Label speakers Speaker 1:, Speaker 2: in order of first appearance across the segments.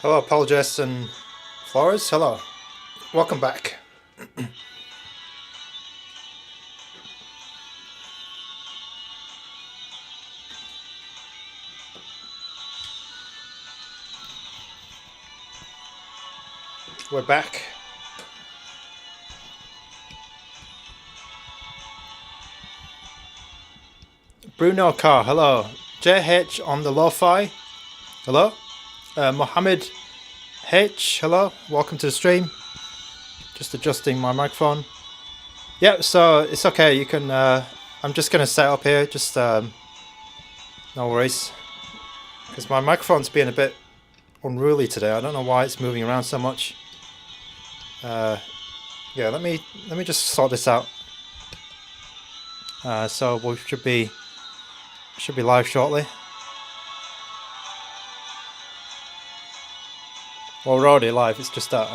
Speaker 1: Hello, Apologists and Flores. Hello. Welcome back. We're back. Bruno Carr, hello. JH on the lo-fi, hello. Mohammed H, hello. Welcome to the stream. Just adjusting my microphone. Yeah, so it's okay. You can. I'm just gonna set up here. Just no worries, because my microphone's being a bit unruly today. I don't know why it's moving around so much. Yeah, let me just sort this out. So we should be live shortly. Well, we're already live. It's just that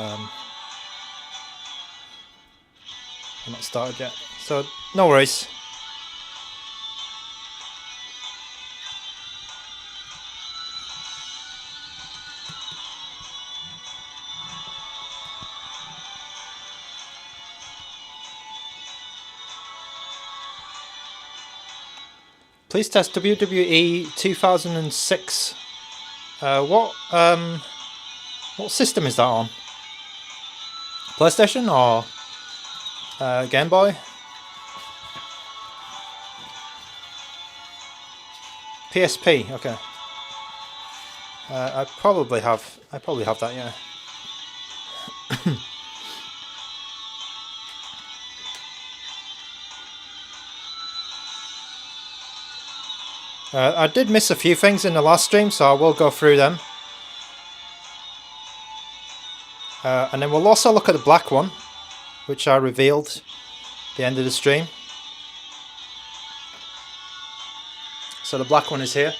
Speaker 1: we're not started yet. So no worries. Please test WWE 2006. What system is that on? PlayStation or Game Boy? PSP. Okay. I probably have that. Yeah. I did miss a few things in the last stream, so I will go through them. And then we'll also look at the black one, which I revealed at the end of the stream. So the black one is here.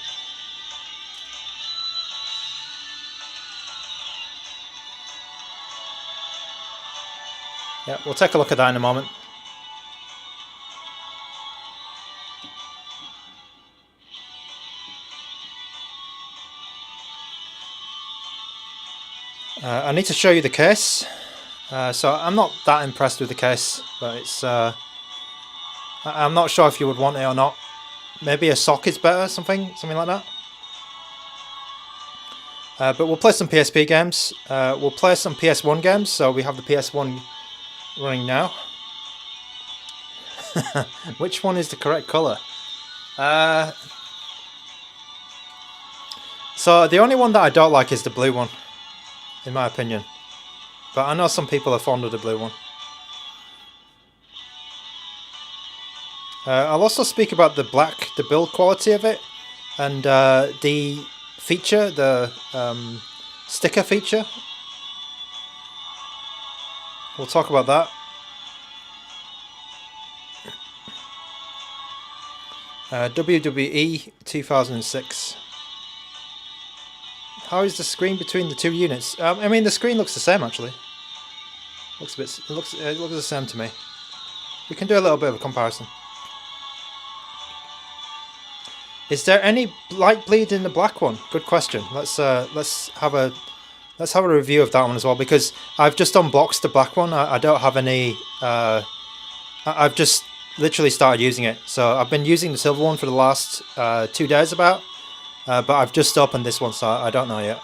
Speaker 1: Yeah, we'll take a look at that in a moment. I need to show you the case. So I'm not that impressed with the case, but it's I'm not sure if you would want it or not. Maybe a socket's better, something like that. But we'll play some PSP games. We'll play some PS1 games. So we have the PS1 running now. Which one is the correct color? So the only one that I don't like is the blue one, in my opinion. But I know some people are fond of the blue one. I'll also speak about the black, the build quality of it, and the feature, the sticker feature. We'll talk about that. WWE 2006. How is the screen between the two units? I mean, the screen looks the same actually. It looks the same to me. We can do a little bit of a comparison. Is there any light bleed in the black one? Good question. Let's have a review of that one as well, because I've just unboxed the black one. I don't have any. I've just literally started using it. So I've been using the silver one for the last 2 days about. But I've just opened this one, so I don't know yet.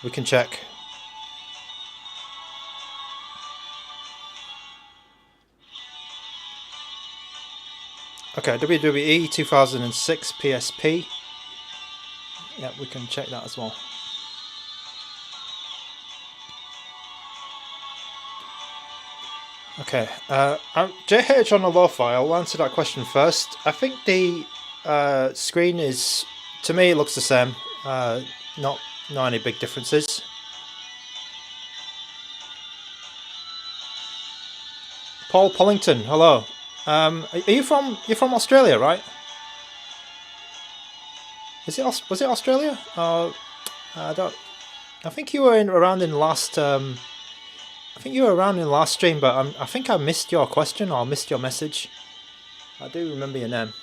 Speaker 1: We can check. Okay, WWE 2006 PSP. Yeah, we can check that as well. Okay, JH on the lo-fi, I'll answer that question first. I think the screen is, to me, it looks the same. Not any big differences. Paul Pollington, hello. You're from Australia, right? Was it Australia? I think you were around in the last. I think you were around in the last stream, but I think I missed your question or missed your message. I do remember your name.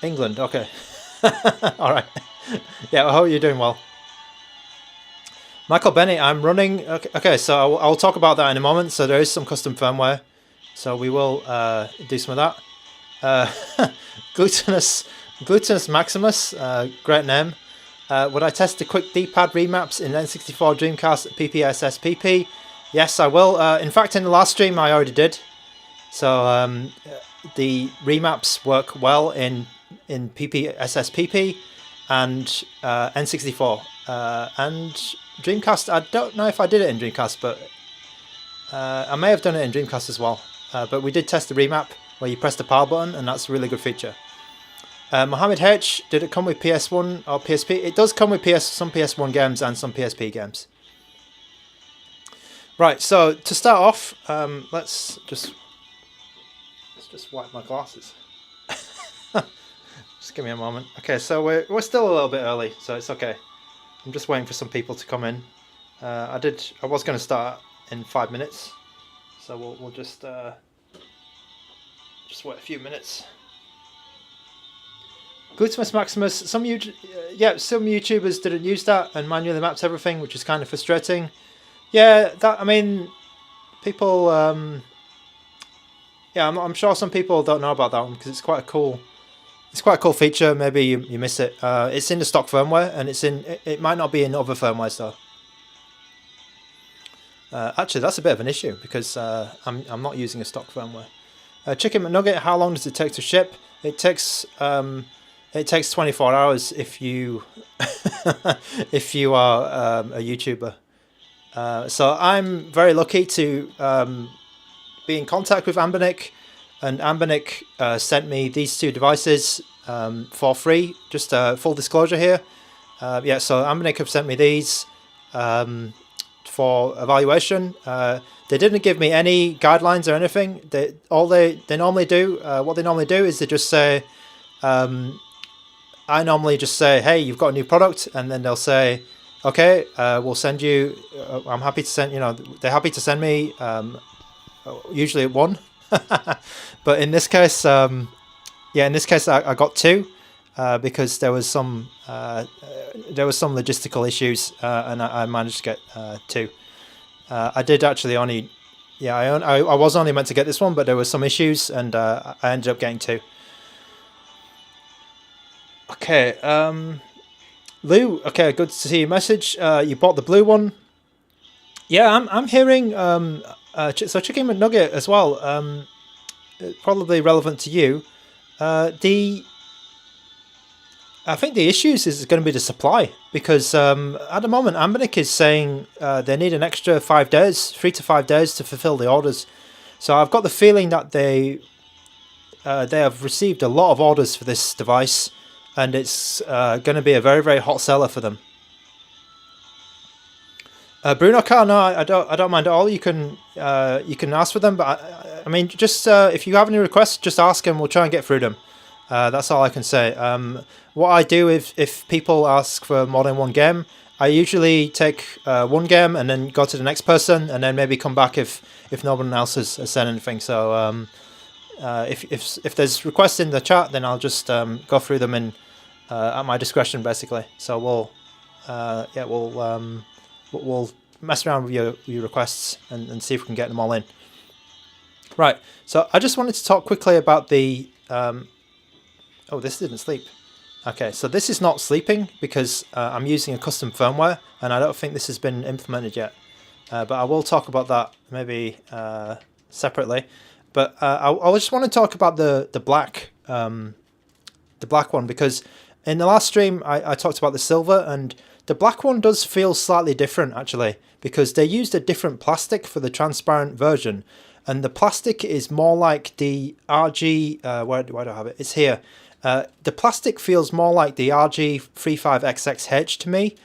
Speaker 1: England, okay. Alright. Yeah, I hope you're doing well. Michael Bennett, I'm running. Okay, so I'll talk about that in a moment. So there is some custom firmware, so we will do some of that. Glutinous Maximus, great name. Would I test the quick D-pad remaps in N64 Dreamcast PPSSPP? Yes, I will. In fact, in the last stream, I already did. So the remaps work well in PPSSPP and N64 and Dreamcast. I don't know if I did it in Dreamcast, but I may have done it in Dreamcast as well. But we did test the remap where you press the power button, and that's a really good feature. Mohammed H, did it come with PS1 or PSP? It does come with some PS1 games and some PSP games. Right, so to start off, let's just wipe my glasses. Just give me a moment. Okay, so we're still a little bit early, so it's okay. I'm just waiting for some people to come in. I was going to start in 5 minutes, so we'll just wait a few minutes. Gluteus Maximus, some YouTubers didn't use that and manually mapped everything, which is kind of frustrating. Yeah, I mean, people. Yeah, I'm sure some people don't know about that one because it's quite a cool feature. Maybe you miss it. It's in the stock firmware, and it might not be in other firmwares though. Actually, that's a bit of an issue because I'm not using a stock firmware. Chicken McNugget, how long does it take to ship? It takes 24 hours if you if you are a YouTuber. So I'm very lucky to be in contact with ANBERNIC, and ANBERNIC sent me these two devices for free. Just full disclosure here. Yeah, so ANBERNIC have sent me these for evaluation. They didn't give me any guidelines or anything. They normally do. What they normally do is they just say. I normally just say, hey, you've got a new product, and then they'll say, okay, we'll send you. I'm happy to send. They're happy to send me. Usually one, but in this case, I got two because there was some logistical issues, and I managed to get two. I did actually only, I was only meant to get this one, but there were some issues, and I ended up getting two. Okay, Lou. Okay, good to see your message. You bought the blue one. Yeah, I'm hearing. So Chicken McNugget as well. Probably relevant to you. I think the issues is going to be the supply because at the moment ANBERNIC is saying they need an extra 5 days, 3 to 5 days to fulfill the orders. So I've got the feeling that they have received a lot of orders for this device, and it's going to be a very, very hot seller for them. Bruno Car, no, I don't mind at all. You can ask for them, but I mean, just if you have any requests, just ask and we'll try and get through them. That's all I can say. What I do if people ask for more than one game, I usually take one game and then go to the next person, and then maybe come back if no one else has said anything. So if there's requests in the chat, then I'll just go through them in at my discretion, basically. So we'll mess around with your requests and see if we can get them all in. Right, so I just wanted to talk quickly about the... oh, this didn't sleep. Okay, so this is not sleeping because I'm using a custom firmware, and I don't think this has been implemented yet. But I will talk about that maybe separately. But I just want to talk about the black one, because in the last stream I talked about the silver, and the black one does feel slightly different actually, because they used a different plastic for the transparent version, and the plastic is more like the RG. Where do I have it? It's here. The plastic feels more like the RG35XXSP to me,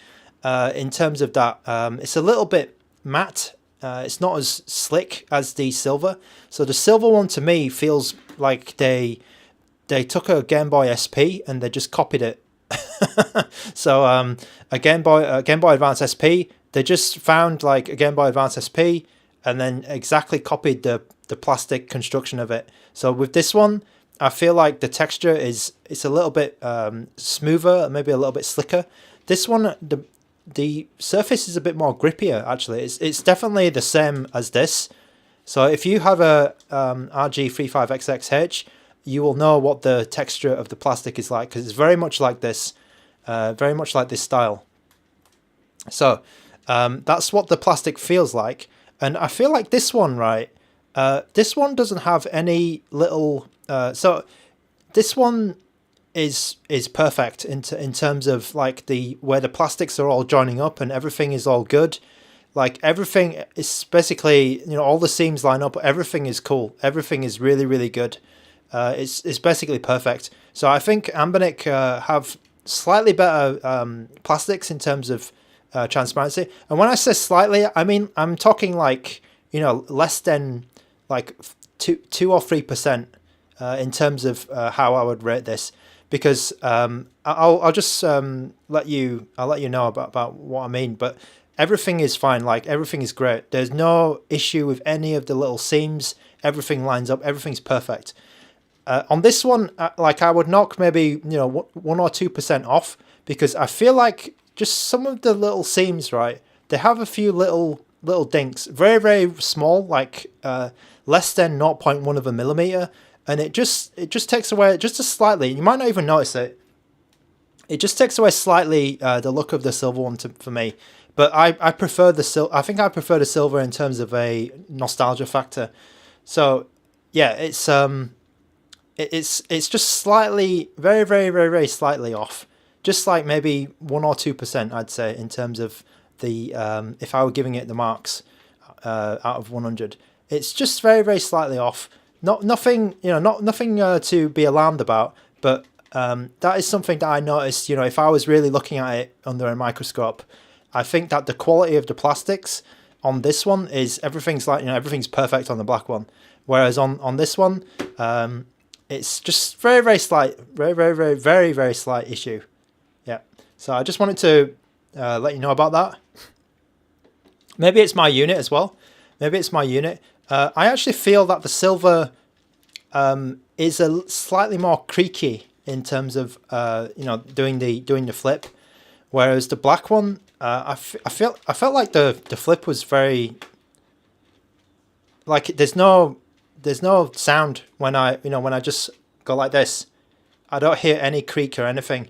Speaker 1: in terms of that. It's a little bit matte. It's not as slick as the silver. So the silver one to me feels like they took a Game Boy SP and they just copied it. So a Game Boy Advance SP, they just found like a Game Boy Advance SP and then exactly copied the plastic construction of it. So with this one, I feel like the texture it's a little bit smoother, maybe a little bit slicker. This one, the surface is a bit more grippier. Actually, it's definitely the same as this. So if you have a RG35XXH, you will know what the texture of the plastic is like, because it's very much like this, very much like this style. So that's what the plastic feels like. And I feel like this one, right, this one doesn't have any little... so this one is perfect in terms of like where the plastics are all joining up and everything is all good. Like everything is basically, you know, all the seams line up. Everything is cool. Everything is really, really good. It's basically perfect. So I think ANBERNIC have slightly better plastics in terms of transparency. And when I say slightly, I mean I'm talking like, you know, less than like 2 or 3% in terms of how I would rate this. Because I'll just let you know about what I mean. But everything is fine. Like everything is great. There's no issue with any of the little seams. Everything lines up. Everything's perfect. On this one, like I would knock maybe 1 or 2% off, because I feel like just some of the little seams, right? They have a few little dinks, very, very small, like less than 0.1 of a millimeter. And it just takes away just a slightly. You might not even notice it. It just takes away slightly the look of the silver one for me. But I prefer the silver. I think I prefer the silver in terms of a nostalgia factor. So yeah, it's just slightly, very, very, very, very slightly off. Just like maybe 1 or 2%, I'd say, in terms of the if I were giving it the marks out of 100. It's just very, very slightly off. Nothing to be alarmed about, but that is something that I noticed. You know, if I was really looking at it under a microscope, I think that the quality of the plastics on this one is everything's perfect on the black one, whereas on this one, it's just very, very slight, very, very, very, very, very slight issue. Yeah, so I just wanted to let you know about that. Maybe it's my unit as well. Maybe it's my unit. I actually feel that the silver is a slightly more creaky in terms of doing the flip, whereas the black one, I felt like the flip was very, like there's no sound when I just go like this. I don't hear any creak or anything.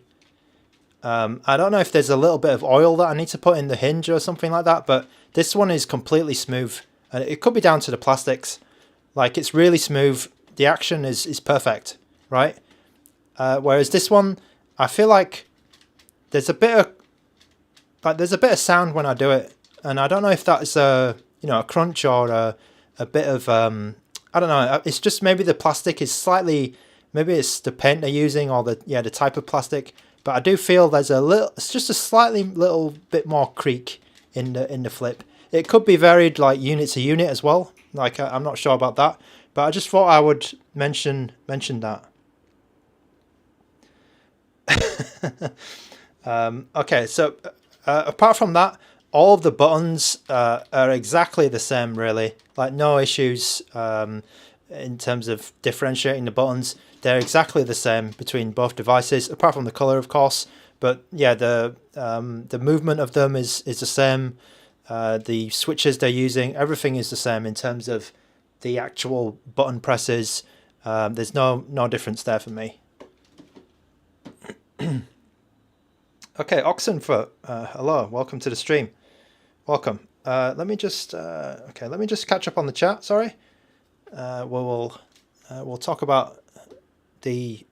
Speaker 1: I don't know if there's a little bit of oil that I need to put in the hinge or something like that, but this one is completely smooth. And it could be down to the plastics. Like it's really smooth. The action is perfect, right? Whereas this one, I feel like there's a bit of sound when I do it, and I don't know if that's a crunch or a bit of I don't know. It's just maybe the plastic is slightly, maybe it's the paint they're using or the type of plastic. But I do feel there's it's just a slightly little bit more creak in the flip. It could be varied like unit to unit as well. Like I'm not sure about that, but I just thought I would mention that. Okay, so apart from that, all of the buttons are exactly the same, really. Like no issues in terms of differentiating the buttons. They're exactly the same between both devices, apart from the color, of course. But yeah, the movement of them is the same. The switches they're using, everything is the same in terms of the actual button presses. There's no difference there for me. Okay, Oxenfoot, hello, welcome to the stream. Welcome. Let me just catch up on the chat. Sorry. We'll talk about a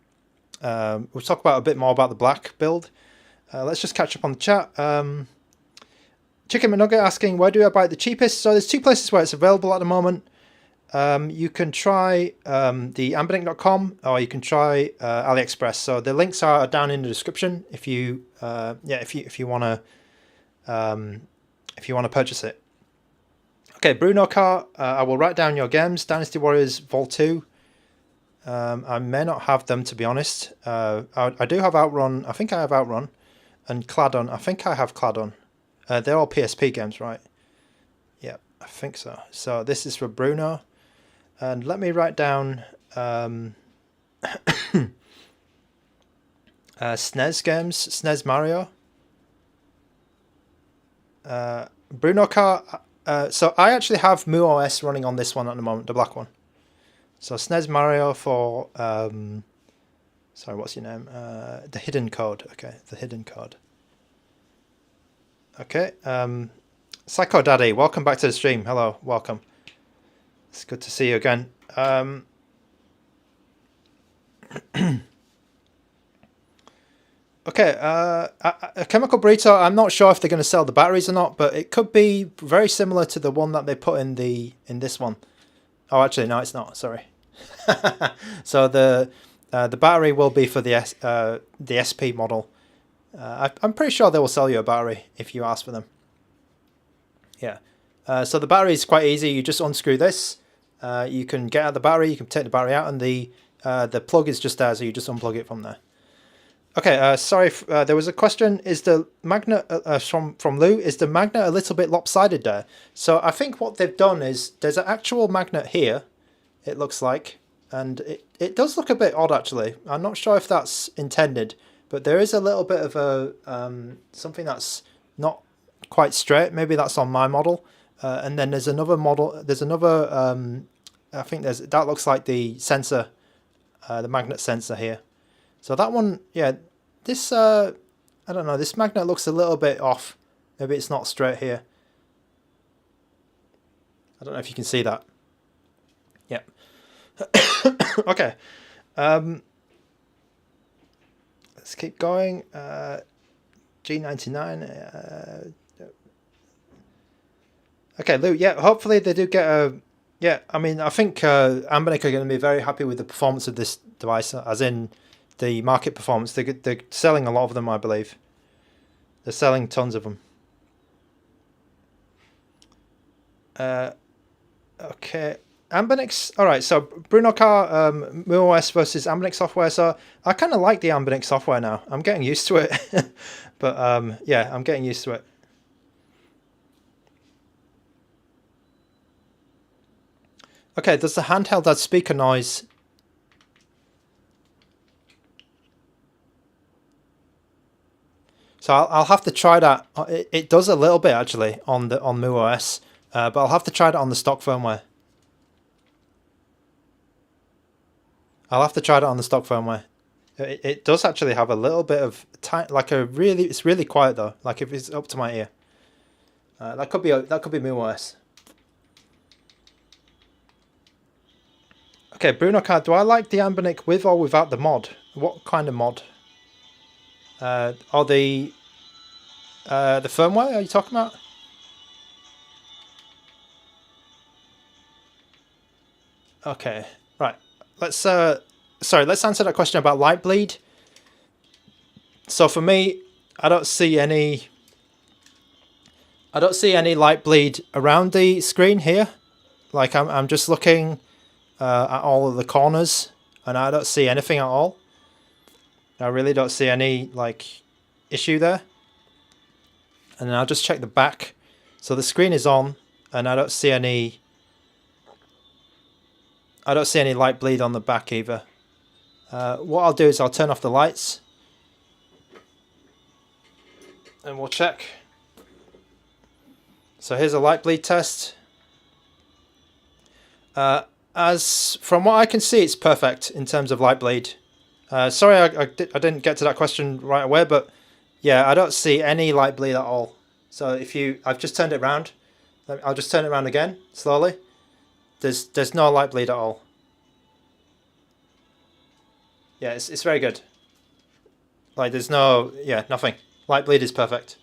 Speaker 1: bit more about the black build. Let's just catch up on the chat. Chicken McNugget asking, where do I buy it the cheapest? So there's two places where it's available at the moment. You can try the ANBERNIC.com or you can try AliExpress. So the links are down in the description if you want to purchase it. Okay, Bruno Car, I will write down your games. Dynasty Warriors Vol 2. I may not have them, to be honest. I do have Outrun. I think I have Outrun. And Cladun. I think I have Cladun. They're all PSP games, right? Yeah, I think so. So this is for Bruno. And let me write down SNES games. SNES Mario. Bruno Car. So I actually have MuOS running on this one at the moment, the black one. So SNES Mario for sorry, what's your name? The hidden code. Okay, the hidden code. Okay. Psycho Daddy, welcome back to the stream. Hello, welcome. It's good to see you again. Okay, a Chemical Burrito, I'm not sure if they're going to sell the batteries or not, but it could be very similar to the one that they put in this one. Oh, actually, no, it's not. Sorry. So the battery will be for the SP model. I'm pretty sure they will sell you a battery if you ask for them. Yeah. So the battery is quite easy. You just unscrew this. You can get out the battery. You can take the battery out, and the plug is just there, so you just unplug it from there. Okay, sorry, there was a question, is the magnet, from Lou, is the magnet a little bit lopsided there? So I think what they've done is, there's an actual magnet here, it looks like, and it does look a bit odd actually. I'm not sure if that's intended, but there is a little bit of a, something that's not quite straight, maybe that's on my model, and then there's another model, there's another, I think that looks like the sensor, the magnet sensor here. So that one, yeah, this, I don't know, this magnet looks a little bit off. Maybe it's not straight here. I don't know if you can see that. Yep. Okay. Let's keep going. G99. Okay, Lou, yeah, hopefully they do get a... Yeah, I mean, I think ANBERNIC are going to be very happy with the performance of this device, as in... the market performance. They're selling a lot of them, I believe. They're selling tons of them. Okay, ANBERNIC's, all right, so Bruno Car, MuOS versus ANBERNIC software. So I kind of like the ANBERNIC software now. I'm getting used to it. But yeah, I'm getting used to it. Okay, does the handheld add speaker noise? So I'll have to try that. It does a little bit actually on MuOS, but I'll have to try that on the stock firmware. I'll have to try that on the stock firmware. It does actually have a little bit of like a really. It's really quiet though. Like if it's up to my ear, that could be MuOS. Okay, Bruno Card. Do I like the ANBERNIC with or without the mod? What kind of mod? Or the firmware are you talking about? Okay, right. Let's let's answer that question about light bleed. So for me, I don't see any light bleed around the screen here. Like I'm just looking at all of the corners, and I don't see anything at all. I really don't see any like issue there. And then I'll just check the back. So the screen is on, and I don't see any light bleed on the back either. What I'll do is I'll turn off the lights, and we'll check. So here's a light bleed test. As from what I can see, it's perfect in terms of light bleed. Sorry, I didn't get to that question right away, but yeah, I don't see any light bleed at all. So I've just turned it around. I'll just turn it around again slowly. There's no light bleed at all. Yeah, it's very good. Like there's no, yeah, nothing. Light bleed is perfect.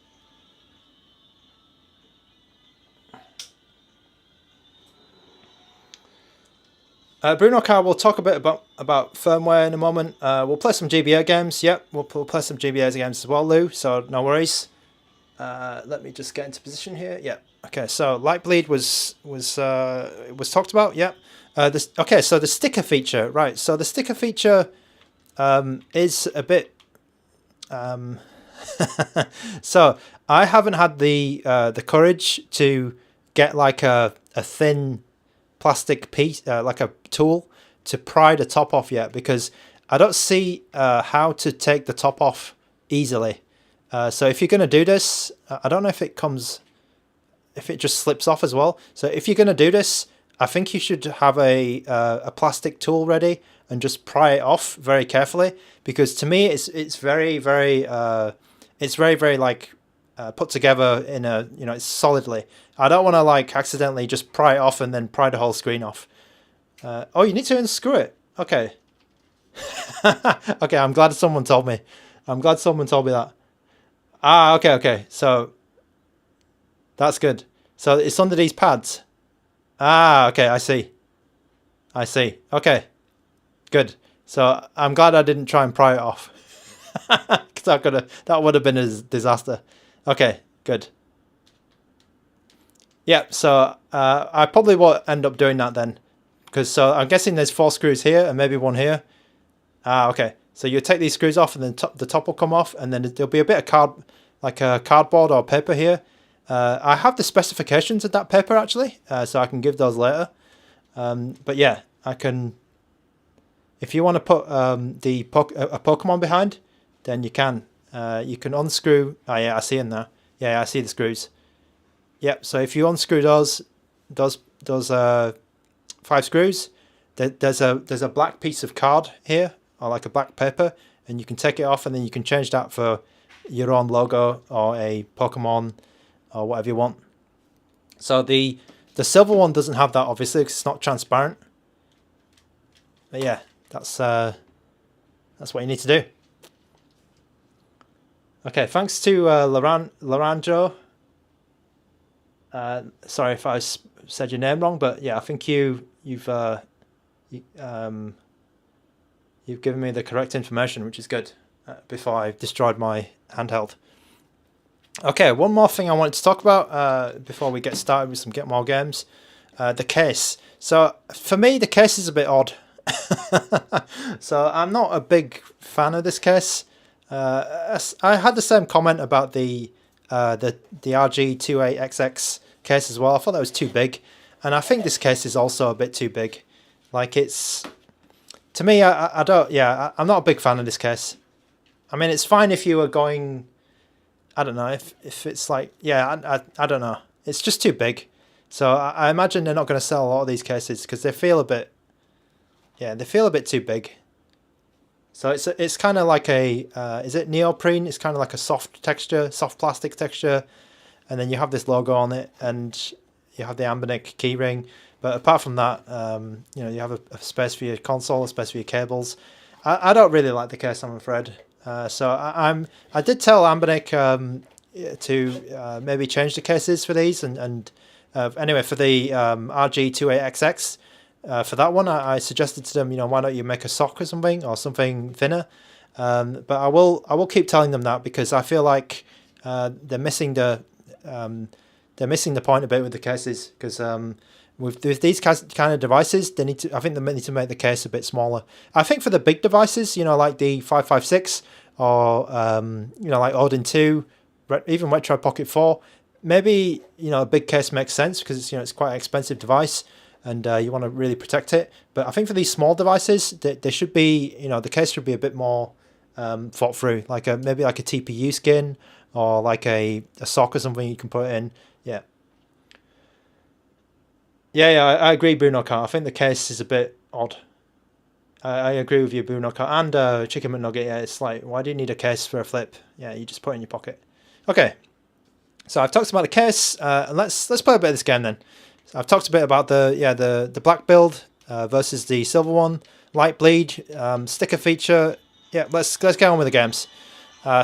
Speaker 1: Bruno Car, we'll talk a bit about firmware in a moment. We'll play some GBA games. Yep, we'll play some GBA games as well, Lou. So no worries. Let me just get into position here. Yep. Okay. So light bleed was talked about. Yep. Okay. So the sticker feature, right? So the sticker feature is a bit. So I haven't had the courage to get like a thin plastic piece, like a tool, to pry the top off yet, because I don't see how to take the top off easily. So if you're going to do this, I don't know if it comes, if it just slips off as well. So if you're going to do this, I think you should have a plastic tool ready and just pry it off very carefully, because to me it's very like put together in a, you know, it's solidly. I don't want to like accidentally just pry it off and then pry the whole screen off. Oh, you need to unscrew it. Okay. Okay, I'm glad someone told me. I'm glad someone told me that. Ah, okay. So that's good. So it's under these pads. Ah, okay, I see. Okay, good. So I'm glad I didn't try and pry it off. Because that would have been a disaster. Okay, good. Yeah, so I probably won't end up doing that then. Because so I'm guessing there's 4 screws here and maybe 1 here. Ah, okay. So you take these screws off and then the top will come off, and then there'll be a bit of cardboard or paper here. I have the specifications of that paper actually, so I can give those later. But yeah, I can. If you want to put a Pokemon behind, then you can. You can unscrew. Oh yeah, I see them now. Yeah, I see the screws. Yep. So if you unscrew those 5 screws, there's a black piece of card here, or like a black paper, and you can take it off, and then you can change that for your own logo or a Pokemon or whatever you want. So the silver one doesn't have that, obviously, because it's not transparent. But yeah, that's what you need to do. Okay, thanks to Laranjo. Sorry if I said your name wrong, but yeah, I think you've given me the correct information, which is good. Before I destroyed my handheld. Okay, one more thing I wanted to talk about before we get started with some Get More games. The case. So for me, the case is a bit odd. So I'm not a big fan of this case. I had the same comment about the RG38XX case as well. I thought that was too big, and I think this case is also a bit too big. Like, it's, to me, I don't. Yeah, I'm not a big fan of this case. I mean, it's fine if you were going, I don't know, if it's like, yeah, I don't know. It's just too big. So I imagine they're not going to sell a lot of these cases because they feel a bit, yeah, they feel a bit too big. So it's kind of like a, is it neoprene? It's kind of like a soft texture, soft plastic texture. And then you have this logo on it, and you have the ANBERNIC keyring. But apart from that, you know, you have a space for your console, a space for your cables. I don't really like the case, I'm afraid. So I did tell ANBERNIC to maybe change the cases for these, and anyway, for the RG28XX, for that one, I suggested to them, you know, why don't you make a sock or something thinner? But I will keep telling them that, because I feel like they're missing the point a bit with the cases, because with these kind of devices, I think they need to make the case a bit smaller. I think for the big devices, you know, like the 556 or you know, like Odin 2, even Retro Pocket 4, maybe, you know, a big case makes sense because it's, you know, it's quite an expensive device, and you want to really protect it. But I think for these small devices, they should be, you know, the case should be a bit more thought through, like maybe like a TPU skin, or like a sock or something you can put in. Yeah. Yeah, I agree, Bruno Car. I think the case is a bit odd. I agree with you, Bruno Car. And Chicken McNugget, yeah, it's like, why do you need a case for a flip? Yeah, you just put it in your pocket. Okay, so I've talked about the case, and let's play a bit of this game then. So I've talked a bit about the black build versus the silver one, light bleed, sticker feature. Yeah, let's get on with the games.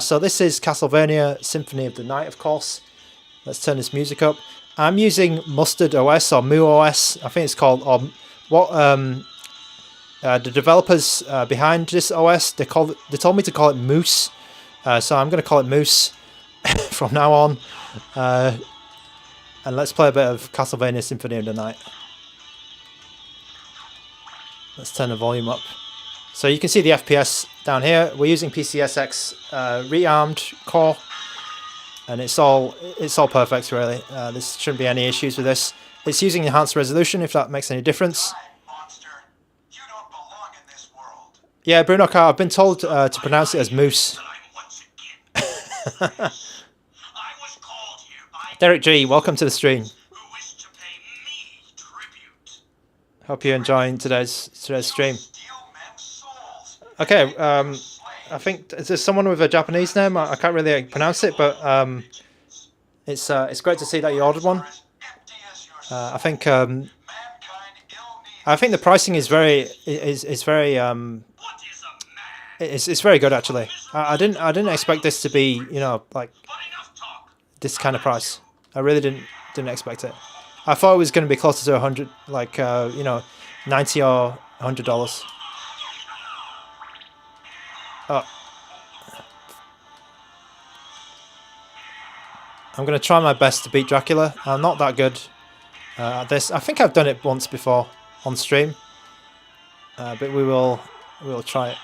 Speaker 1: So this is Castlevania Symphony of the Night, of course. Let's turn this music up. I'm using Mustard OS or Moo OS, I think it's called. Or what the developers behind this OS, they told me to call it Moose, so I'm going to call it Moose from now on. And let's play a bit of Castlevania Symphony of the Night. Let's turn the volume up. So you can see the FPS down here. We're using PCSX rearmed core, and it's all perfect, really. There shouldn't be any issues with this. It's using enhanced resolution, if that makes any difference.
Speaker 2: You don't belong in this world.
Speaker 1: Yeah, Bruno Car, I've been told to pronounce it as Moose. Derek G, welcome to the stream.
Speaker 2: who wish to pay me tribute.
Speaker 1: Hope you're enjoying today's stream.
Speaker 2: Steal men's souls.
Speaker 1: Okay, I think there's someone with a Japanese name. I can't really pronounce it, but it's great to see that you ordered one.
Speaker 2: As empty as your
Speaker 1: I think
Speaker 2: mankind ill needs.
Speaker 1: I think the pricing is very very
Speaker 2: What is a man?
Speaker 1: it's very good actually. I didn't expect this to be, you know, like
Speaker 2: But enough talk.
Speaker 1: this kind of price. I really didn't expect it. I thought it was going to be closer to 100, like you know, $90 or $100. Oh. I'm going to try my best to beat Dracula. I'm not that good at this. I think I've done it once before on stream, but we will try it.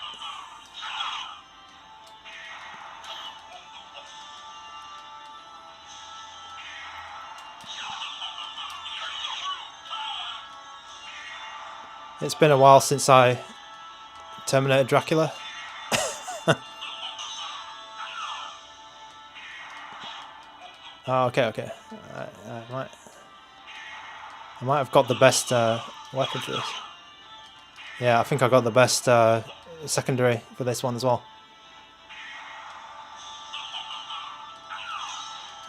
Speaker 1: It's been a while since I terminated Dracula. Oh, okay. I might have got the best weapon for this. Yeah, I think I got the best secondary for this one as well.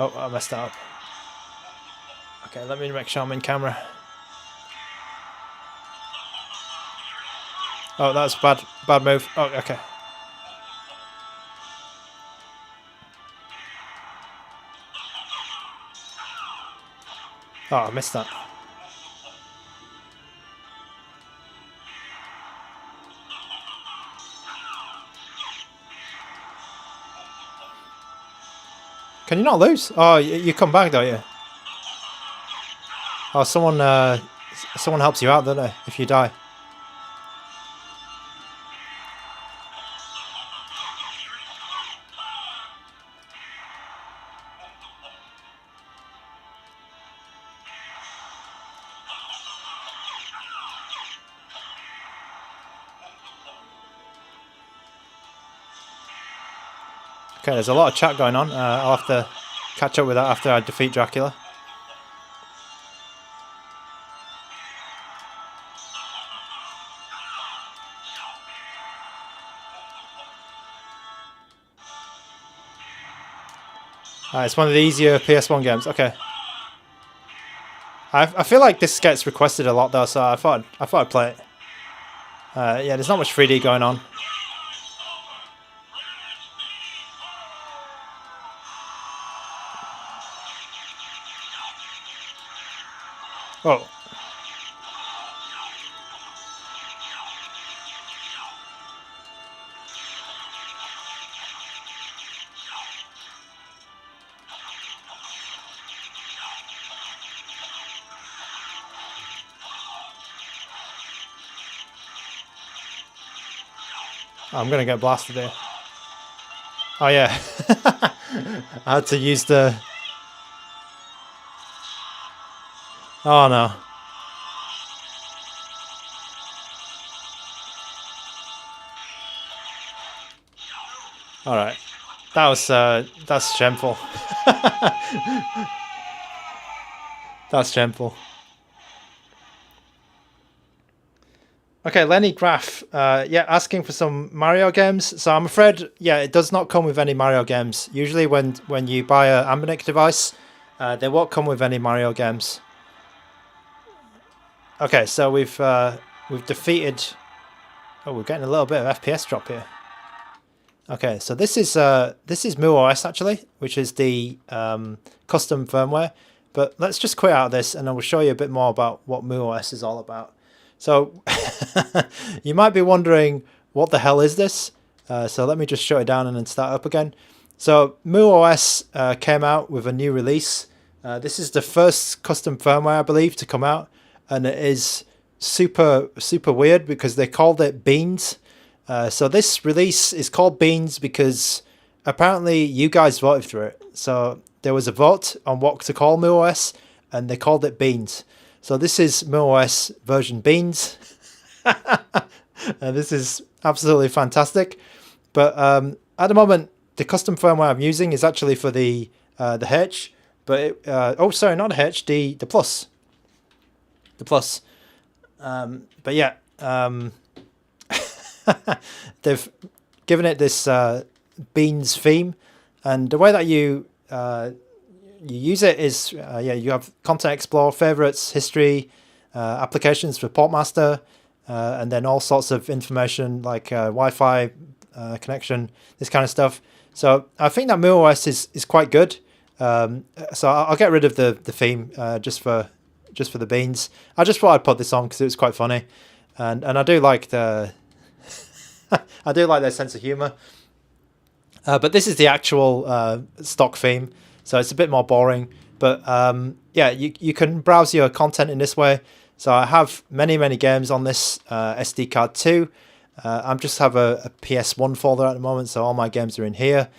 Speaker 1: Oh, I messed that up. Okay, let me make sure I'm in camera. Oh, that's bad move. Oh, okay. Oh, I missed that. Can you not lose? Oh, you come back, don't you? Oh, someone helps you out, don't they? If you die. Okay, there's a lot of chat going on. I'll have to catch up with that after I defeat Dracula. It's one of the easier PS1 games. Okay. I feel like this gets requested a lot though, so I thought I'd play it. Yeah, there's not much 3D going on. Oh. I'm gonna get blasted here. Oh yeah. I had to use the... Oh no. Alright. That's shameful. That's shameful. Okay, Lenny Graff, yeah, asking for some Mario games. So I'm afraid, yeah, it does not come with any Mario games. Usually when you buy an ANBERNIC device, they won't come with any Mario games. Okay, so we've defeated... Oh, we're getting a little bit of FPS drop here. Okay, so this is MooOS actually, which is the custom firmware. But let's just quit out of this and I will show you a bit more about what MooOS is all about. So you might be wondering, what the hell is this? So let me just shut it down and then start up again. So MooOS came out with a new release. This is the first custom firmware, I believe, to come out. And it is super weird because they called it Beans. So this release is called Beans because apparently you guys voted for it. So there was a vote on what to call MooOS and they called it Beans. So this is MooOS version Beans. This is absolutely fantastic. But at the moment, the custom firmware I'm using is actually for the H. but oh, sorry, not the H, the plus, the plus. But yeah, they've given it this beans theme, and the way that you use it is you have Content Explorer, favorites, history, applications for Portmaster, and then all sorts of information like Wi-Fi connection, this kind of stuff. So I think that MooOS is quite good. So I'll get rid of the theme just for the beans. I just thought I'd put this on because it was quite funny, and I do like the I do like their sense of humor. But this is the actual stock theme, so it's a bit more boring. But yeah, you can browse your content in this way. So I have many games on this SD card too. I just have a PS1 folder at the moment, so all my games are in here.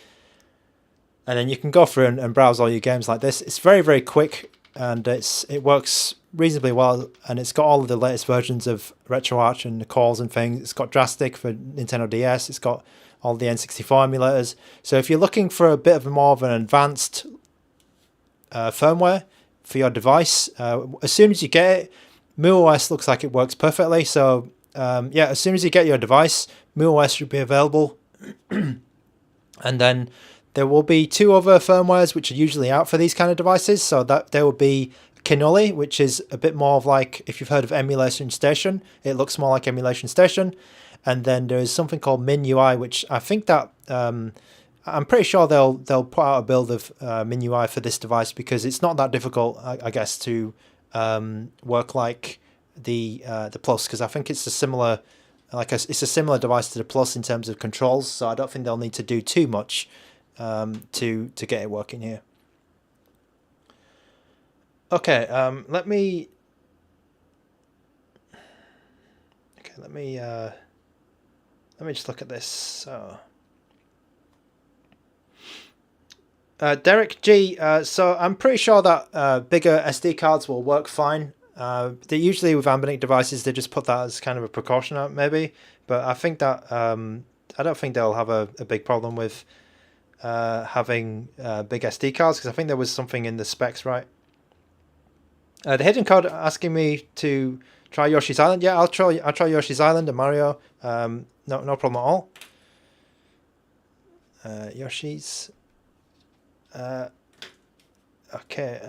Speaker 1: And then you can go through and browse all your games like this. It's very quick, and it works reasonably well, and it's got all of the latest versions of RetroArch and the calls and things. It's got Drastic for Nintendo DS. It's got all the N64 emulators. So if you're looking for a bit of more of an advanced firmware for your device, as soon as you get it, MooOS looks like it works perfectly. So yeah, as soon as you get your device, MooOS should be available. And then there will be 2 other firmwares which are usually out for these kind of devices. So that there will be Cannoli, which is a bit more of like, if you've heard of Emulation Station, it looks more like Emulation Station. And then there is something called MinUI, which I think that I'm pretty sure they'll put out a build of MinUI for this device, because it's not that difficult, I guess, to work like the Plus, because I think it's a similar it's a similar device to the Plus in terms of controls. So I don't think they'll need to do too much to get it working here. Okay, let me just look at this. So, Derek G. So I'm pretty sure that bigger SD cards will work fine. They usually with ANBERNIC devices they just put that as kind of a precaution out, maybe. But I think that I don't think they'll have a big problem with having big SD cards, because I think there was something in the specs, right? The hidden code asking me to try Yoshi's Island. Yeah, I'll try Yoshi's Island and Mario. No problem at all. Yoshi's. Okay.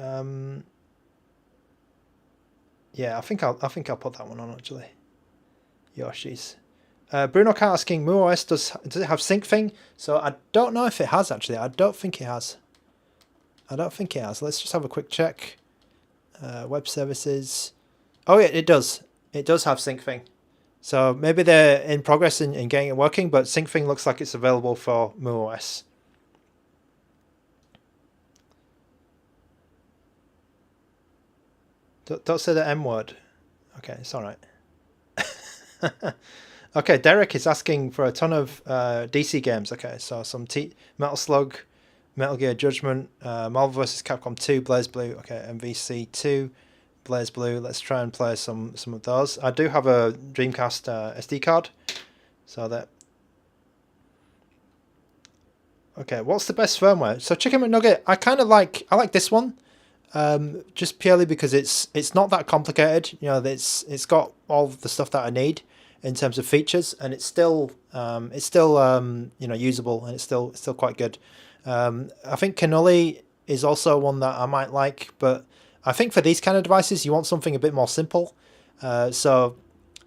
Speaker 1: Yeah, I think I'll put that one on actually. Yoshi's. Bruno Cat asking, MooOS does it have sync thing? So I don't know if it has actually. I don't think it has. Let's just have a quick check. Web services. Oh yeah, it does. It does have sync thing. So maybe they're in progress in getting it working, but sync thing looks like it's available for MooOS. Don't say the M word. Okay, it's all right. Okay, Derek is asking for a ton of DC games. Okay, so some Metal Slug, Metal Gear Judgment, Marvel vs. Capcom 2, Blaze Blue. Okay, MVC 2, Blaze Blue. Let's try and play some of those. I do have a Dreamcast SD card, so that. Okay, what's the best firmware? So Chicken McNugget, I like this one. Just purely because it's not that complicated. You know, it's got all the stuff that I need in terms of features, and it's still you know, usable, and it's still quite good. I think Cannoli is also one that I might like, but I think for these kind of devices you want something a bit more simple. So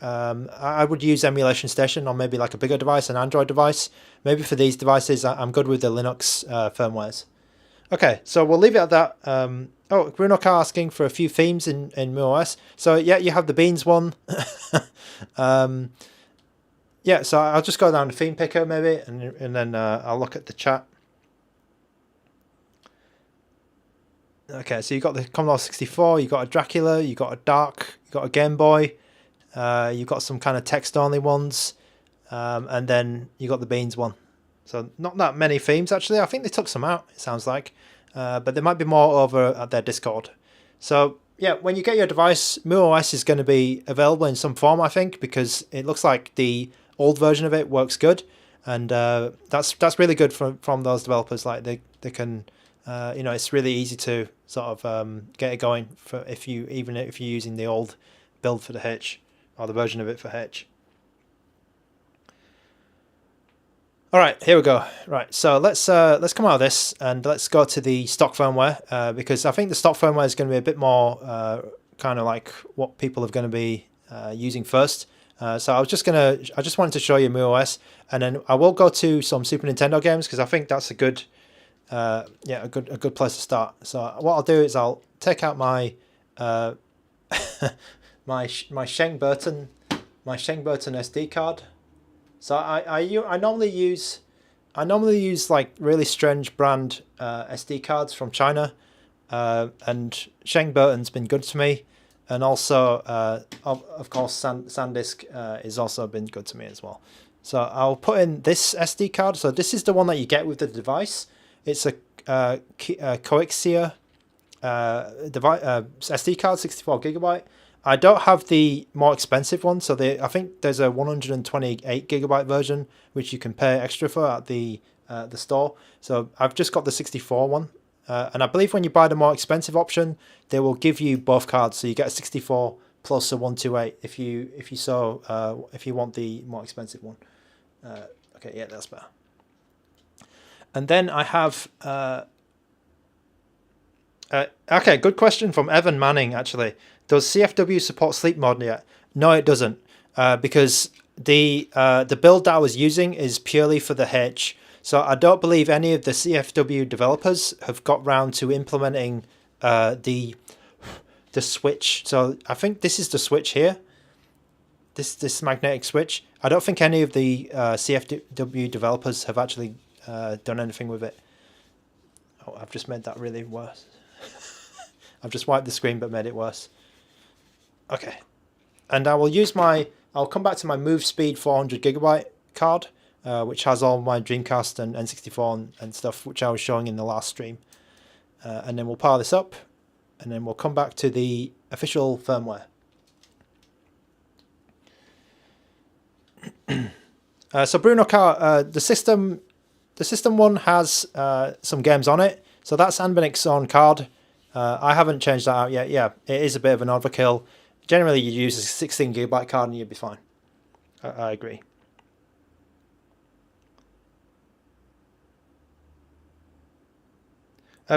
Speaker 1: I would use Emulation Station on maybe like a bigger device, an Android device. Maybe for these devices I'm good with the Linux firmwares. Okay, so we'll leave it at that. Oh, Bruno Car asking for a few themes in MooOS. So yeah, you have the Beans one. Yeah, so I'll just go down to theme picker maybe, and then I'll look at the chat. Okay, so you got the Commodore 64, you got a Dracula, you got a Dark, you got a Game Boy, you got some kind of text only ones, and then you got the Beans one. So not that many themes actually. I think they took some out, it sounds like. But there might be more over at their Discord. So yeah, when you get your device, MooOS is going to be available in some form, I think, because it looks like the old version of it works good, and that's really good from those developers. Like they can, you know, it's really easy to sort of get it going for even if you're using the old build for the H, or the version of it for H. All right, here we go. Right, so let's come out of this and let's go to the stock firmware, because I think the stock firmware is going to be a bit more kind of like what people are going to be using first. So I just wanted to show you MuOS, and then I will go to some Super Nintendo games because I think that's a good a good place to start. So what I'll do is I'll take out my my Sheng Burton SD card. So I normally use like really strange brand SD cards from China, and Sheng Burton's been good to me, and also of course SanDisk has also been good to me as well. So I'll put in this SD card. So this is the one that you get with the device. It's a Coaxia SD card, 64GB. I don't have the more expensive one, so I think there's a 128GB version which you can pay extra for at the store. So I've just got the 64 one, and I believe when you buy the more expensive option, they will give you both cards, so you get a 64 plus a 128 if you want the more expensive one. Okay, yeah, that's better. And then I have okay, good question from Evan Manning actually. Does CFW support sleep mode yet? No, it doesn't, because the build that I was using is purely for the H. So I don't believe any of the CFW developers have got round to implementing the switch. So I think this is the switch here. This magnetic switch. I don't think any of the CFW developers have actually done anything with it. Oh, I've just made that really worse. I've just wiped the screen but made it worse. Okay, and I'll come back to my Move Speed 400GB card, which has all my Dreamcast and N64 and stuff, which I was showing in the last stream. And then we'll power this up, and then we'll come back to the official firmware. So Bruno Car, the system one has some games on it, so that's ANBERNIC's own card. I haven't changed that out yet. Yeah, it is a bit of an overkill. Generally, you use a 16GB card and you'll be fine. I agree.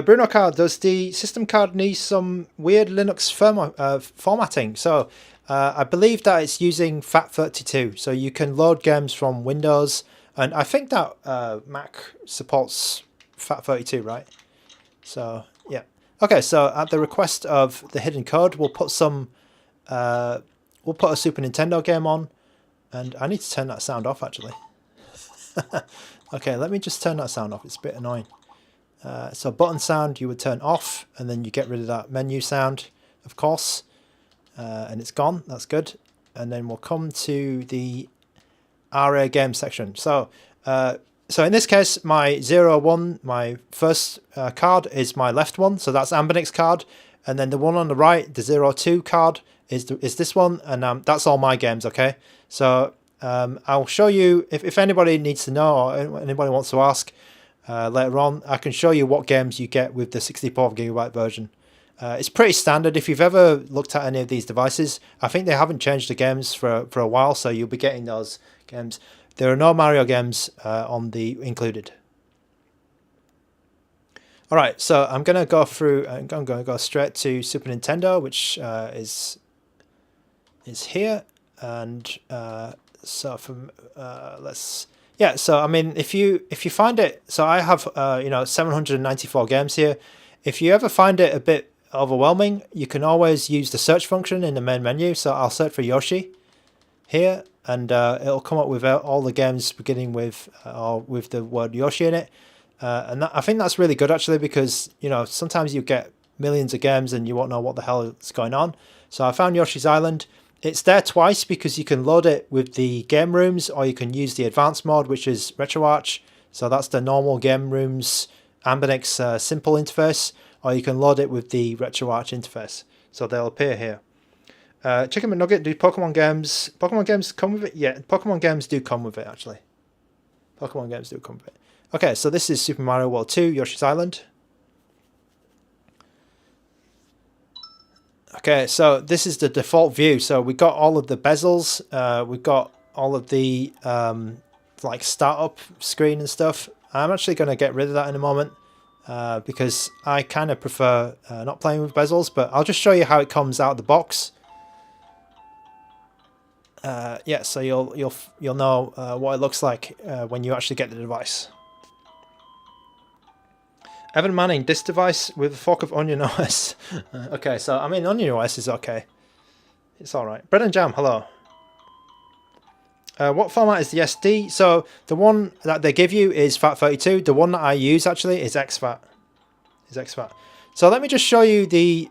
Speaker 1: Bruno Card, does the system card need some weird Linux firmware formatting? So I believe that it's using FAT32, so you can load games from Windows, and I think that Mac supports FAT32, right? So yeah. Okay, so at the request of the hidden code, we'll put a Super Nintendo game on, and I need to turn that sound off actually. Okay, let me just turn that sound off. It's a bit annoying. So button sound you would turn off, and then you get rid of that menu sound, of course, and it's gone. That's good. And then we'll come to the RA game section. So in this case, my 01, my first card is my left one, so that's ANBERNIC's card, and then the one on the right, the 02 card, is this one, and that's all my games. Okay, so I'll show you if anybody needs to know or anybody wants to ask. Later on, I can show you what games you get with the 64GB version. It's pretty standard. If you've ever looked at any of these devices, I think they haven't changed the games for a while, so you'll be getting those games. There are no Mario games on the included. All right, so I'm going to go through. I'm going to go straight to Super Nintendo, which is here, and so from let's. Yeah, so I mean, if you find it, so I have 794 games here. If you ever find it a bit overwhelming, you can always use the search function in the main menu. So I'll search for Yoshi here, and it'll come up with all the games beginning with the word Yoshi in it. And I think that's really good actually, because sometimes you get millions of games and you won't know what the hell is going on. So I found Yoshi's Island. It's there twice because you can load it with the game rooms, or you can use the advanced mode, which is RetroArch. So that's the normal game rooms, ANBERNIC's simple interface, or you can load it with the RetroArch interface. So they'll appear here. Chicken McNugget, do Pokemon games come with it? Yeah, Pokemon games do come with it actually. Pokemon games do come with it. Okay, so this is Super Mario World 2, Yoshi's Island. Okay, so this is the default view. So we got all of the bezels, we've got all of the like startup screen and stuff. I'm actually going to get rid of that in a moment because I kind of prefer not playing with bezels, but I'll just show you how it comes out of the box. Yeah, so you'll know what it looks like when you actually get the device. Evan Manning, this device with a fork of Onion OS. Okay, so I mean Onion OS is okay. It's alright. Bread and Jam, hello. What format is the SD? So the one that they give you is FAT32. The one that I use actually is exFAT. So let me just show you the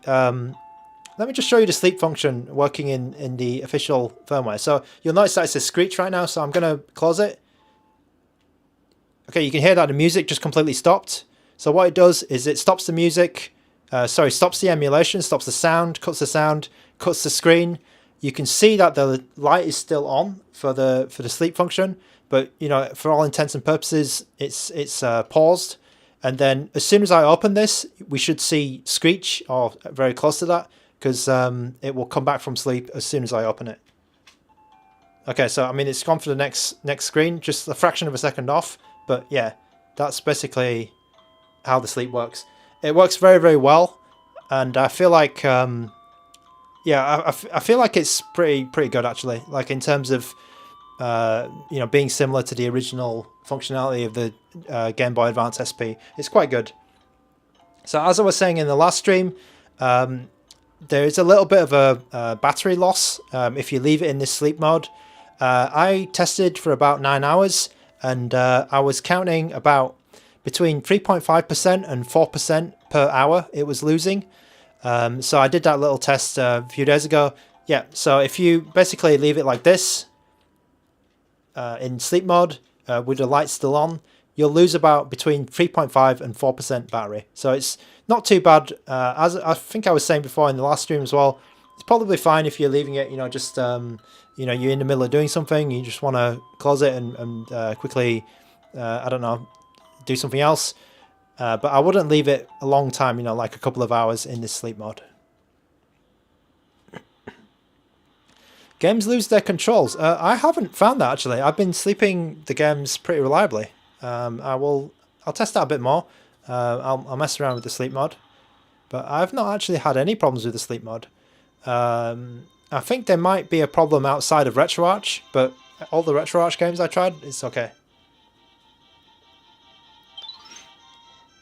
Speaker 1: sleep function working in the official firmware. So you'll notice that it says screech right now. So I'm gonna close it. Okay, you can hear that the music just completely stopped. So what it does is it stops the music. Stops the emulation, stops the sound, cuts the screen. You can see that the light is still on for the sleep function, but you know, for all intents and purposes, it's paused. And then as soon as I open this, we should see screech or very close to that, because it will come back from sleep as soon as I open it. Okay, so I mean it's gone for the next screen, just a fraction of a second off, but yeah, that's basically how the sleep works. It works very, very well, and I feel like yeah, I feel like it's pretty good actually. Like in terms of you know, being similar to the original functionality of the Game Boy Advance SP, it's quite good. So as I was saying in the last stream, there is a little bit of a battery loss if you leave it in this sleep mode. I tested for about 9 hours, and I was counting about between 3.5% and 4% per hour it was losing. So I did that little test a few days ago. Yeah, so if you basically leave it like this in sleep mode with the light still on, you'll lose about between 3.5 and 4% battery. So it's not too bad. As I think I was saying before in the last stream as well, it's probably fine if you're leaving it, you know, just you know, you're in the middle of doing something, you just want to close it and quickly, I don't know, do something else. But I wouldn't leave it a long time, you know, like a couple of hours in this sleep mode. Games lose their controls. I haven't found that actually. I've been sleeping the games pretty reliably. I'll test that a bit more. I'll mess around with the sleep mode, but I've not actually had any problems with the sleep mode. I think there might be a problem outside of RetroArch, but all the RetroArch games I tried, it's okay.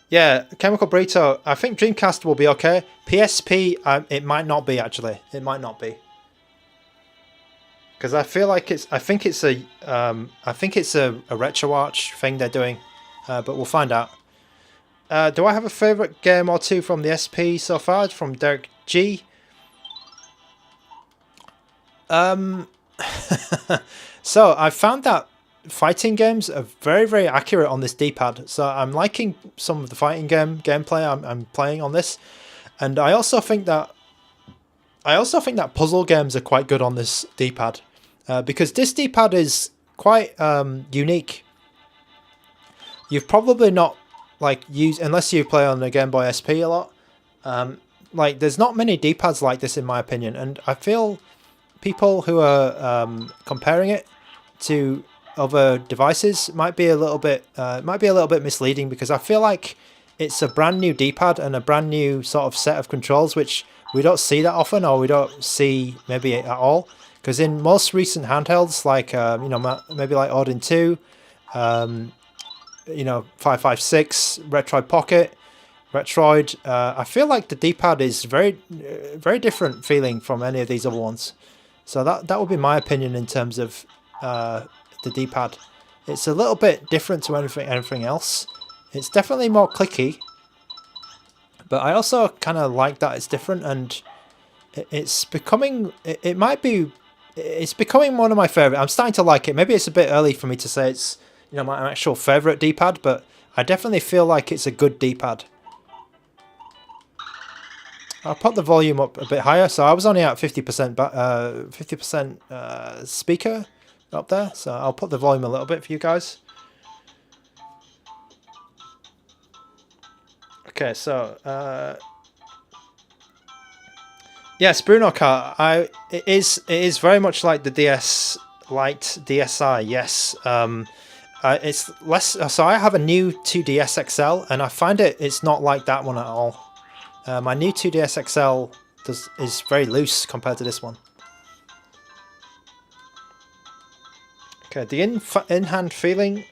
Speaker 1: Yeah, Chemical Burrito, I think Dreamcast will be okay. PSP, it might not be actually. It might not be. Because I feel like I think it's a RetroArch thing they're doing, but we'll find out. Do I have a favourite game or two from the SP so far? From Derek G. So I found that fighting games are very, very accurate on this D-pad. So I'm liking some of the fighting gameplay I'm playing on this, and I also think that puzzle games are quite good on this D-pad, because this D-pad is quite unique. You've probably not used, unless you play on the Game Boy SP a lot. Like there's not many D-pads like this in my opinion, and I feel people who are comparing it to other devices might be a little bit misleading, because I feel like it's a brand new D-pad and a brand new sort of set of controls, which we don't see that often, or we don't see maybe at all. Because in most recent handhelds, like you know, maybe like Odin 2, you know, 556, Retroid Pocket, Retroid, I feel like the D-pad is very different feeling from any of these other ones. So that would be my opinion in terms of the D-pad. It's a little bit different to anything else. It's definitely more clicky, but I also kind of like that it's different, and it's becoming it's becoming one of my favorite. I'm starting to like it. Maybe it's a bit early for me to say it's, you know, my actual favorite D-pad, but I definitely feel like it's a good D-pad. I'll put the volume up a bit higher. So I was only at 50% speaker up there, so I'll put the volume a little bit for you guys. Okay, so Yes, Bruno Car. It is very much like the DS Lite DSi. Yes. It's less. So I have a new 2DS XL, and I find it's not like that one at all. My new 2DS XL is very loose compared to this one. Okay, the in-hand feeling.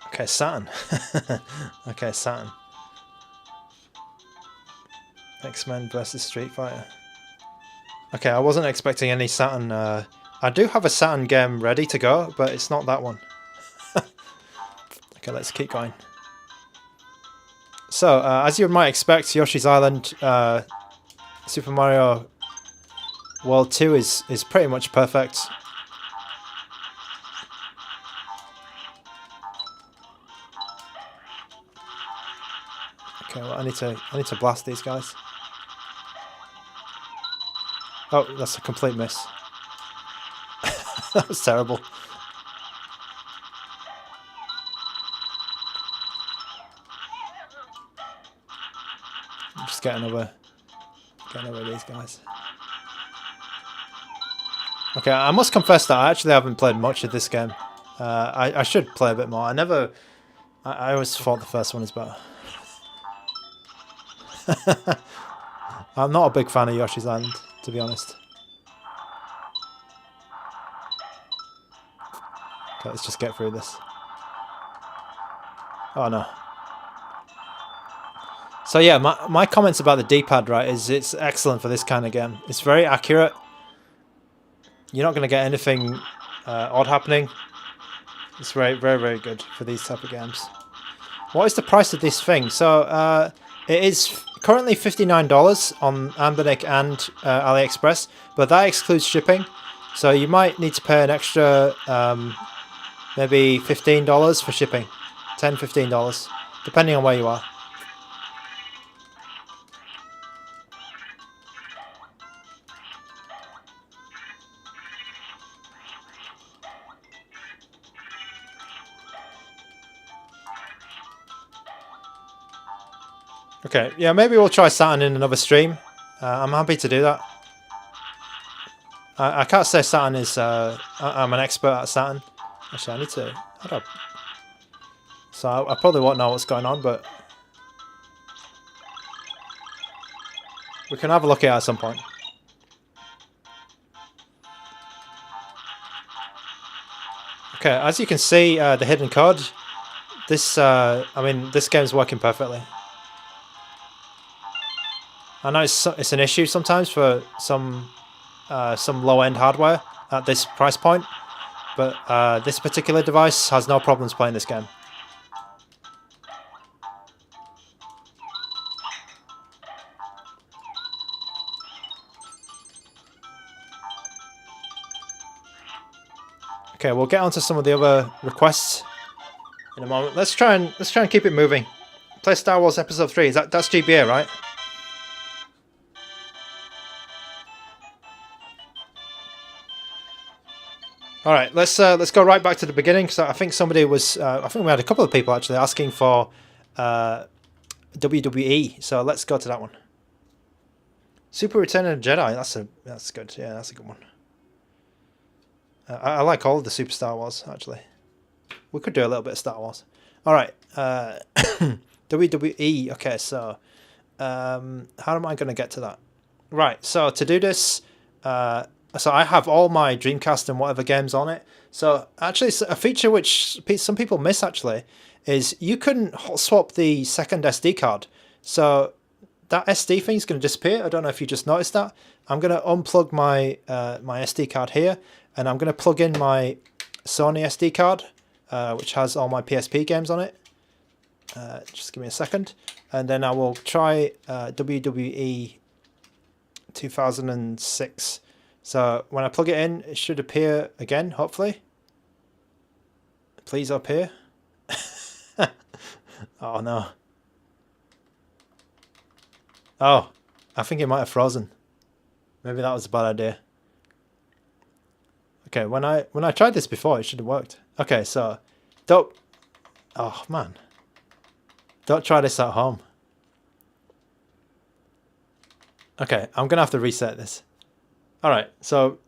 Speaker 1: Okay, Saturn. Okay, Saturn. X-Men versus Street Fighter. Okay, I wasn't expecting any Saturn. I do have a Saturn game ready to go, but it's not that one. Okay, let's keep going. So, as you might expect, Yoshi's Island, Super Mario World 2 is pretty much perfect. Okay, well, I need to blast these guys. Oh, that's a complete miss. That was terrible. I'm just getting over these guys. Okay, I must confess that I actually haven't played much of this game. I should play a bit more. I always thought the first one is better. I'm not a big fan of Yoshi's Island, to be honest. Okay, let's just get through this. Oh no. So yeah, my comments about the D-pad, right, is it's excellent for this kind of game. It's very accurate. You're not going to get anything odd happening. It's very, very, very good for these type of games. What is the price of this thing? So it is currently $59 on ANBERNIC and AliExpress, but that excludes shipping. So you might need to pay an extra maybe $15 for shipping. $10, $15, depending on where you are. Okay, yeah, maybe we'll try Saturn in another stream. I'm happy to do that. I can't say Saturn is... I'm an expert at Saturn. Actually, I need to... Hold up. So I probably won't know what's going on, but... we can have a look at it at some point. Okay, as you can see, the hidden code. This, I mean, this game's working perfectly. I know it's an issue sometimes for some low-end hardware at this price point, but this particular device has no problems playing this game. Okay, we'll get onto some of the other requests in a moment. Let's try and keep it moving. Play Star Wars Episode 3. That's GBA, right? All right, let's go right back to the beginning. So I think somebody was, I think we had a couple of people actually asking for WWE. So let's go to that one. Super Return of the Jedi. That's good. Yeah, that's a good one. I like all of the Super Star Wars actually. We could do a little bit of Star Wars. All right, WWE. Okay, so how am I going to get to that? Right. So to do this. So I have all my Dreamcast and whatever games on it. So actually a feature which some people miss actually is you couldn't hot swap the second SD card. So that SD thing is going to disappear. I don't know if you just noticed that. I'm going to unplug my my SD card here, and I'm going to plug in my Sony SD card, which has all my PSP games on it. Just give me a second. And then I will try WWE 2006. So when I plug it in, it should appear again, hopefully. Please appear. Oh no. Oh, I think it might have frozen. Maybe that was a bad idea. Okay, when I tried this before, it should have worked. Okay, so don't... Oh man. Don't try this at home. Okay, I'm gonna have to reset this. Alright, so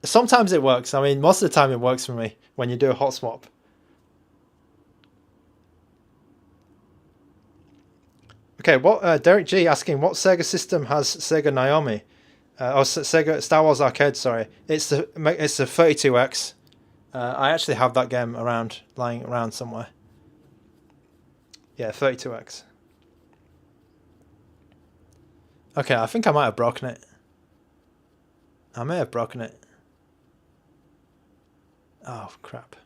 Speaker 1: sometimes it works. I mean, most of the time it works for me when you do a hot swap. Okay, what Derek G asking, what Sega system has Sega Naomi? Sega Star Wars Arcade, sorry. It's the 32X. I actually have that game lying around somewhere. Yeah, 32X. Okay, I think I might have broken it. I may have broken it. Oh, crap.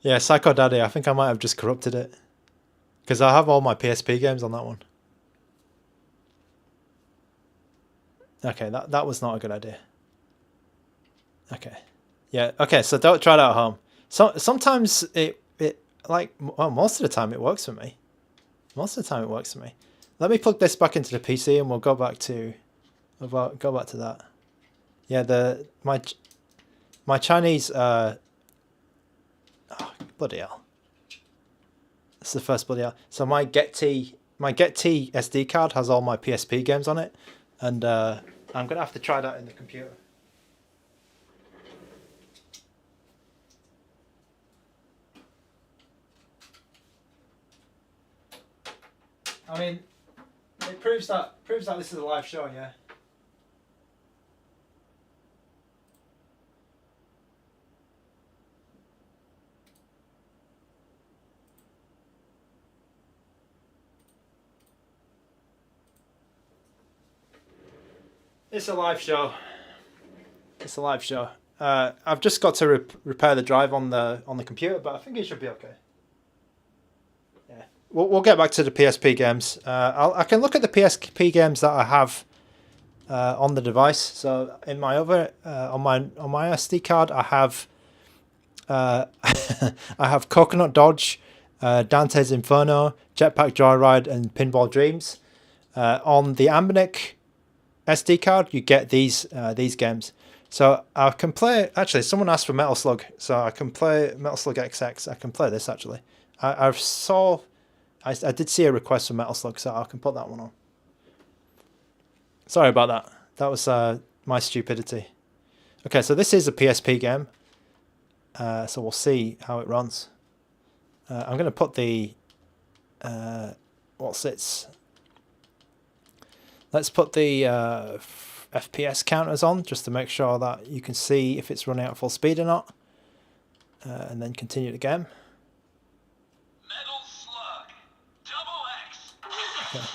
Speaker 1: Yeah, Psycho Daddy, I think I might have just corrupted it. Because I have all my PSP games on that one. Okay, that was not a good idea. Okay. Yeah, okay, so don't try that at home. Sometimes it most of the time it works for me. Most of the time it works for me. Let me plug this back into the PC and we'll go back to that. Yeah, my Chinese oh, bloody hell. This is the first bloody hell. So my Get-T SD card has all my PSP games on it, and I'm gonna have to try that in the computer. I mean, it proves that this is a live show, yeah. It's a live show. It's a live show. I've just got to repair the drive on the computer, but I think it should be okay. Yeah, we'll get back to the PSP games. I can look at the PSP games that I have on the device. So in my other on my SD card, I have I have Coconut Dodge, Dante's Inferno, Jetpack Joyride, and Pinball Dreams. On the ANBERNIC SD card, you get these games. So I can play. Actually, someone asked for Metal Slug, so I can play Metal Slug XX. I can play this actually. I did see a request for Metal Slug, so I can put that one on. Sorry about that. That was my stupidity. Okay, so this is a PSP game. So we'll see how it runs. I'm going to put the let's put the FPS counters on just to make sure that you can see if it's running at full speed or not, and then continue the game.
Speaker 2: Metal Slug XX.
Speaker 1: Okay.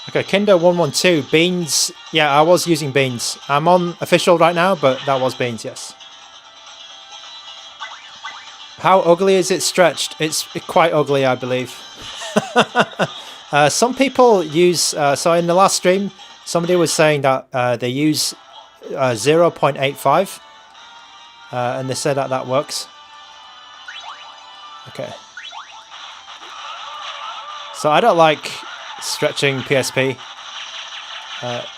Speaker 1: Okay, Kinder112, Beans. Yeah, I was using Beans. I'm on official right now, but that was Beans, yes. How ugly is it stretched? It's quite ugly, I believe. Some people use, so in the last stream, somebody was saying that they use 0.85, and they said that works. Okay. So I don't like stretching PSP,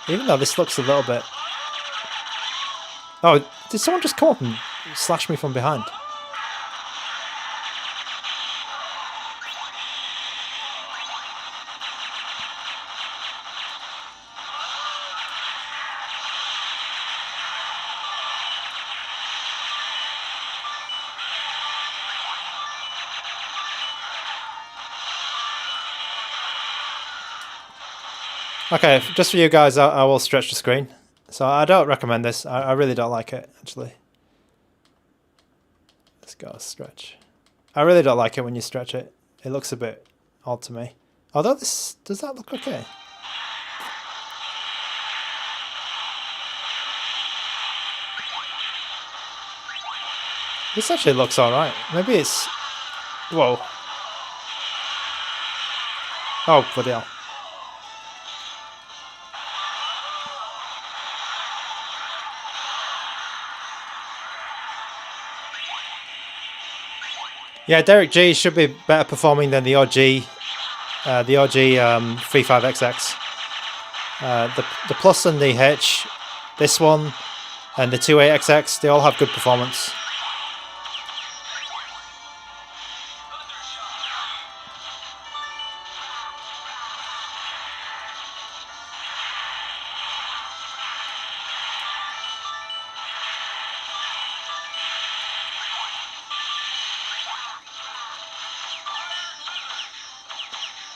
Speaker 1: even though this looks a little bit... Oh, did someone just come up and slash me from behind? Okay, just for you guys, I will stretch the screen. So I don't recommend this. I really don't like it, actually. Let's go stretch. I really don't like it when you stretch it. It looks a bit odd to me. Although does that look okay? This actually looks alright. Maybe it's... Whoa. Oh, bloody hell. Yeah, Derek G should be better performing than the OG 35XX. The Plus and the H this one, and the 28XX, they all have good performance.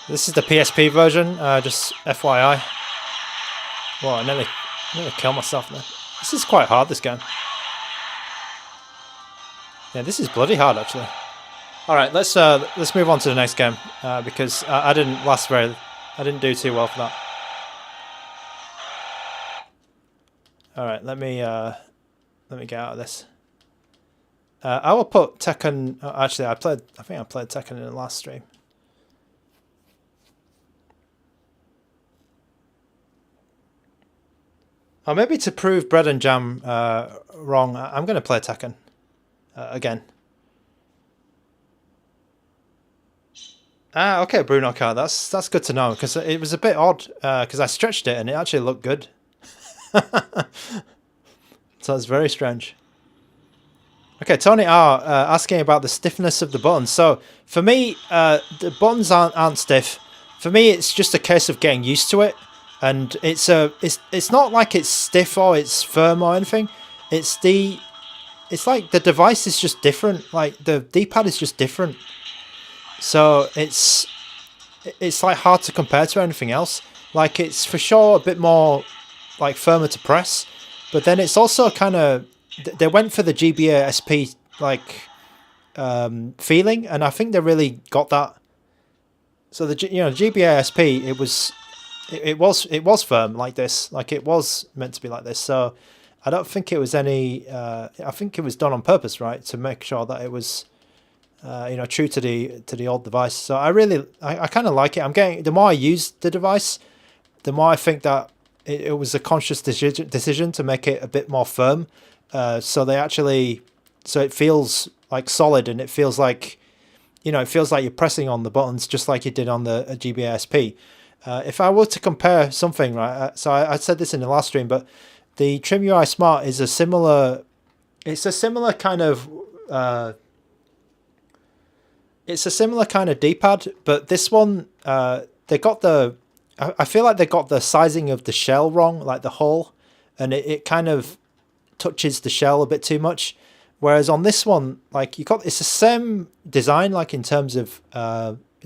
Speaker 1: This is the PSP version, just FYI. Whoa, I nearly killed myself there. This is quite hard, this game. Yeah, this is bloody hard, actually. Alright, let's move on to the next game, because I didn't do too well for that. Alright, let me get out of this. I will put Tekken, actually I think I played Tekken in the last stream. Or maybe to prove Bread and Jam wrong, I'm going to play Tekken again. Ah, okay, Bruno Car. That's good to know, because it was a bit odd because I stretched it and it actually looked good. So it's very strange. Okay, Tony R asking about the stiffness of the buttons. So for me, the buttons aren't stiff. For me, it's just a case of getting used to it. And it's not like it's stiff or it's firm or anything. It's like the device is just different. Like the D-pad is just different. So it's like hard to compare to anything else. Like it's for sure a bit more like firmer to press, but then it's also kind of, they went for the GBA SP like feeling, and I think they really got that. So the GBA SP, it was firm like this, like it was meant to be like this. So I don't think it was any. I think it was done on purpose, right, to make sure that it was, true to the old device. So I kind of like it. I'm getting, the more I use the device, the more I think that it was a conscious decision to make it a bit more firm. So it feels like solid, and it feels like, it feels like you're pressing on the buttons just like you did on the GBA SP. If I were to compare something, right, so I said this in the last stream, but the Trim UI Smart is a similar kind of D-pad, but this one, I feel like they got the sizing of the shell wrong, like the hole, and it kind of touches the shell a bit too much. Whereas on this one, like it's the same design, like in terms of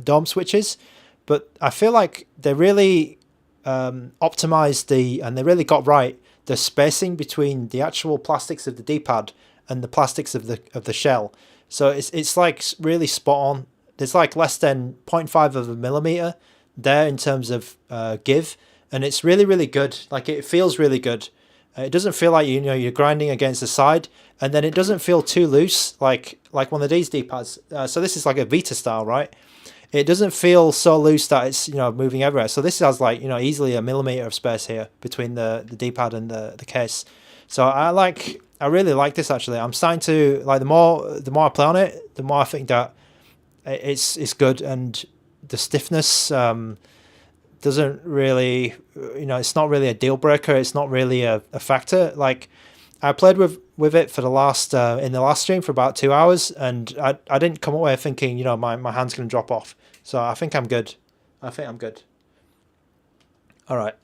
Speaker 1: dome switches, but I feel like they really optimized and they really got right the spacing between the actual plastics of the D-pad and the plastics of the shell. So it's like really spot on. There's like less than 0.5 of a millimeter there in terms of give, and it's really, really good. Like it feels really good. It doesn't feel like you're grinding against the side, and then it doesn't feel too loose like one of these D-pads. So this is like a Vita style, right? It doesn't feel so loose that it's moving everywhere. So this has like easily a millimeter of space here between the D-pad and the case. So I really like this actually. I'm starting to like, the more I play on it, the more I think that it's good, and the stiffness doesn't really, it's not really a deal breaker. It's not really a factor. Like I played with it for the last in the last stream for about 2 hours, and I didn't come away thinking my hand's gonna drop off. So I think I'm good. All right.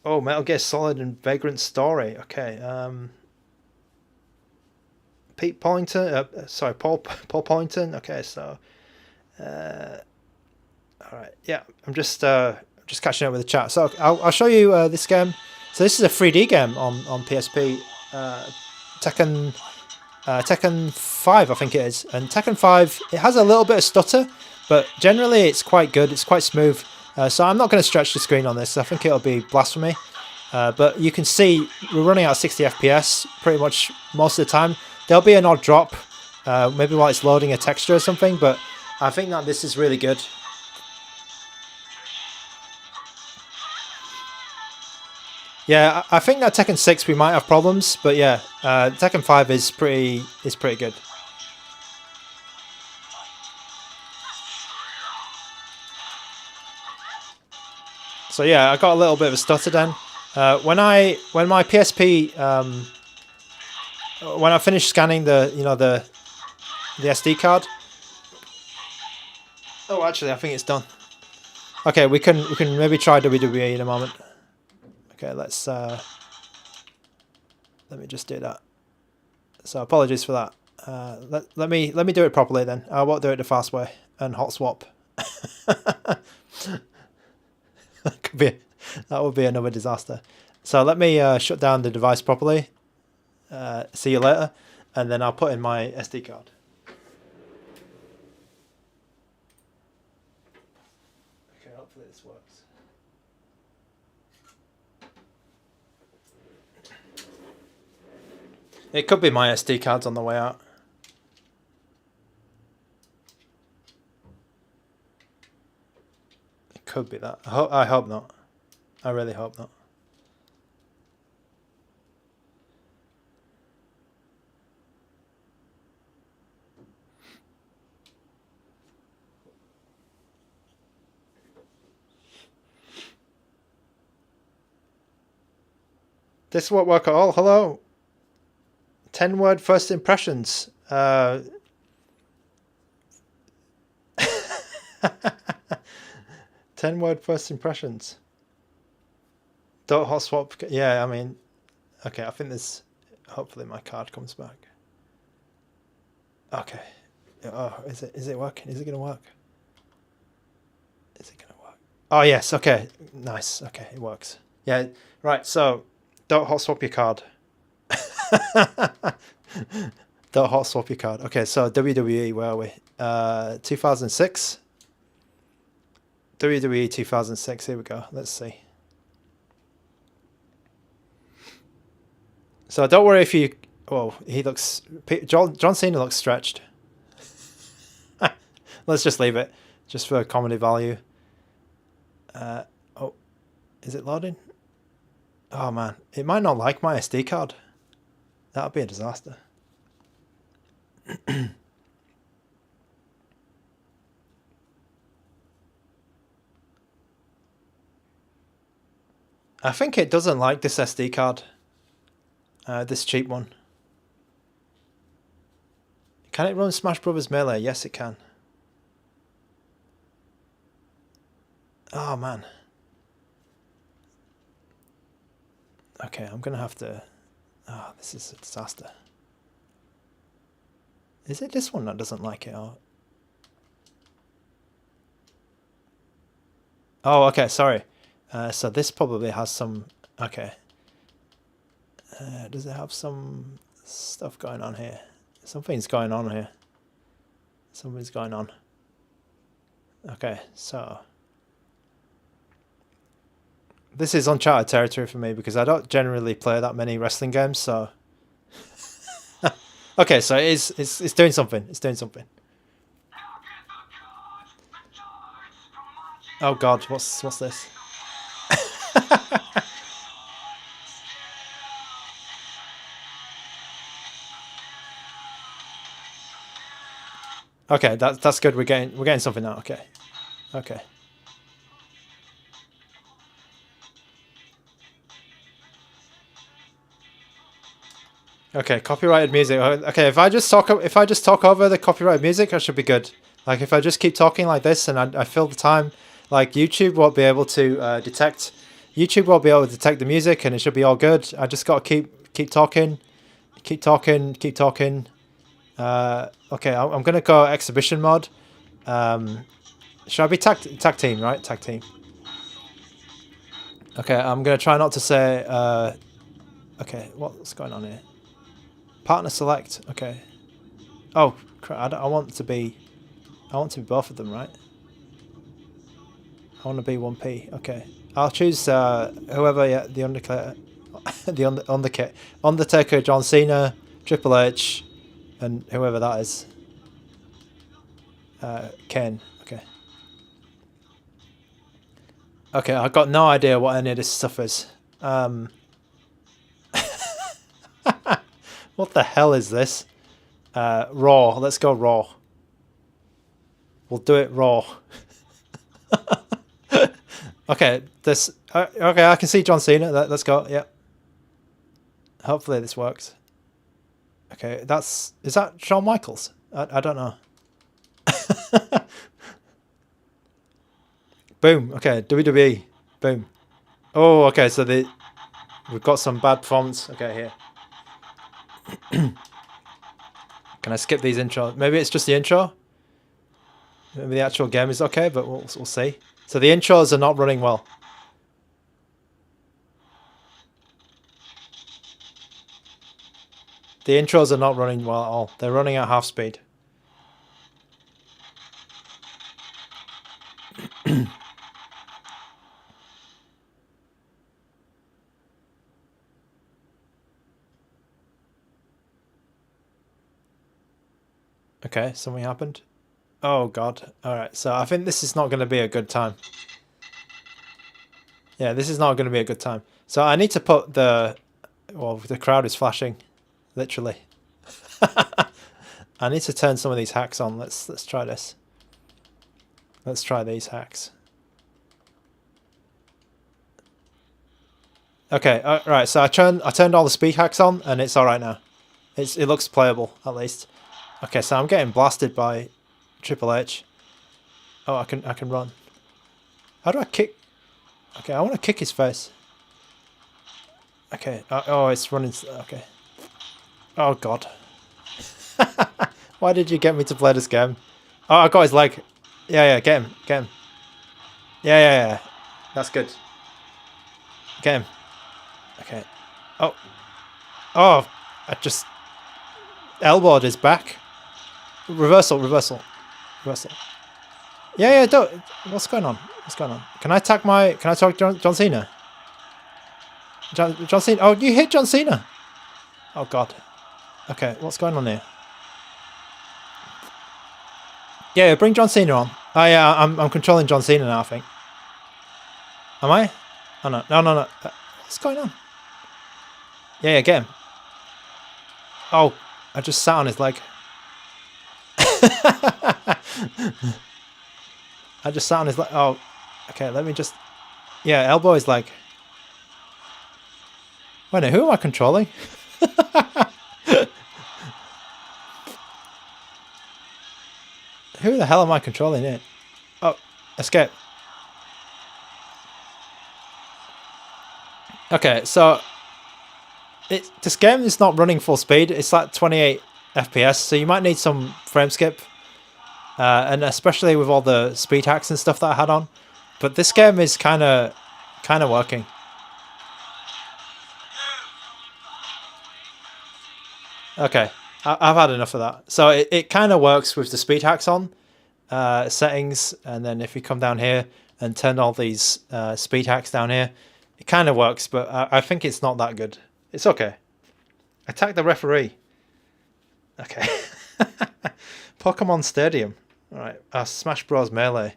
Speaker 1: Oh, Metal Gear Solid and Vagrant Story. Okay. Pete Pollington. Sorry, Paul Pollington. Okay, so. All right. Yeah, I'm just catching up with the chat. So I'll show you this game. So this is a 3D game on PSP. Tekken 5, I think it is. And Tekken 5, it has a little bit of stutter, but generally it's quite good. It's quite smooth. So I'm not going to stretch the screen on this. I think it'll be blasphemy. But you can see we're running at 60 FPS pretty much most of the time. There'll be an odd drop, maybe while it's loading a texture or something, but I think that this is really good. Yeah, I think that Tekken 6 we might have problems, but yeah, Tekken 5 is pretty good. So yeah, I got a little bit of a stutter then. When my PSP when I finished scanning the the SD card. Oh, actually, I think it's done. Okay, we can maybe try WWE in a moment. Okay, let's let me just do that. So apologies for that. Let me do it properly then. I won't do it the fast way and hot swap. That would be another disaster. So let me shut down the device properly. See you later, and then I'll put in my SD card. Okay, hopefully this works. It could be my SD card's on the way out. It could be that. I hope not. I really hope not. This won't work at all. Hello. 10-word first impressions. 10-word first impressions. Don't hot swap. Yeah, I mean, okay. I think this. Hopefully, my card comes back. Okay. Oh, is it working? Is it gonna work? Is it gonna work? Oh yes. Okay. Nice. Okay, it works. Yeah. Right. So, don't hot swap your card. Don't hot swap your card. Okay. So WWE. Where are we? 2006. WWE 2006. Here we go. Let's see. So don't worry if you. Oh, he looks. John Cena looks stretched. Let's just leave it, just for comedy value. Oh, is it loading? Oh man, it might not like my SD card. That'd be a disaster. I think it doesn't like this SD card. This cheap one. Can it run Smash Brothers Melee? Yes, it can. Oh man. Okay, I'm gonna have to. Oh, this is a disaster. Is it this one that doesn't like it? Or... Oh, okay, sorry. So this probably has some. Okay. Does it have some stuff going on here? Something's going on here. Something's going on. Okay, so this is uncharted territory for me because I don't generally play that many wrestling games. So okay, so it's doing something. It's doing something. Oh God, what's this? Okay, that's good. We're getting something now. Okay, okay. Okay, copyrighted music. Okay, if I just talk over the copyrighted music, I should be good. Like if I just keep talking like this and I fill the time, like YouTube won't be able to detect. YouTube won't be able to detect the music, and it should be all good. I just got to keep talking, keep talking, keep talking. Okay, I'm gonna go exhibition mode. Should I be tag team, right? Tag team. Okay, I'm gonna try not to say. Okay, what's going on here? Partner select. Okay. Oh, crap, I want to be both of them, right? I want to be 1P. Okay, I'll choose whoever. Yeah, the Undertaker, Undertaker, John Cena, Triple H. And whoever that is. Ken. Okay. Okay, I've got no idea what any of this stuff is. What the hell is this? Raw. Let's go raw. We'll do it raw. Okay, this Okay, I can see John Cena. Let's go. Yeah. Hopefully this works. Okay, is that Shawn Michaels? I don't know. Boom. Okay, WWE. Boom. Oh, okay. So we've got some bad performance. Okay, here. Can I skip these intros? Maybe it's just the intro. Maybe the actual game is okay, but we'll see. So the intros are not running well. The intros are not running well at all. They're running at half speed. Okay, something happened. Oh god. Alright, so I think this is not going to be a good time. Yeah, this is not going to be a good time. So I need to put the crowd is flashing. Literally. I need to turn some of these hacks on. Let's try this. Let's try these hacks. Okay, right. So I turned all the speed hacks on, and it's all right now. It looks playable at least. Okay, so I'm getting blasted by Triple H. Oh, I can run. How do I kick? Okay, I want to kick his face. Okay. Oh, it's running. Okay. Oh god. Why did you get me to play this game? Oh, I got his leg. Yeah, get him. Get him. Yeah. That's good. Get him. Okay. Oh. Oh, I just elbowed his back. Reversal. Yeah, don't. What's going on? What's going on? Can I talk John Cena? John Cena. Oh, you hit John Cena. Oh god. Okay, what's going on here? Yeah, bring John Cena on. Oh yeah, I'm controlling John Cena now, I think. Am I? Oh no. What's going on? Yeah, get him. Oh, I just sat on his leg. I just sat on his leg. Oh, okay, let me just... Yeah, elbow his leg. Wait a minute, who am I controlling? Who the hell am I controlling here? Oh, escape. Okay, so... This game is not running full speed. It's like 28 FPS, so you might need some frame skip. And especially with all the speed hacks and stuff that I had on. But this game is kind of working. Okay, I've had enough of that. So it kind of works with the speed hacks on settings, and then if you come down here and turn all these speed hacks down here, it kind of works, but I think it's not that good. It's okay. Attack the referee. Okay. Pokemon Stadium. Alright, Smash Bros. Melee.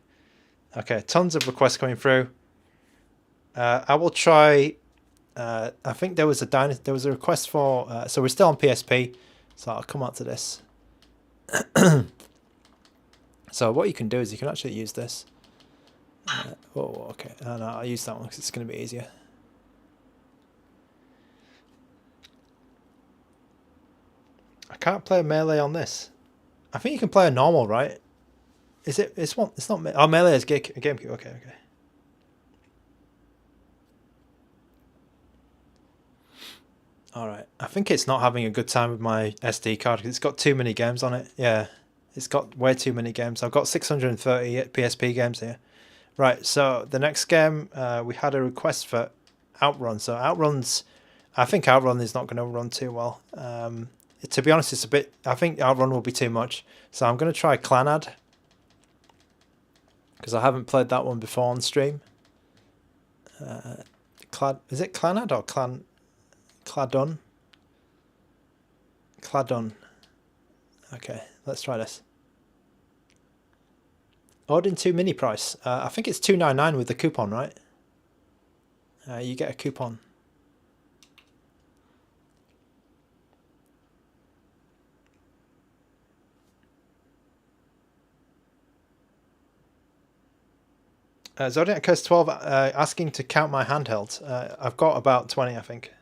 Speaker 1: Okay, tons of requests coming through. I will try... I think there was a request for... so we're still on PSP, so I'll come out to this. So what you can do is you can actually use this. Oh, okay. No, I'll use that one because it's going to be easier. I can't play Melee on this. I think you can play a normal, right? Is it? It's not. Oh, Melee is GameCube. Okay. All right. I think it's not having a good time with my SD card because it's got too many games on it. Yeah, it's got way too many games. I've got 630 PSP games here. Right. So the next game, we had a request for Outrun. So Outrun's, I think Outrun is not going to run too well. To be honest, it's a bit... I think Outrun will be too much. So I'm going to try Clanad. Because I haven't played that one before on stream. Is it Clanad or Cladun? Cladun. Okay, let's try this. Odin 2 mini price. I think it's $2.99 with the coupon, right? You get a coupon. Zodiac Curse 12 asking to count my handhelds. I've got about 20, I think.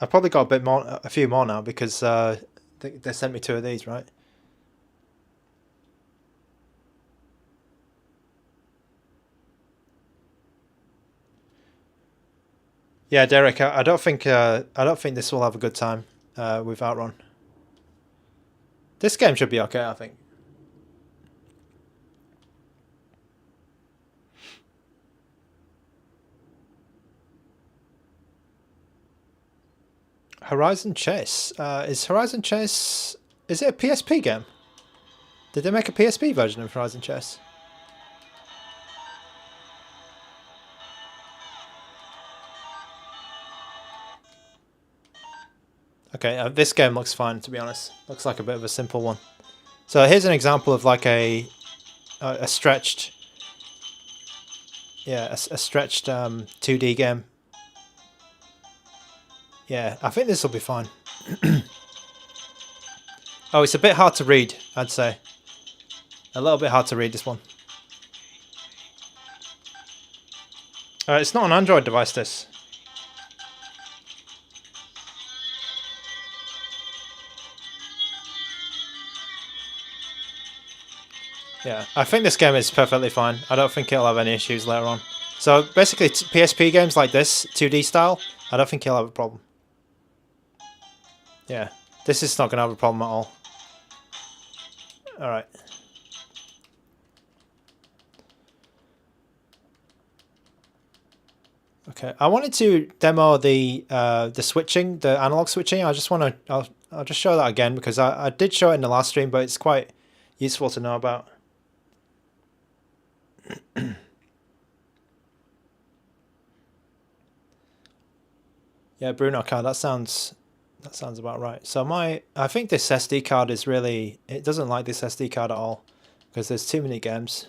Speaker 1: I've probably got a bit more, a few more now because they sent me 2 of these, right? Yeah, Derek, I don't think this will have a good time with Outrun. This game should be okay, I think. Horizon Chase. Is Horizon Chase... Is it a PSP game? Did they make a PSP version of Horizon Chase? Okay, this game looks fine, to be honest. Looks like a bit of a simple one. So here's an example of like a stretched... Yeah, a stretched 2D game. Yeah, I think this will be fine. Oh, it's a bit hard to read, I'd say. A little bit hard to read, this one. It's not an Android device, this. Yeah, I think this game is perfectly fine. I don't think it'll have any issues later on. So basically, PSP games like this, 2D style, I don't think you'll have a problem. Yeah, this is not going to have a problem at all. Alright. Okay, I wanted to demo the switching, the analog switching. I just want to, I'll just show that again because I did show it in the last stream, but it's quite useful to know about. Yeah, Bruno card. That sounds about right. So I think this SD card is really, it doesn't like this SD card at all because there's too many games.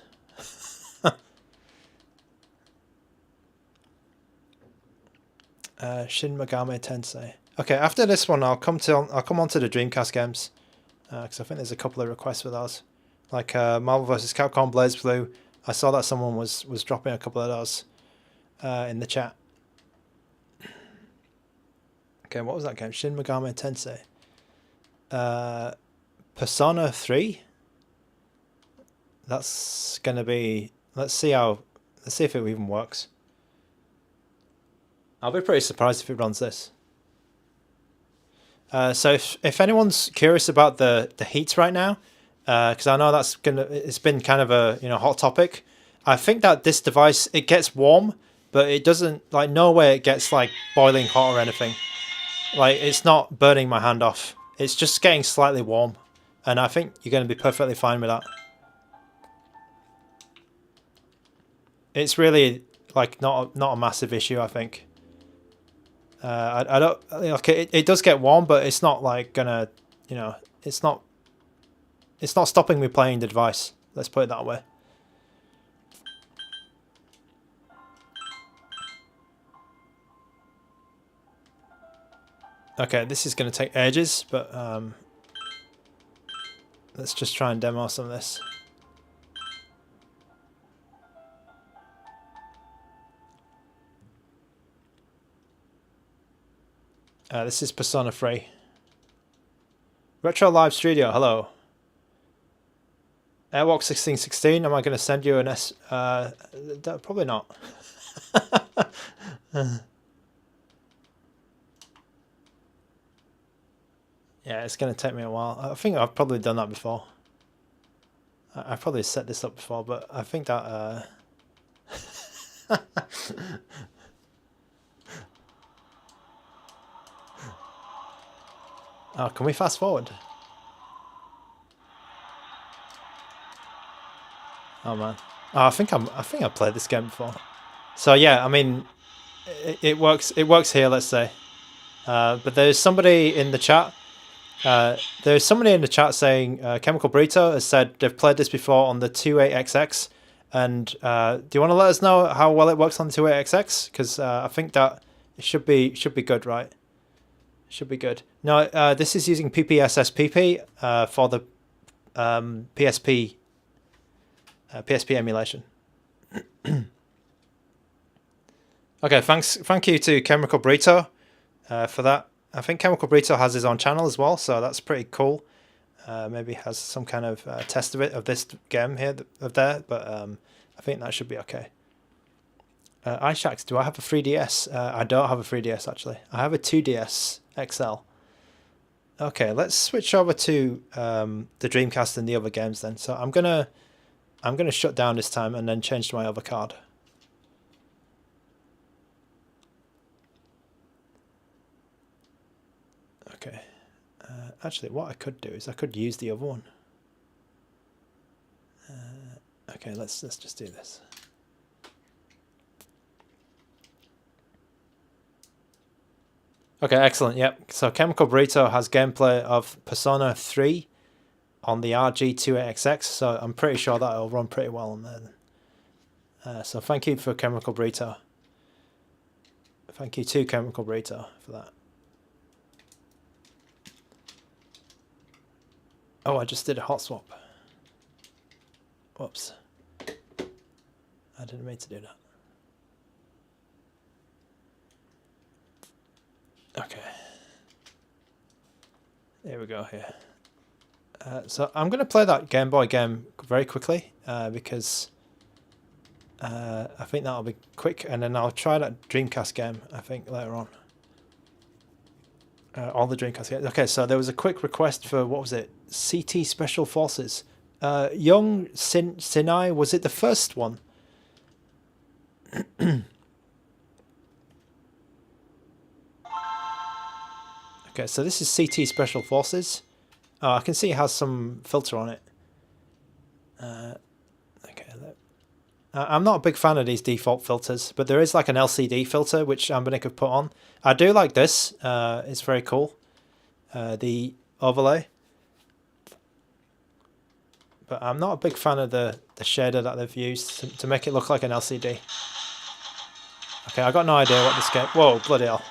Speaker 1: Shin Megami Tensei. Okay, after this one, I'll come on to the Dreamcast games because I think there's a couple of requests for those, like Marvel vs. Capcom Blaze Blue. I saw that someone was dropping a couple of those in the chat. Okay, what was that game? Shin Megami Tensei. Persona 3. That's gonna be. Let's see if it even works. I'll be pretty surprised if it runs this. So if anyone's curious about the heats right now, because I know it's been kind of a hot topic. I think that this device, it gets warm, but it doesn't, like, no way it gets like boiling hot or anything. Like, it's not burning my hand off. It's just getting slightly warm, and I think you're going to be perfectly fine with that. It's really like not a massive issue, I think. I don't, okay, it does get warm, but it's not like gonna, it's not stopping me playing the device. Let's put it that way. Okay, this is going to take ages, but let's just try and demo some of this. This is Persona 3. Retro Live Studio, hello. Airwalk 1616, am I going to send you an probably not. Yeah, it's going to take me a while. I think I've probably done that before. I've probably set this up before, but I think that... Oh, can we fast forward? Oh man. Oh, I think I've played this game before. So yeah, I mean, it works here, let's say. But there's somebody in the chat. There's somebody in the chat saying Chemical Burrito has said they've played this before on the 28XX. And do you want to let us know how well it works on the 28XX? Because I think that it should be good, right? Should be good. No, this is using PPSSPP for the PSP emulation. Okay, thank you to Chemical Burrito for that. I think Chemical Burrito has his own channel as well, so that's pretty cool. Maybe has some kind of test of it, of this game here, but I think that should be okay. iShacks, do I have a 3DS? I don't have a 3DS actually. I have a 2DS XL. Okay, let's switch over to the Dreamcast and the other games then. So I'm gonna shut down this time and then change to my other card. Okay. Actually, what I could do is I could use the other one. Okay, let's just do this. Okay, excellent. Yep. So Chemical Burrito has gameplay of Persona 3 on the RG28XX, so I'm pretty sure that will run pretty well on there. So thank you for Chemical Burrito. Thank you to Chemical Burrito for that. Oh, I just did a hot swap. Whoops. I didn't mean to do that. Okay. There we go here. So I'm going to play that Game Boy game very quickly because I think that'll be quick, and then I'll try that Dreamcast game, I think, later on. All the Dreamcast games. Okay, so there was a quick request for, what was it? CT Special Forces. Young Sinai, was it the first one? Okay, so this is CT Special Forces. Oh, I can see it has some filter on it. Okay, I'm not a big fan of these default filters, but there is like an LCD filter which ANBERNIC have put on. I do like this. It's very cool. The overlay. But I'm not a big fan of the shader that they've used to make it look like an LCD. Okay, I got no idea what this game... Whoa, bloody hell.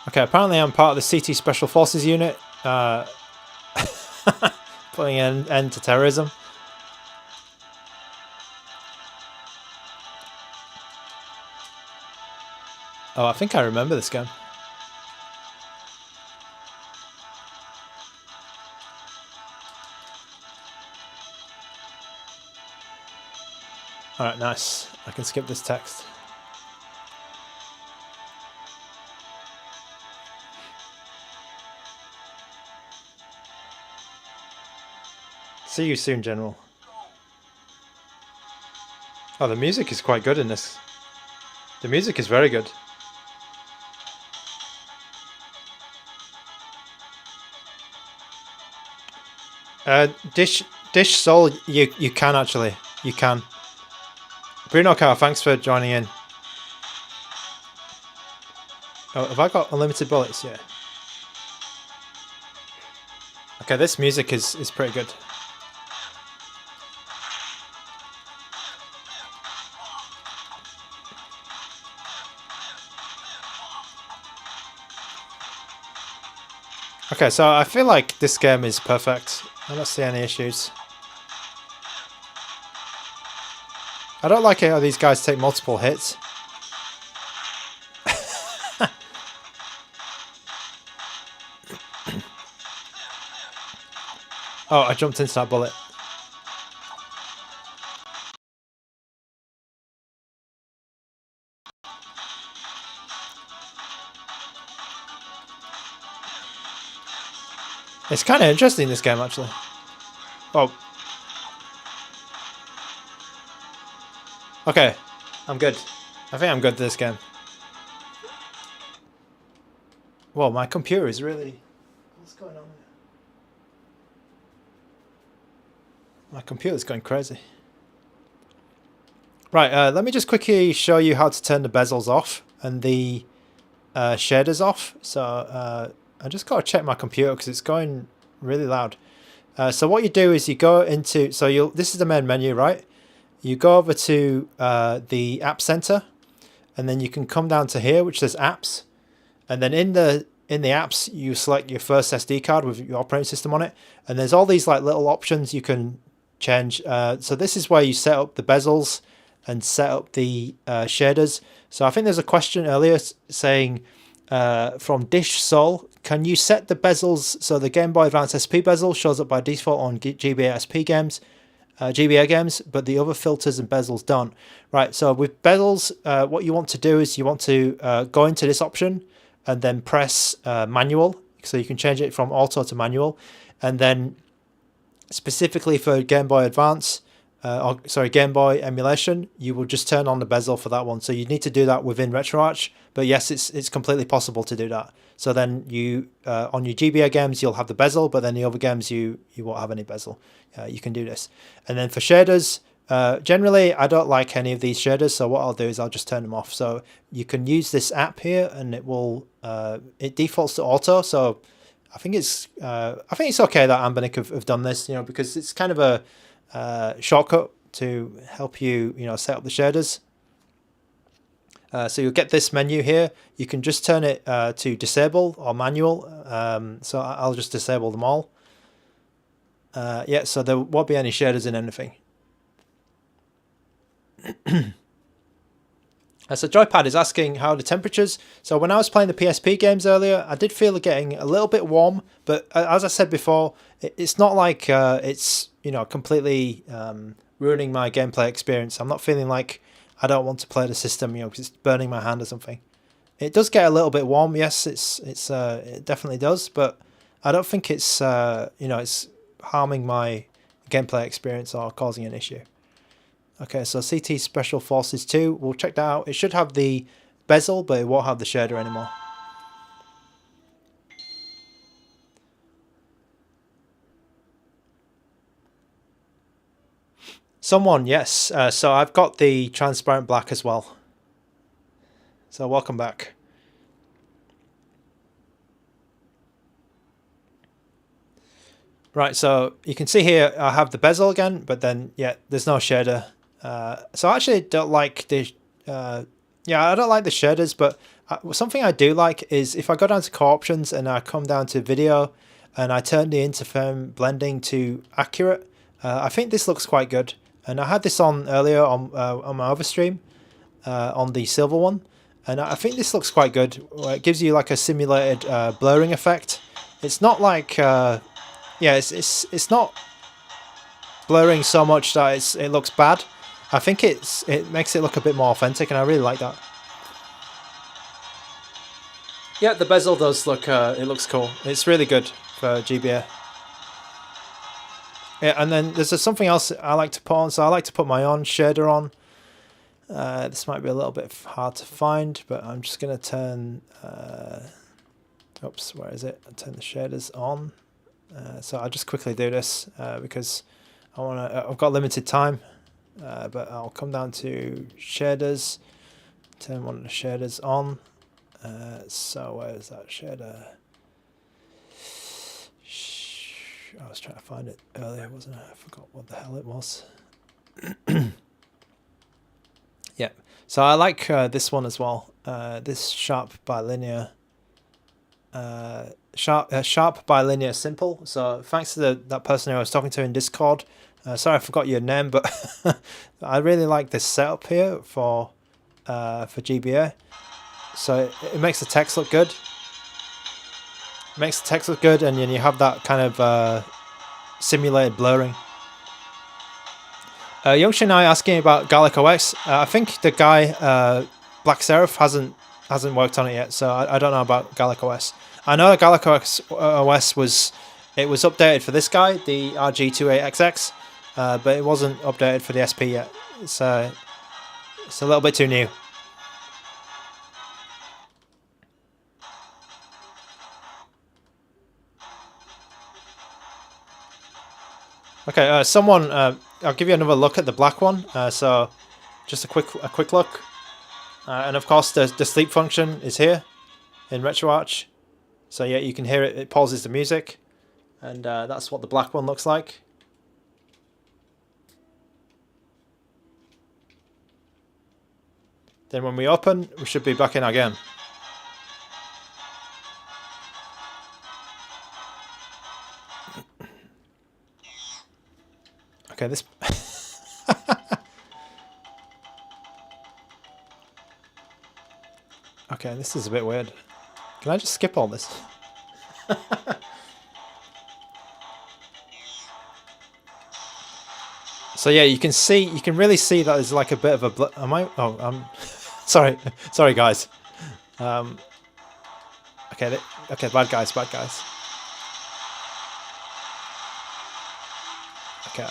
Speaker 1: Okay, apparently I'm part of the CT Special Forces unit. Putting an end to terrorism. Oh, I think I remember this game. Alright, nice. I can skip this text. See you soon, General. Oh, the music is quite good in this. The music is very good. Dish Soul, you can actually. You can. Bruno Car, thanks for joining in. Oh, have I got unlimited bullets? Yeah. Okay, this music is pretty good. Okay, so I feel like this game is perfect. I don't see any issues. I don't like it how these guys take multiple hits. Oh, I jumped into that bullet. It's kind of interesting, this game, actually. Oh. Okay, I'm good. I think I'm good at this game. Whoa, my computer is really... What's going on here? My computer's going crazy. Right, let me just quickly show you how to turn the bezels off and the shaders off. So I just got to check my computer because it's going really loud. So what you do is you go into... So this is the main menu, right? You go over to the App Center and then you can come down to here, which says apps, and then in the apps you select your first SD card with your operating system on it, and there's all these like little options you can change. So this is where you set up the bezels and set up the shaders. So I think there's a question earlier saying from Dish Soul, can you set the bezels so the Game Boy Advance SP bezel shows up by default on GBA SP games, GBA games, but the other filters and bezels don't? Right, so with bezels, what you want to do is you want to go into this option and then press manual, so you can change it from auto to manual, and then specifically for Game Boy Advance, Game Boy emulation, you will just turn on the bezel for that one. So you need to do that within RetroArch, but yes, it's completely possible to do that. So then you on your GBA games you'll have the bezel, but then the other games you won't have any bezel. You can do this. And then for shaders, generally I don't like any of these shaders, so what I'll do is I'll just turn them off. So you can use this app here, and it will it defaults to auto. So I think it's okay that ANBERNIC have done this, because it's kind of a shortcut to help you set up the shaders. So you'll get this menu here. You can just turn it to disable or manual. So I'll just disable them all. Yeah, so there won't be any shaders in anything. So Joypad is asking how are the temperatures. So when I was playing the PSP games earlier, I did feel it getting a little bit warm, but as I said before, it's not like it's completely ruining my gameplay experience. I'm not feeling like I don't want to play the system, because it's burning my hand or something. It does get a little bit warm, yes, it definitely does, but I don't think it's it's harming my gameplay experience or causing an issue. Okay, so CT Special Forces 2, we'll check that out. It should have the bezel, but it won't have the shader anymore. Someone, yes. So I've got the transparent black as well. So welcome back. Right, so you can see here I have the bezel again, but then yeah, there's no shader. So I actually don't like the I don't like the shaders, but something I do like is if I go down to core options and I come down to video and I turn the interframe blending to accurate, I think this looks quite good. And I had this on earlier on my other stream, on the silver one, and I think this looks quite good. It gives you like a simulated blurring effect. It's not like it's not blurring so much that it looks bad. I think it makes it look a bit more authentic, and I really like that. Yeah, the bezel does look it looks cool. It's really good for GBA. Yeah, and then there's something else I like to put on. So I like to put my own shader on. This might be a little bit hard to find, but I'm just gonna turn. Oops, where is it? I'll turn the shaders on. So I'll just quickly do this because I've got limited time. But I'll come down to shaders, turn one of the shaders on. So where's that shader? I was trying to find it earlier, wasn't I? I forgot what the hell it was. Yeah, so I like this one as well. This sharp bilinear. Sharp bilinear simple. So thanks to that person who I was talking to in Discord. Sorry I forgot your name, but I really like this setup here for GBA. So it makes the text look good. It makes the text look good, and then you have that kind of simulated blurring. Yoshi and I asking about Garlic OS. I think the guy Black Seraph hasn't worked on it yet, so I don't know about Garlic OS. I know Garlic OS was updated for this guy, the RG38XX. But it wasn't updated for the SP yet. It's a little bit too new. Okay, I'll give you another look at the black one. So just a quick look, and of course the sleep function is here in RetroArch. So yeah, you can hear it. It pauses the music, and that's what the black one looks like. Then when we open, we should be back in our game. Okay, this... Okay, this is a bit weird. Can I just skip all this? So yeah, you can really see that there's like a bit of a... Am I... Oh, sorry. Sorry, guys. Okay, okay, bad guys. Okay.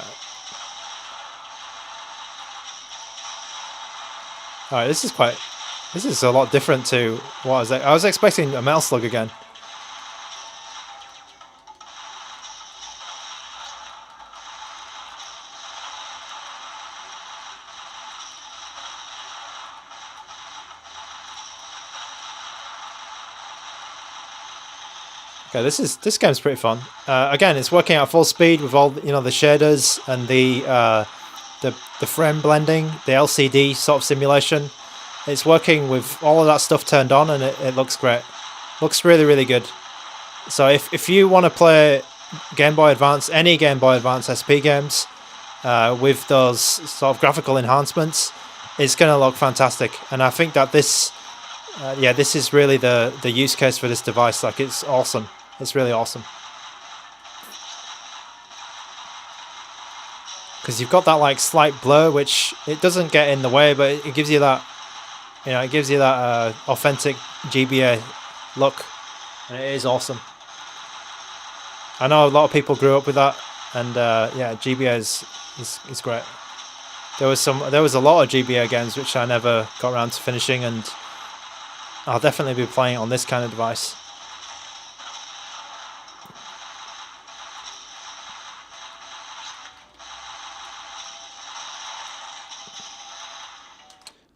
Speaker 1: Alright, this is a lot different to what I was expecting a Metal Slug again. Okay, this game's pretty fun. Again, it's working at full speed with all the shaders and the frame blending, the LCD sort of simulation. It's working with all of that stuff turned on, and it looks great. Looks really, really good. So if you want to play Game Boy Advance, any Game Boy Advance SP games with those sort of graphical enhancements, it's going to look fantastic. And I think that this is really the use case for this device. Like, it's awesome. It's really awesome. Because you've got that like slight blur, which it doesn't get in the way, but it gives you that, it gives you that authentic GBA look, and it is awesome. I know a lot of people grew up with that, and yeah, GBA is great. There was a lot of GBA games which I never got around to finishing, and I'll definitely be playing it on this kind of device.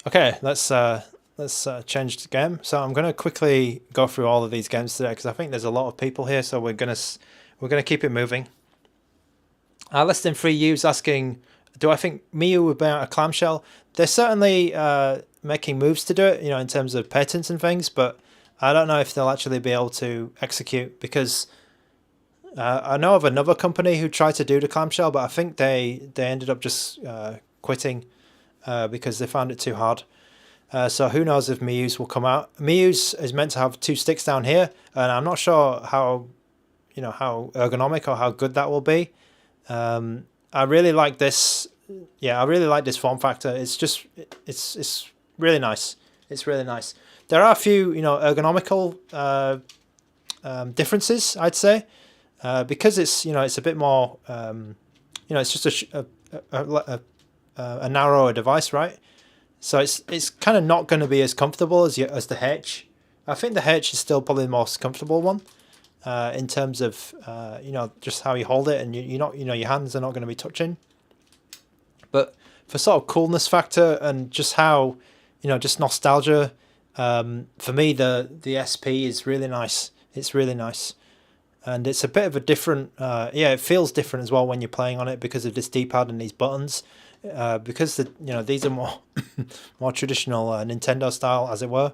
Speaker 1: Okay, let's change the game. So I'm going to quickly go through all of these games today because I think there's a lot of people here, so we're gonna keep it moving. Less than 3 U's asking, do I think Miyu would be out a clamshell? They're certainly making moves to do it, in terms of patents and things, but I don't know if they'll actually be able to execute, because I know of another company who tried to do the clamshell, but I think they ended up just quitting because they found it too hard. So who knows if Miyu's will come out. Miyu's is meant to have 2 sticks down here, and I'm not sure how ergonomic or how good that will be. I really like this. Yeah, I really like this form factor. It's really nice. It's really nice. There are a few ergonomical differences, I'd say, because it's it's a bit more it's just a narrower device, right? So it's kind of not going to be as comfortable as the H. I think the H is still probably the most comfortable one in terms of just how you hold it, and you're not your hands are not going to be touching. But for sort of coolness factor and just how just nostalgia, for me the SP is really nice. It's really nice, and it's a bit of a different. It feels different as well when you're playing on it because of this D-pad and these buttons. Because these are more more traditional Nintendo style, as it were.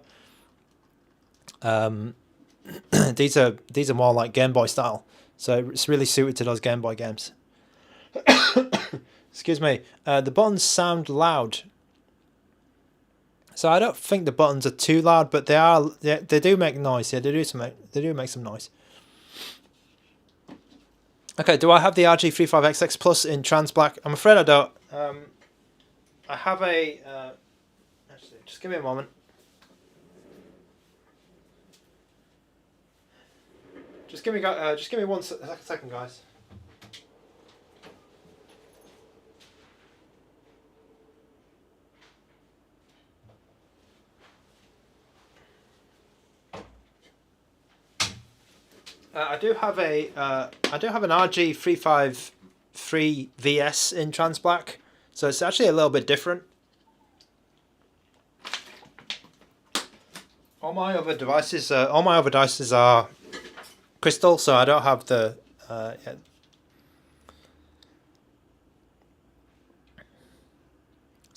Speaker 1: These are more like Game Boy style, so it's really suited to those Game Boy games. Excuse me. The buttons sound loud. So I don't think the buttons are too loud, but they do make noise. Yeah, they do make some noise. Okay, do I have the RG35XX Plus in trans black? I'm afraid I don't. I have a... actually, just give me a moment. Just give me one second, guys. I do have an RG353 VS in trans black, so it's actually a little bit different. All my other devices are crystal, so I don't have the.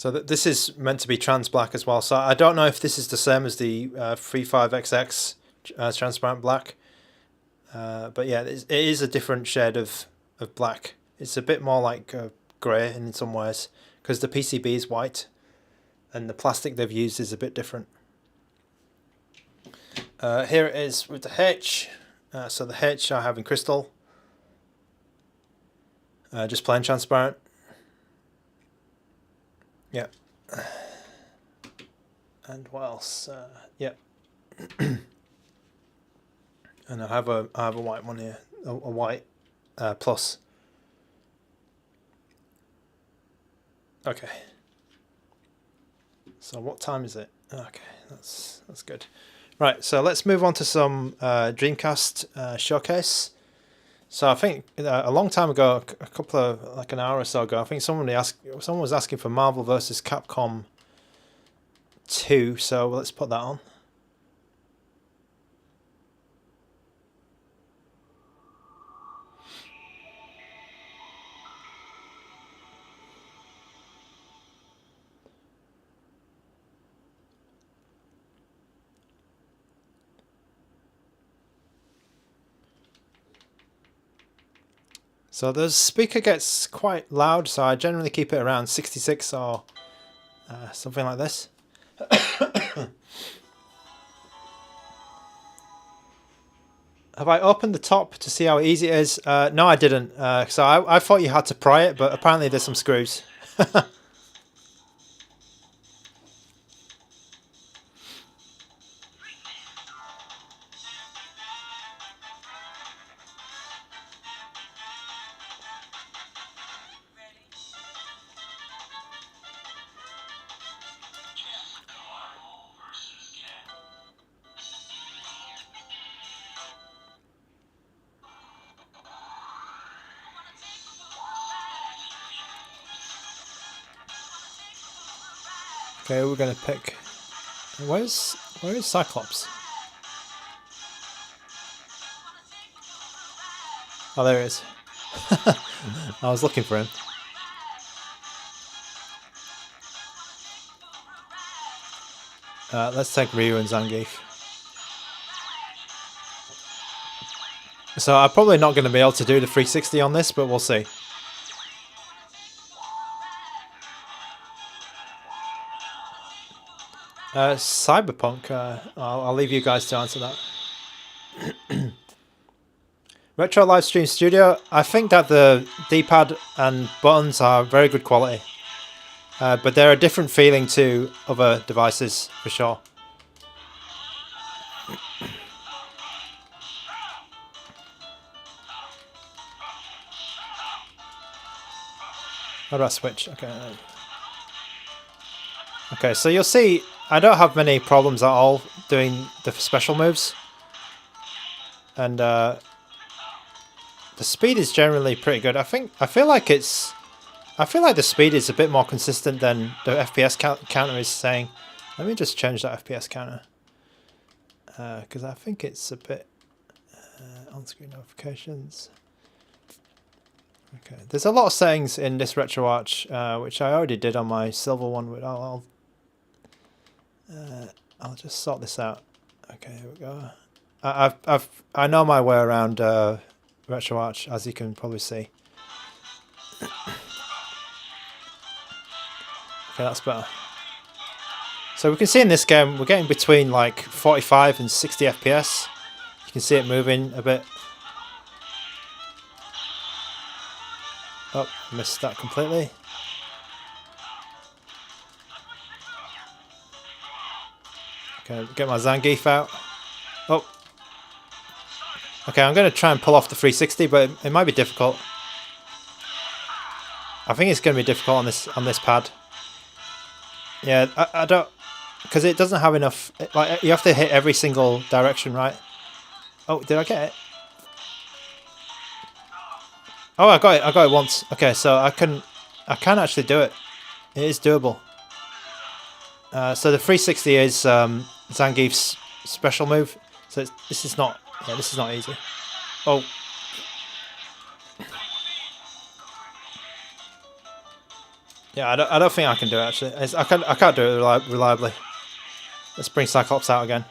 Speaker 1: So this is meant to be trans black as well. So I don't know if this is the same as the 35XX transparent black. But yeah, it is a different shade of black. It's a bit more like grey in some ways because the PCB is white and the plastic they've used is a bit different. Here it is with the H. So the H I have in crystal. Just plain transparent. Yeah. And what else? Yeah. And I have a white one here, a white plus. Okay. So what time is it? Okay, that's good. Right, so let's move on to some Dreamcast showcase. So I think a long time ago, a couple of like an hour or so ago, I think someone was asking for Marvel vs. Capcom 2. So let's put that on. So the speaker gets quite loud, so I generally keep it around 66 or something like this. Have I opened the top to see how easy it is? No, I didn't. So I thought you had to pry it, but apparently there's some screws. Okay, we're gonna pick. Where is Cyclops? Oh, there he is. I was looking for him. Let's take Ryu and Zangief. So I'm probably not going to be able to do the 360 on this, but we'll see. Cyberpunk, I'll leave you guys to answer that. Retro Livestream Studio, I think that the D-pad and buttons are very good quality. But they're a different feeling to other devices, for sure. How do I switch? Okay. Okay, so you'll see I don't have many problems at all doing the special moves. And the speed is generally pretty good. I feel like the speed is a bit more consistent than the FPS counter is saying. Let me just change that FPS counter. Because I think it's a bit on-screen notifications. Okay, there's a lot of settings in this RetroArch, which I already did on my silver one. I'll just sort this out. Okay, here we go. I know my way around RetroArch, as you can probably see. Okay, that's better. So we can see in this game we're getting between like 45 and 60 FPS. You can see it moving a bit. Oh, missed that completely. Okay, get my Zangief out. Oh. Okay, I'm going to try and pull off the 360, but it might be difficult. I think it's going to be difficult on this pad. Yeah, I don't, because it doesn't have enough. Like you have to hit every single direction, right? Oh, did I get it? Oh, I got it once. Okay, so I can actually do it. It is doable. So the 360 is Zangief's special move. So this is not easy. Oh. Yeah, I don't think I can do it actually. I can't do it reliably. Let's bring Cyclops out again.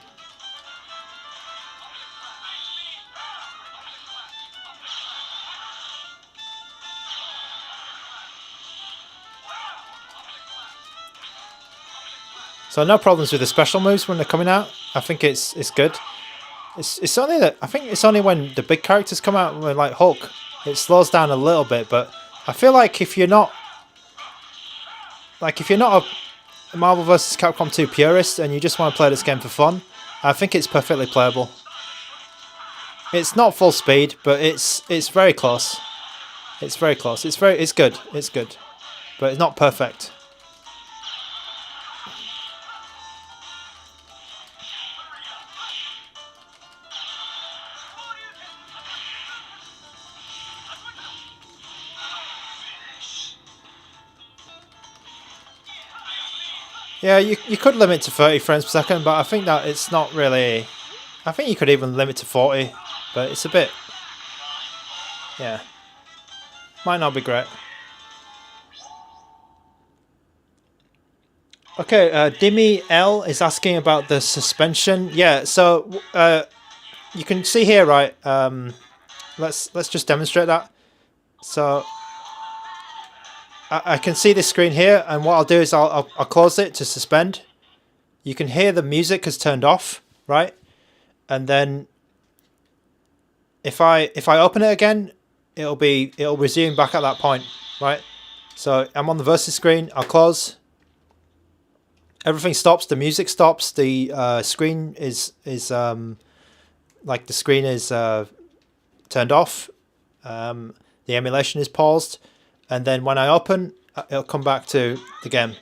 Speaker 1: So no problems with the special moves when they're coming out. I think it's good. It's only that I think it's only when the big characters come out, when like Hulk, it slows down a little bit. But I feel like if you're not a Marvel vs. Capcom 2 purist and you just want to play this game for fun, I think it's perfectly playable. It's not full speed, but it's very close. It's very close. It's good. It's good, but it's not perfect. Yeah, you could limit to 30 frames per second, but I think that it's not really... I think you could even limit to 40, but it's a bit... Yeah. Might not be great. Okay, Dimmy L is asking about the suspension. Yeah, so you can see here, right? Let's just demonstrate that. So I can see this screen here, and what I'll do is I'll close it to suspend. You can hear the music has turned off, right? And then if I open it again, it'll resume back at that point, right? So I'm on the versus screen. I'll close. Everything stops. The music stops. The screen is like the screen is turned off. The emulation is paused. And then when I open, it'll come back to the game.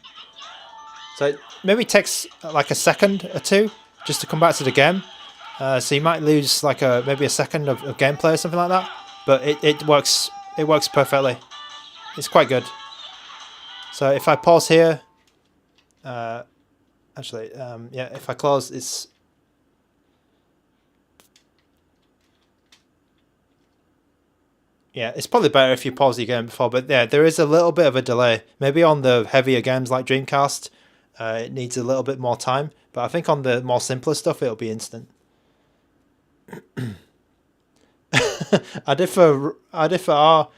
Speaker 1: So it maybe takes like a second or two just to come back to the game. So you might lose like maybe a second of gameplay or something like that. But it works perfectly. It's quite good. So if I pause here, yeah, if I close, it's... Yeah, it's probably better if you pause the game before, but yeah, there is a little bit of a delay. Maybe on the heavier games like Dreamcast, it needs a little bit more time, but I think on the more simpler stuff, it'll be instant. I did for R.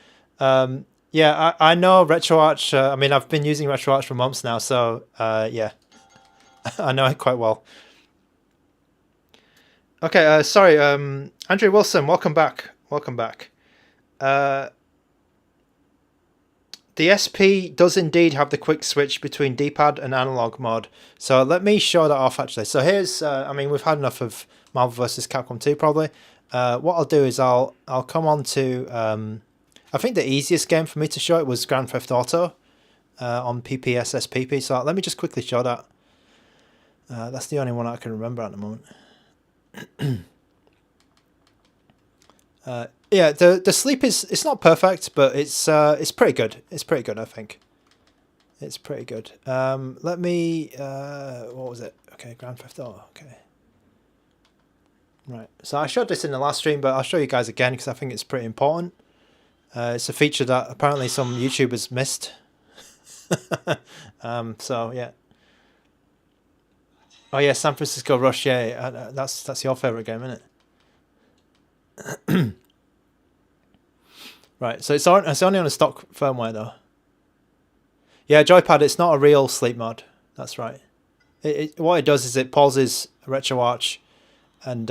Speaker 1: Yeah, I know RetroArch. I mean, I've been using RetroArch for months now, so yeah, I know it quite well. Okay, sorry, Andrew Wilson, welcome back. Welcome back. The SP does indeed have the quick switch between D-pad and analog mode. So let me show that off actually. So here's, I mean, we've had enough of Marvel vs. Capcom 2 probably. What I'll do is I'll come on to, I think the easiest game for me to show it was Grand Theft Auto on PPSSPP. So let me just quickly show that. That's the only one I can remember at the moment. Yeah, the sleep it's not perfect, but it's pretty good. It's pretty good, I think. It's pretty good. Let me what was it? Okay, Grand Theft Auto. Okay. Right. So I showed this in the last stream, but I'll show you guys again because I think it's pretty important. It's a feature that apparently some YouTubers missed. So yeah. Oh yeah, San Francisco Rush. Yeah, that's your favorite game, isn't it? Right, so it's only on a stock firmware though. Yeah, joypad, it's not a real sleep mode. That's right. What it does is it pauses RetroArch and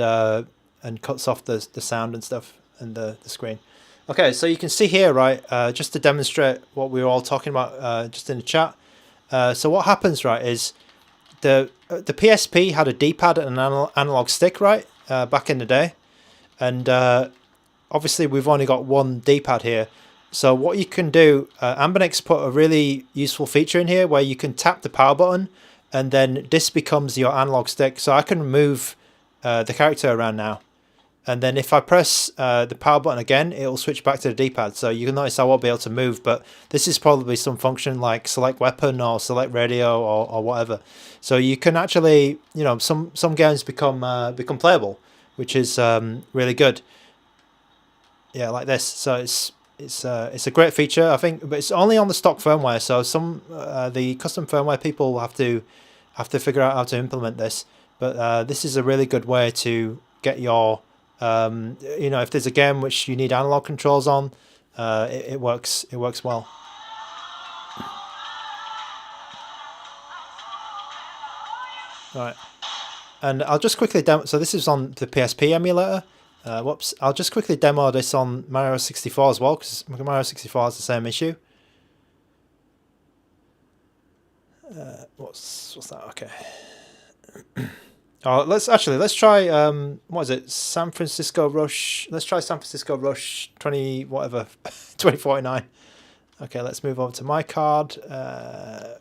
Speaker 1: cuts off the sound and stuff and the screen. Okay, so you can see here, right, just to demonstrate what we were all talking about just in the chat. So what happens, right, is the PSP had a D-pad and an analog stick, right, back in the day. And obviously we've only got one D-pad here. So what you can do, ANBERNIC's put a really useful feature in here where you can tap the power button and then this becomes your analog stick. So I can move the character around now. And then if I press the power button again, it'll switch back to the D-pad. So you can notice I won't be able to move, but this is probably some function like select weapon or select radio or whatever. So you can actually, you know, some games become playable, which is really good. Yeah, like this. So it's it's a great feature, I think, but it's only on the stock firmware. So some the custom firmware people will have to figure out how to implement this. But this is a really good way to get your you know, if there's a game which you need analog controls on, it works well. All right, and I'll just quickly demo. So this is on the PSP emulator. Whoops! I'll just quickly demo this on Mario 64 as well, because Mario 64 has the same issue. What's that? Okay. Oh, let's try what is it? San Francisco Rush. Let's try San Francisco Rush 2049. Okay, let's move over to my card.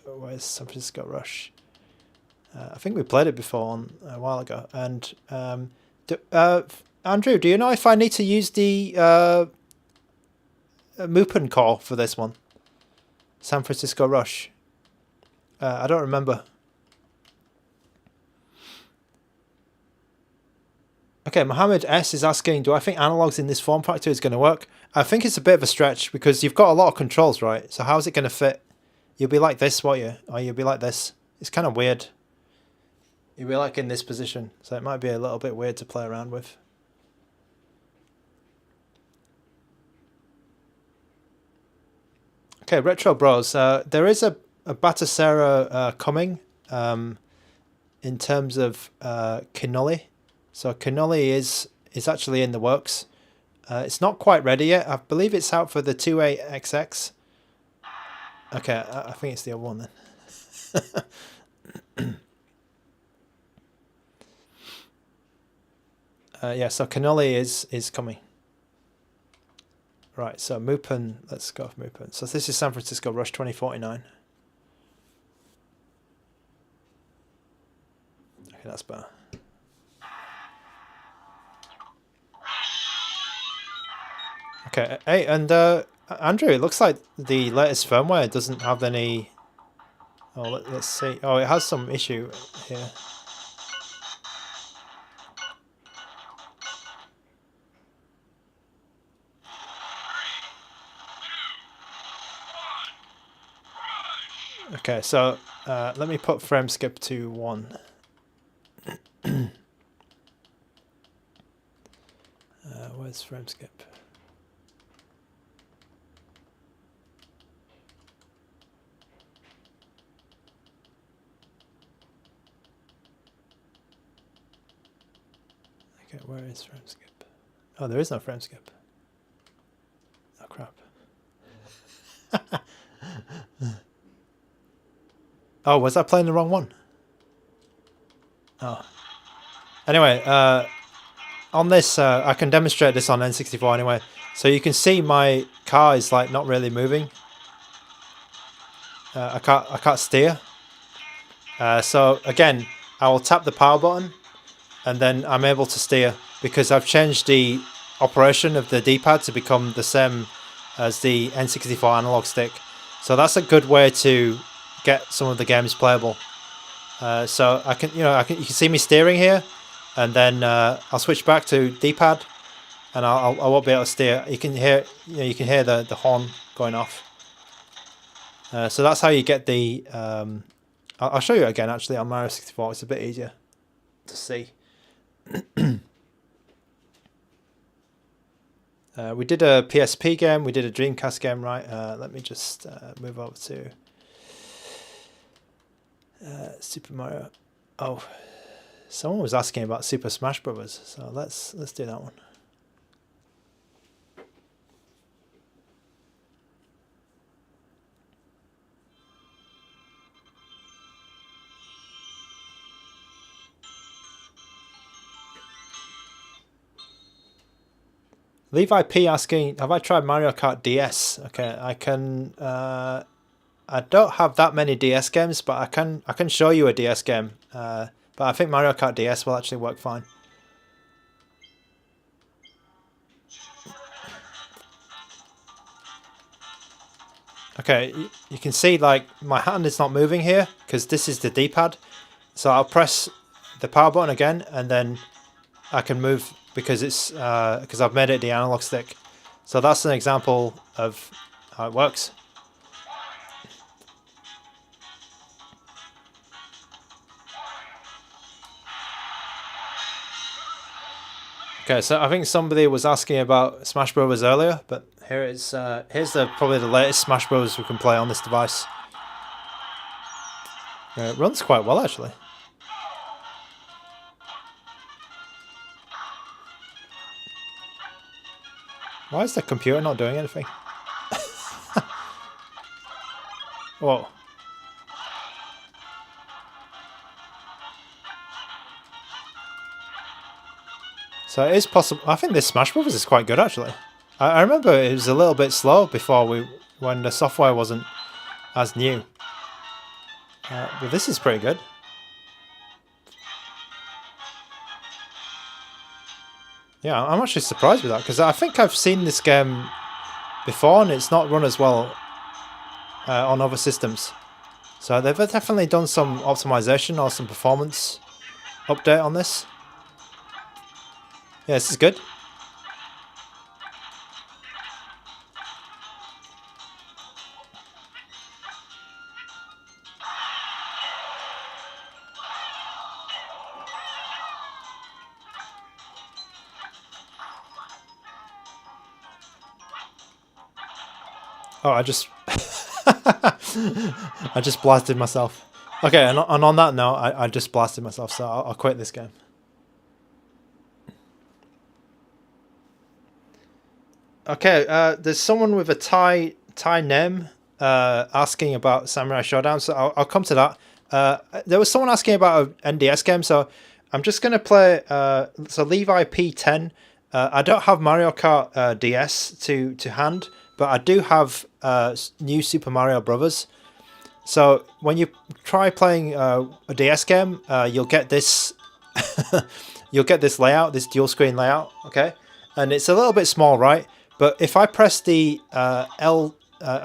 Speaker 1: Where's San Francisco Rush? I think we played it before a while ago. And Andrew, do you know if I need to use the Mupen core for this one? San Francisco Rush. I don't remember. Okay, Mohammed S is asking, do I think analogs in this form factor is going to work? I think it's a bit of a stretch because you've got a lot of controls, right? So how's it going to fit? You'll be like this, won't you? Or you'll be like this. It's kind of weird. You'll be like in this position. So it might be a little bit weird to play around with. Okay, Retro Bros. There is a Batasera coming in terms of Cannoli. So Cannoli is actually in the works. It's not quite ready yet. I believe it's out for the 28XX. Okay, I think it's the other one then. Yeah, so Cannoli is coming. Right, so Mupen, let's go for Mupen. So this is San Francisco Rush 2049. Okay, that's better. Okay, hey, and Andrew, it looks like the latest firmware doesn't have any... Oh, let's see. Oh, it has some issue here. Okay, so let me put frame skip to 1. Where's frame skip? Okay, where is frame skip? Oh, there is no frame skip. Oh, crap. Oh, was I playing the wrong one? Oh. Anyway, on this, I can demonstrate this on N64 anyway. So you can see my car is like not really moving. I can't steer. So again, I will tap the power button, and then I'm able to steer because I've changed the operation of the D-pad to become the same as the N64 analog stick. So that's a good way to get some of the games playable. So I can, you can see me steering here, and then I'll switch back to D-pad, and I won't be able to steer. You can hear, the horn going off. So that's how you get the. I'll show you again actually on Mario 64. It's a bit easier to see. We did a PSP game. We did a Dreamcast game, right? Let me just move over to Super Mario. Oh, someone was asking about Super Smash Brothers, so let's do that one. Levi P asking, have I tried Mario Kart DS? Okay, I can. I don't have that many DS games, but I can show you a DS game. But I think Mario Kart DS will actually work fine. Okay, you can see like my hand is not moving here because this is the D-pad. So I'll press the power button again, and then I can move because it's because I've made it the analog stick. So that's an example of how it works. Okay, so I think somebody was asking about Smash Bros earlier, but here it's here's probably the latest Smash Bros we can play on this device. It runs quite well actually. Why is the computer not doing anything? Whoa. So it is possible. I think this Smash Bros is quite good actually. I remember it was a little bit slow before when the software wasn't as new. But this is pretty good. Yeah, I'm actually surprised with that because I think I've seen this game before and it's not run as well on other systems. So they've definitely done some optimization or some performance update on this. Yeah, this is good. Oh, I just I just blasted myself. Okay, and on that note, I just blasted myself, so I'll quit this game. Okay, there's someone with a Thai name asking about Samurai Showdown, so I'll come to that. There was someone asking about an NDS game, so I'm just going to play so Levi P10. I don't have Mario Kart DS to hand, but I do have New Super Mario Brothers. So when you try playing a DS game, you'll get this you'll get this layout, this dual screen layout, okay? And it's a little bit small, right? But if I press the I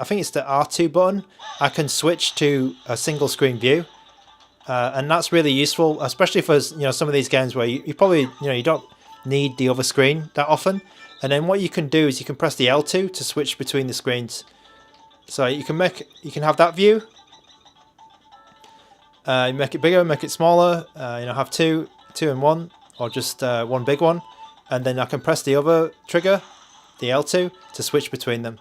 Speaker 1: think it's the R2 button, I can switch to a single screen view. And that's really useful, especially for some of these games where you probably you don't need the other screen that often. And then what you can do is you can press the L2 to switch between the screens. So you can have that view. You make it bigger, make it smaller. Have two and one, or just one big one, and then I can press the other trigger, the L2, to switch between them.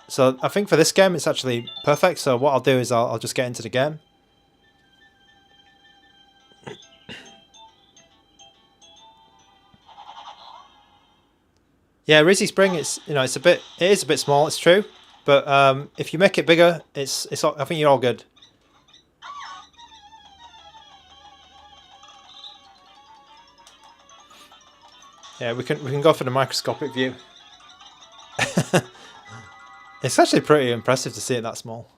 Speaker 1: So I think for this game it's actually perfect. So what I'll do is I'll just get into the game. Yeah, Rizzy Spring, it is a bit small, it's true, but if you make it bigger, I think you're all good. Yeah, we can go for the microscopic view. It's actually pretty impressive to see it that small.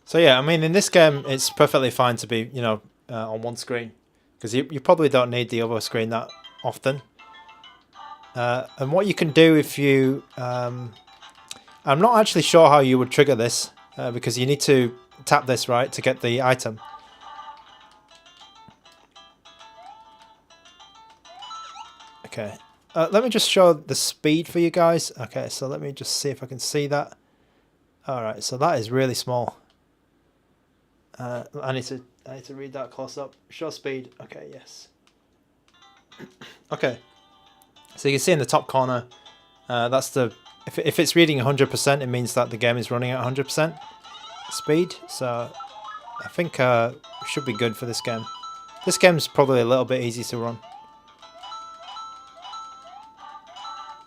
Speaker 1: So yeah, I mean, in this game, it's perfectly fine to be, on one screen, because you probably don't need the other screen that often. And what you can do if you, I'm not actually sure how you would trigger this, because you need to tap this right to get the item. Okay, let me just show the speed for you guys. Okay, so let me just see if I can see that. All right, so that is really small. I need to read that close up. Show speed. Okay, yes. Okay, so you can see in the top corner, that's the if it's reading 100%, it means that the game is running at 100% speed. So I think it should be good for this game. This game's probably a little bit easy to run.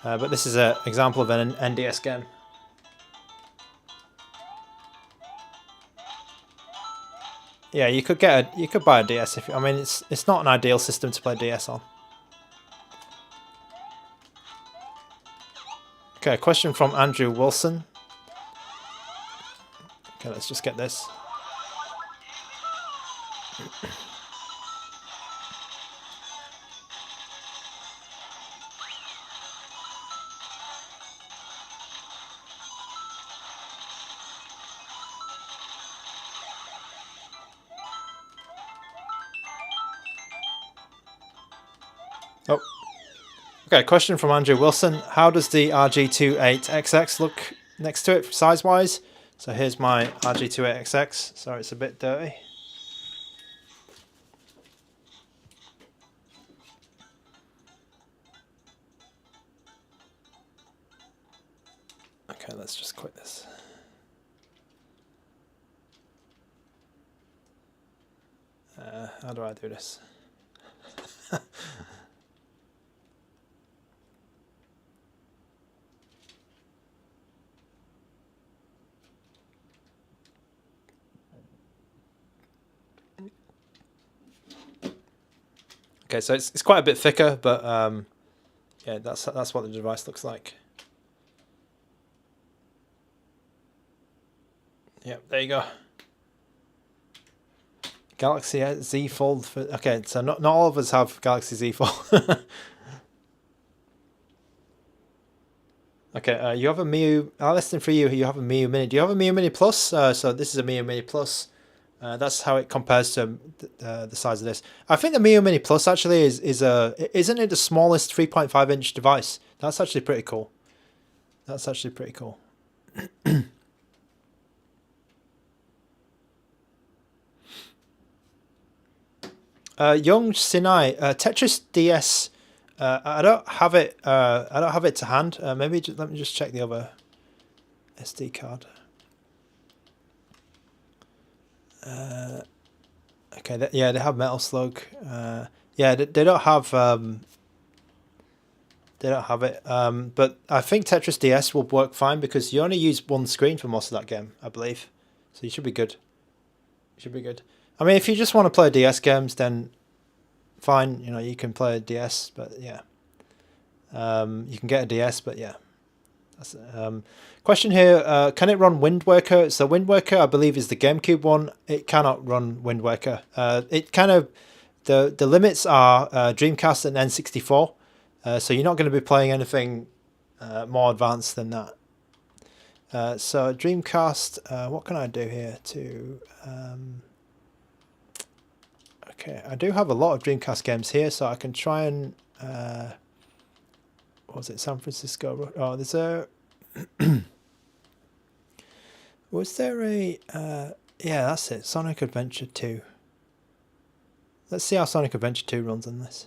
Speaker 1: But this is an example of an NDS game. Yeah, you could buy a DS I mean, it's not an ideal system to play DS on. Okay, question from Andrew Wilson. Okay, let's just get this. Oh. Okay, question from Andrew Wilson. How does the RG28XX look next to it size-wise? So here's my RG28XX. Sorry, it's a bit dirty. Okay, let's just quit this. How do I do this? Okay, so it's quite a bit thicker, but yeah, that's what the device looks like. Yep, there you go. Galaxy Z Fold for okay, so not all of us have Galaxy Z Fold. Okay, you have a Miu. Listen for you. You have a Miu Mini. Do you have a Miu Mini Plus? So this is a Miu Mini Plus. That's how it compares to the size of this. I think the Miu Mini Plus actually isn't it the smallest 3.5-inch device? That's actually pretty cool. That's actually pretty cool. Young Sinai, Tetris DS. I don't have it. I don't have it to hand. Maybe let me just check the other SD card. Okay. Yeah, they have Metal Slug. Yeah, they don't have. They don't have it. But I think Tetris DS will work fine because you only use one screen for most of that game, I believe. So you should be good. You should be good. I mean, if you just want to play DS games, then fine. You know, you can play a DS, but yeah. You can get a DS, but yeah. That's, question here, can it run Wind Waker? So Wind Waker, I believe, is the GameCube one. It cannot run Wind Waker. It kind of, the limits are Dreamcast and N64. So you're not going to be playing anything more advanced than that. So Dreamcast, what can I do here to... okay, I do have a lot of Dreamcast games here, so I can try and... what was it, San Francisco? Oh, there's a... was there a... yeah, that's it, Sonic Adventure 2. Let's see how Sonic Adventure 2 runs on this.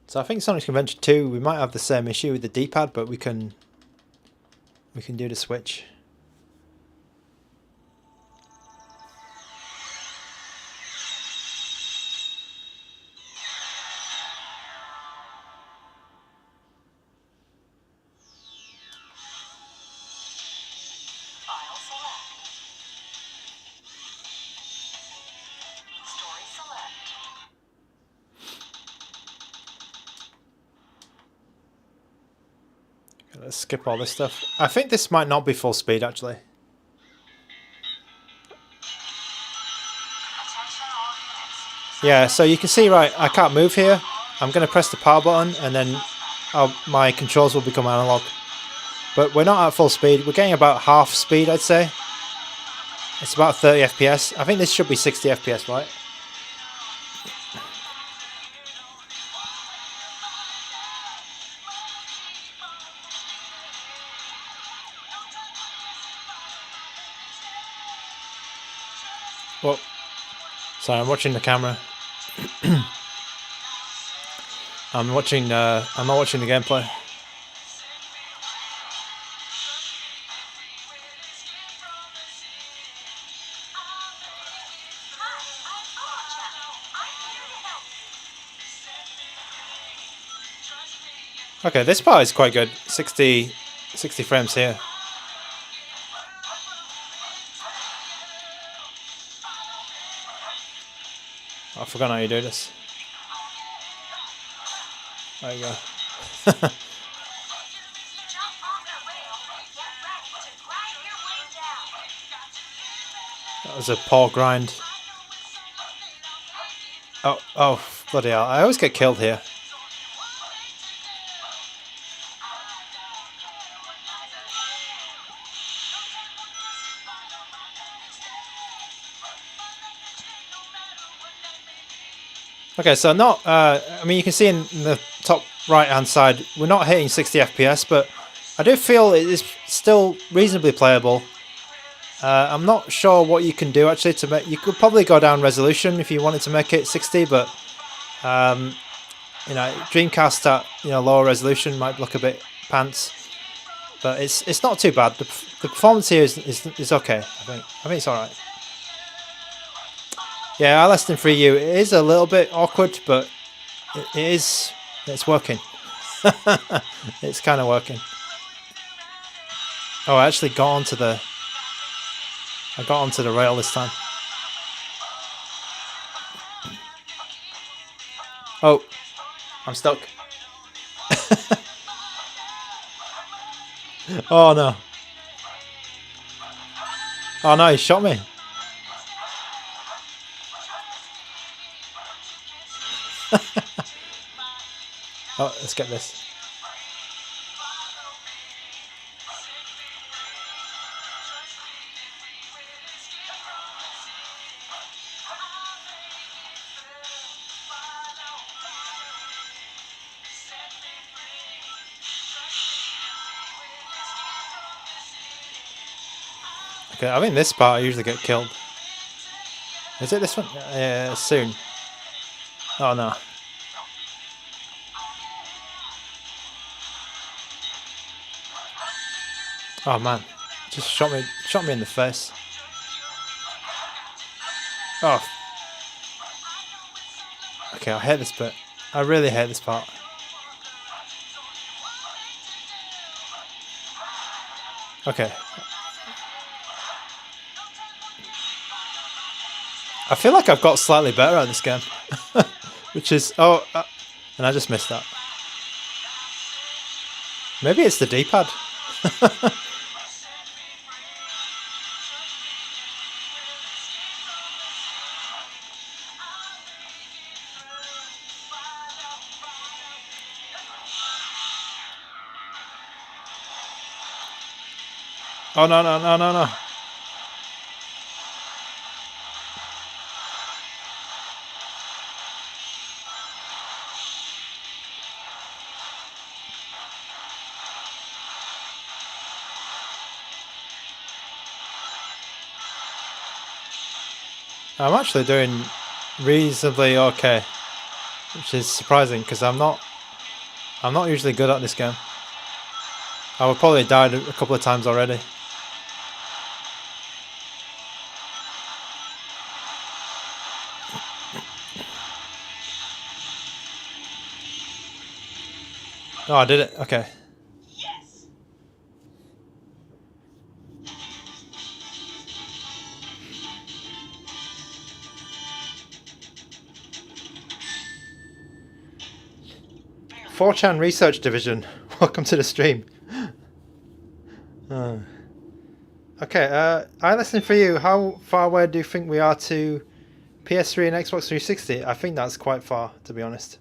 Speaker 1: So I think Sonic Adventure 2, we might have the same issue with the D-pad, but we can do the switch. Let's skip all this stuff. I think this might not be full speed actually. Yeah, so you can see, right, I can't move here. I'm going to press the power button and then my controls will become analog. But we're not at full speed. We're getting about half speed, I'd say. It's about 30 FPS. I think this should be 60 FPS, right? Well, sorry, I'm watching the camera. I'm not watching the gameplay. Okay, this part is quite good. 60 frames here. I forgot how you do this. There you go. That was a poor grind. Oh, bloody hell. I always get killed here. Okay, so not. I mean, you can see in the top right-hand side, we're not hitting 60 FPS, but I do feel it is still reasonably playable. I'm not sure what you can do actually to make. You could probably go down resolution if you wanted to make it 60, but you know, Dreamcast at lower resolution might look a bit pants, but it's not too bad. The performance here is okay. I think it's all right. Yeah, less than 3U. It is a little bit awkward, but it's working. It's kind of working. Oh, I actually got onto the. I got onto the rail this time. Oh, I'm stuck. Oh no. Oh no, he shot me. Oh, let's get this. Okay, I think this part I usually get killed. Is it this one? Yeah, soon. Oh no. Oh man, just shot me in the face. Oh. Okay, I hate this bit. I really hate this part. Okay. I feel like I've got slightly better at this game. Which is... Oh, and I just missed that. Maybe it's the D-pad. Oh, no, no, no, no, no. I'm actually doing reasonably okay, which is surprising because I'm not usually good at this game. I would probably died a couple of times already. Oh, I did it. Okay.
Speaker 2: Yes.
Speaker 1: 4chan Research Division, welcome to the stream. Okay, I listen for you. How far away do you think we are to PS3 and Xbox 360? I think that's quite far, to be honest.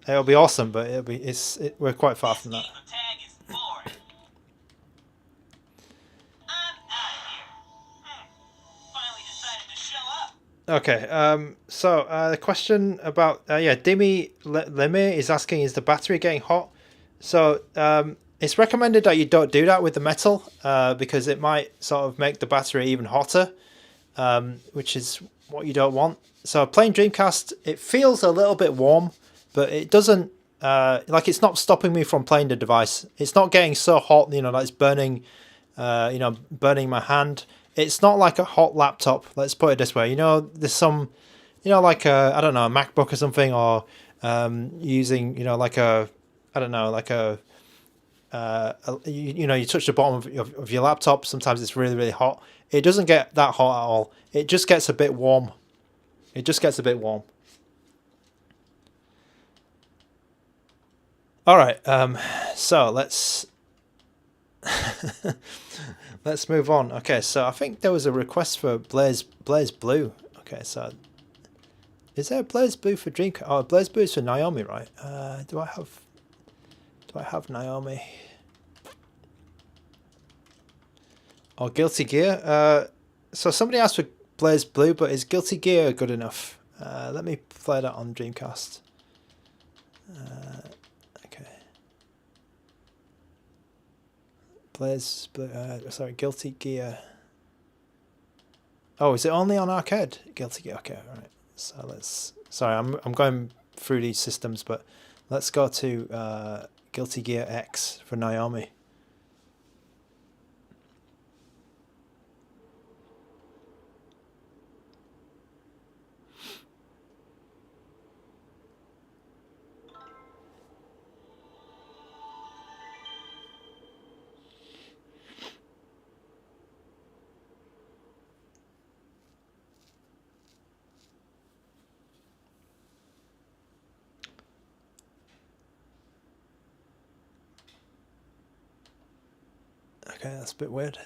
Speaker 1: It'll be awesome, but we're quite far from that. Okay, so the question about Dimi Leme is asking, is the battery getting hot? So it's recommended that you don't do that with the metal because it might sort of make the battery even hotter, which is what you don't want. So playing Dreamcast, it feels a little bit warm, but it doesn't like it's not stopping me from playing the device. It's not getting so hot, that it's burning, burning my hand. It's not like a hot laptop. Let's put it this way. There's some, like I don't know, a MacBook or something, or using, like a, I don't know, like a, you touch the bottom of your laptop. Sometimes it's really, really hot. It doesn't get that hot at all. It just gets a bit warm. It just gets a bit warm. All right. So let's let's move on. Okay. So I think there was a request for Blaze Blue. Okay. So is there a Blaze Blue for Dreamcast? Oh, Blaze Blue is for Naomi, right? Do I have Naomi? Or Guilty Gear? So somebody asked for Blaze Blue, but is Guilty Gear good enough? Let me play that on Dreamcast. Okay. Sorry, Guilty Gear. Oh, is it only on arcade? Guilty Gear. Okay, all right. So let's. Sorry, I'm going through these systems, but let's go to Guilty Gear X for Naomi. Okay, that's a bit weird.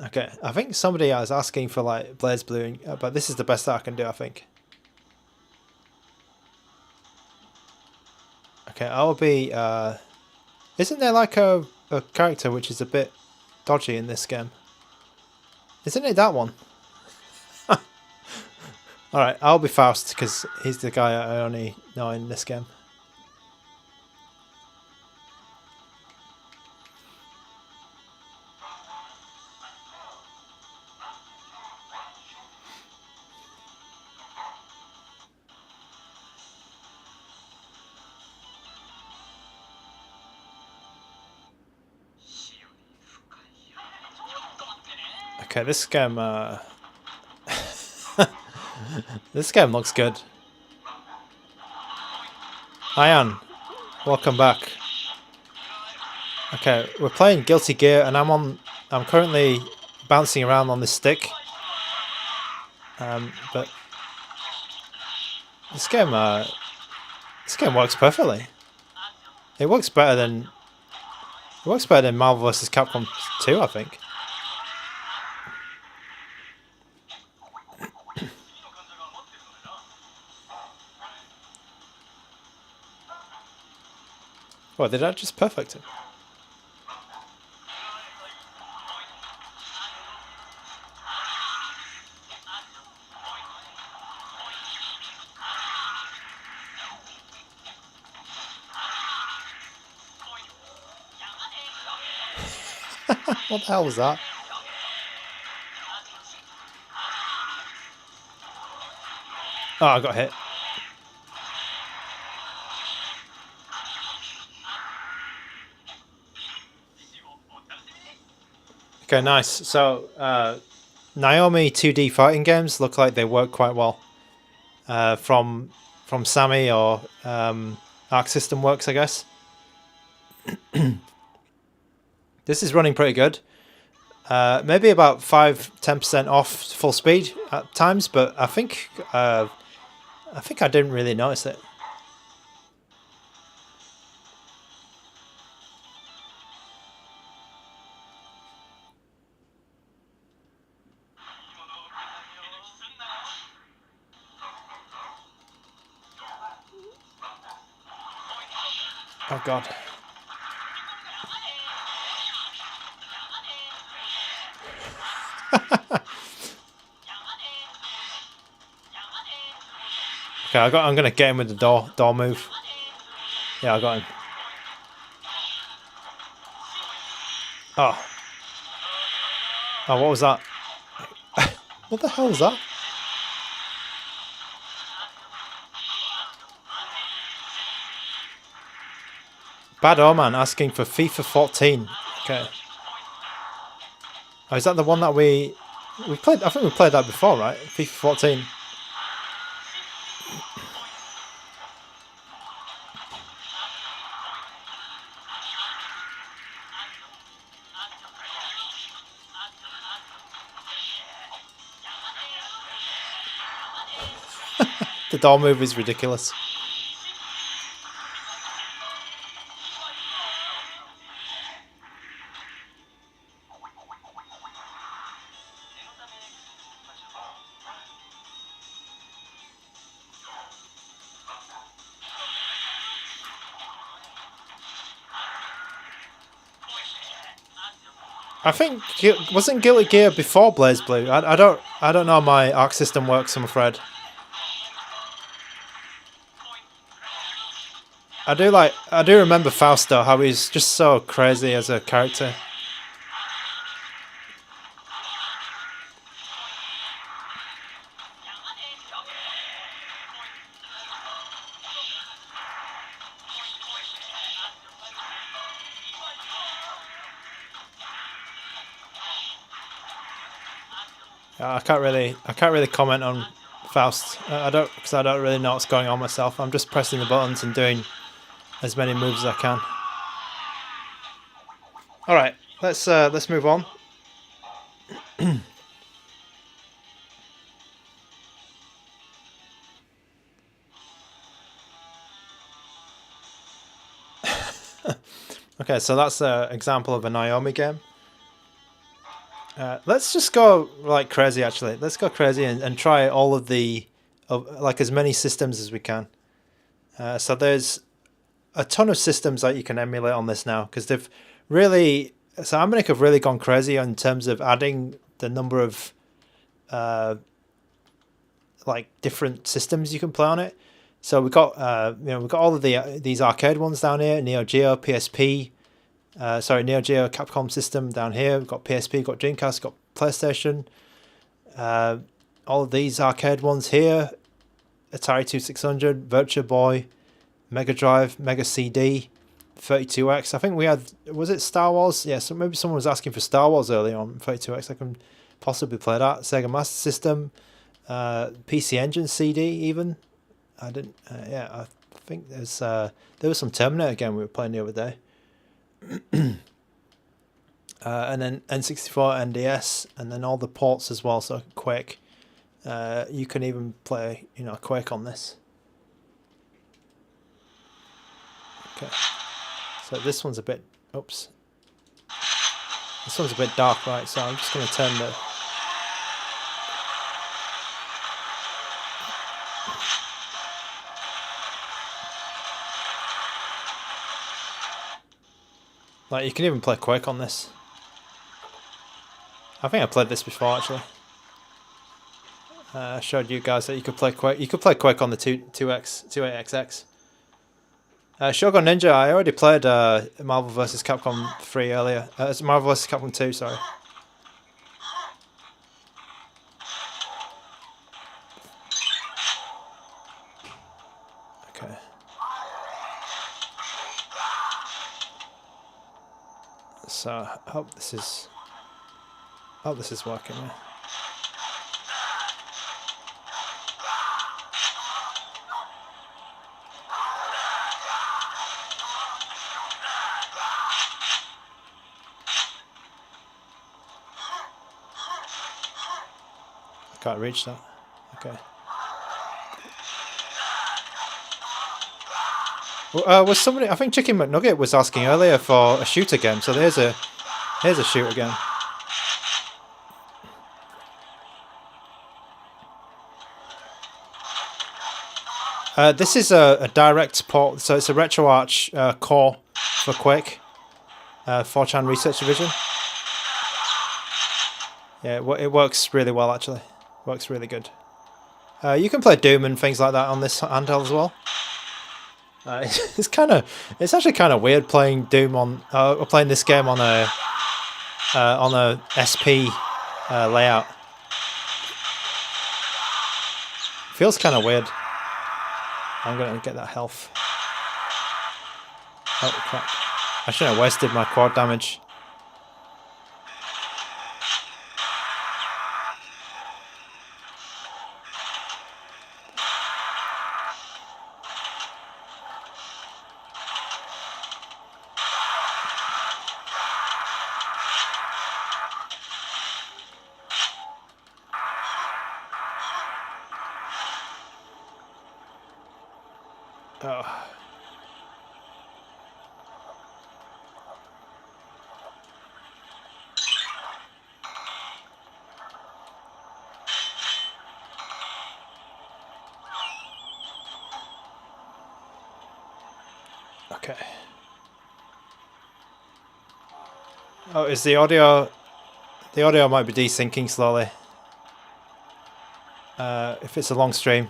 Speaker 1: Okay, I think somebody was asking for like Blaze Blue, but this is the best that I can do, I think. Okay, I'll be. Isn't there like a character which is a bit dodgy in this game? Isn't it that one? Alright, I'll be Faust because he's the guy I only know in this game. Okay, this game this game looks good. Ian, welcome back. Okay, we're playing Guilty Gear and I'm currently bouncing around on this stick. But this game works perfectly. It works better than Marvel vs. Capcom 2, I think. Oh, did I just perfect it? What the hell was that? Oh, I got hit. Okay, nice. So, Naomi 2D fighting games look like they work quite well. From Sammy or Arc System Works, I guess. This is running pretty good. Maybe about 5-10% off full speed at times, but I think I didn't really notice it. Oh god. Okay, I'm gonna get him with the door move. Yeah, I got him. Oh. Oh, what was that? What the hell was that? Bad Oman asking for FIFA 14. Okay. Oh, is that the one that we played? I think we played that before, right? FIFA 14. The door move is ridiculous. I think wasn't Guilty Gear before Blaze Blue. I don't know how my arc system works. I'm afraid. I do remember Fausto, how he's just so crazy as a character. I can't really comment on Faust. Because I don't really know what's going on myself. I'm just pressing the buttons and doing as many moves as I can. All right, let's move on. Okay, so that's an example of a Naomi game. Let's just go like crazy. Actually, let's go crazy and try all of like as many systems as we can. So there's a ton of systems that you can emulate on this now, because they've really, so ANBERNIC have really gone crazy in terms of adding the number of like different systems you can play on it. So we've got we've got all of these arcade ones down here: Neo Geo, PSP. Neo Geo Capcom system down here. We've got PSP, got Dreamcast, got PlayStation. All of these arcade ones here: Atari 2600, Virtua Boy, Mega Drive, Mega CD, 32X. I think we had, was it Star Wars? Yeah, so maybe someone was asking for Star Wars earlier on 32X. I can possibly play that. Sega Master System, PC Engine CD even. I didn't. Yeah, I think there was some Terminator game we were playing the other day. And then N64, NDS, and then all the ports as well. So Quake. You can even play, Quake on this. Okay. So this one's a bit. Oops. This one's a bit dark, right? So I'm just going to turn the. Like, you can even play Quake on this. I think I played this before, actually. I showed you guys that you could play Quake. You could play Quake on the 28XX. Shogun Ninja, I already played Marvel vs. Capcom 3 earlier. It's Marvel vs. Capcom 2, sorry. Okay. So I hope this is working. Yeah. I can't reach that. Okay. Was somebody? I think Chicken McNugget was asking earlier for a shooter game. So here's a shooter game. This is a direct port, so it's a RetroArch core for Quake, 4chan Research Division. Yeah, it works really well actually. Works really good. You can play Doom and things like that on this handheld as well. It's actually kind of weird playing Doom on playing this game on a SP layout. Feels kind of weird. I'm gonna get that health. Oh crap! I shouldn't have wasted my quad damage. Oh. Okay. Oh, is the audio The audio might be desyncing slowly. If it's a long stream.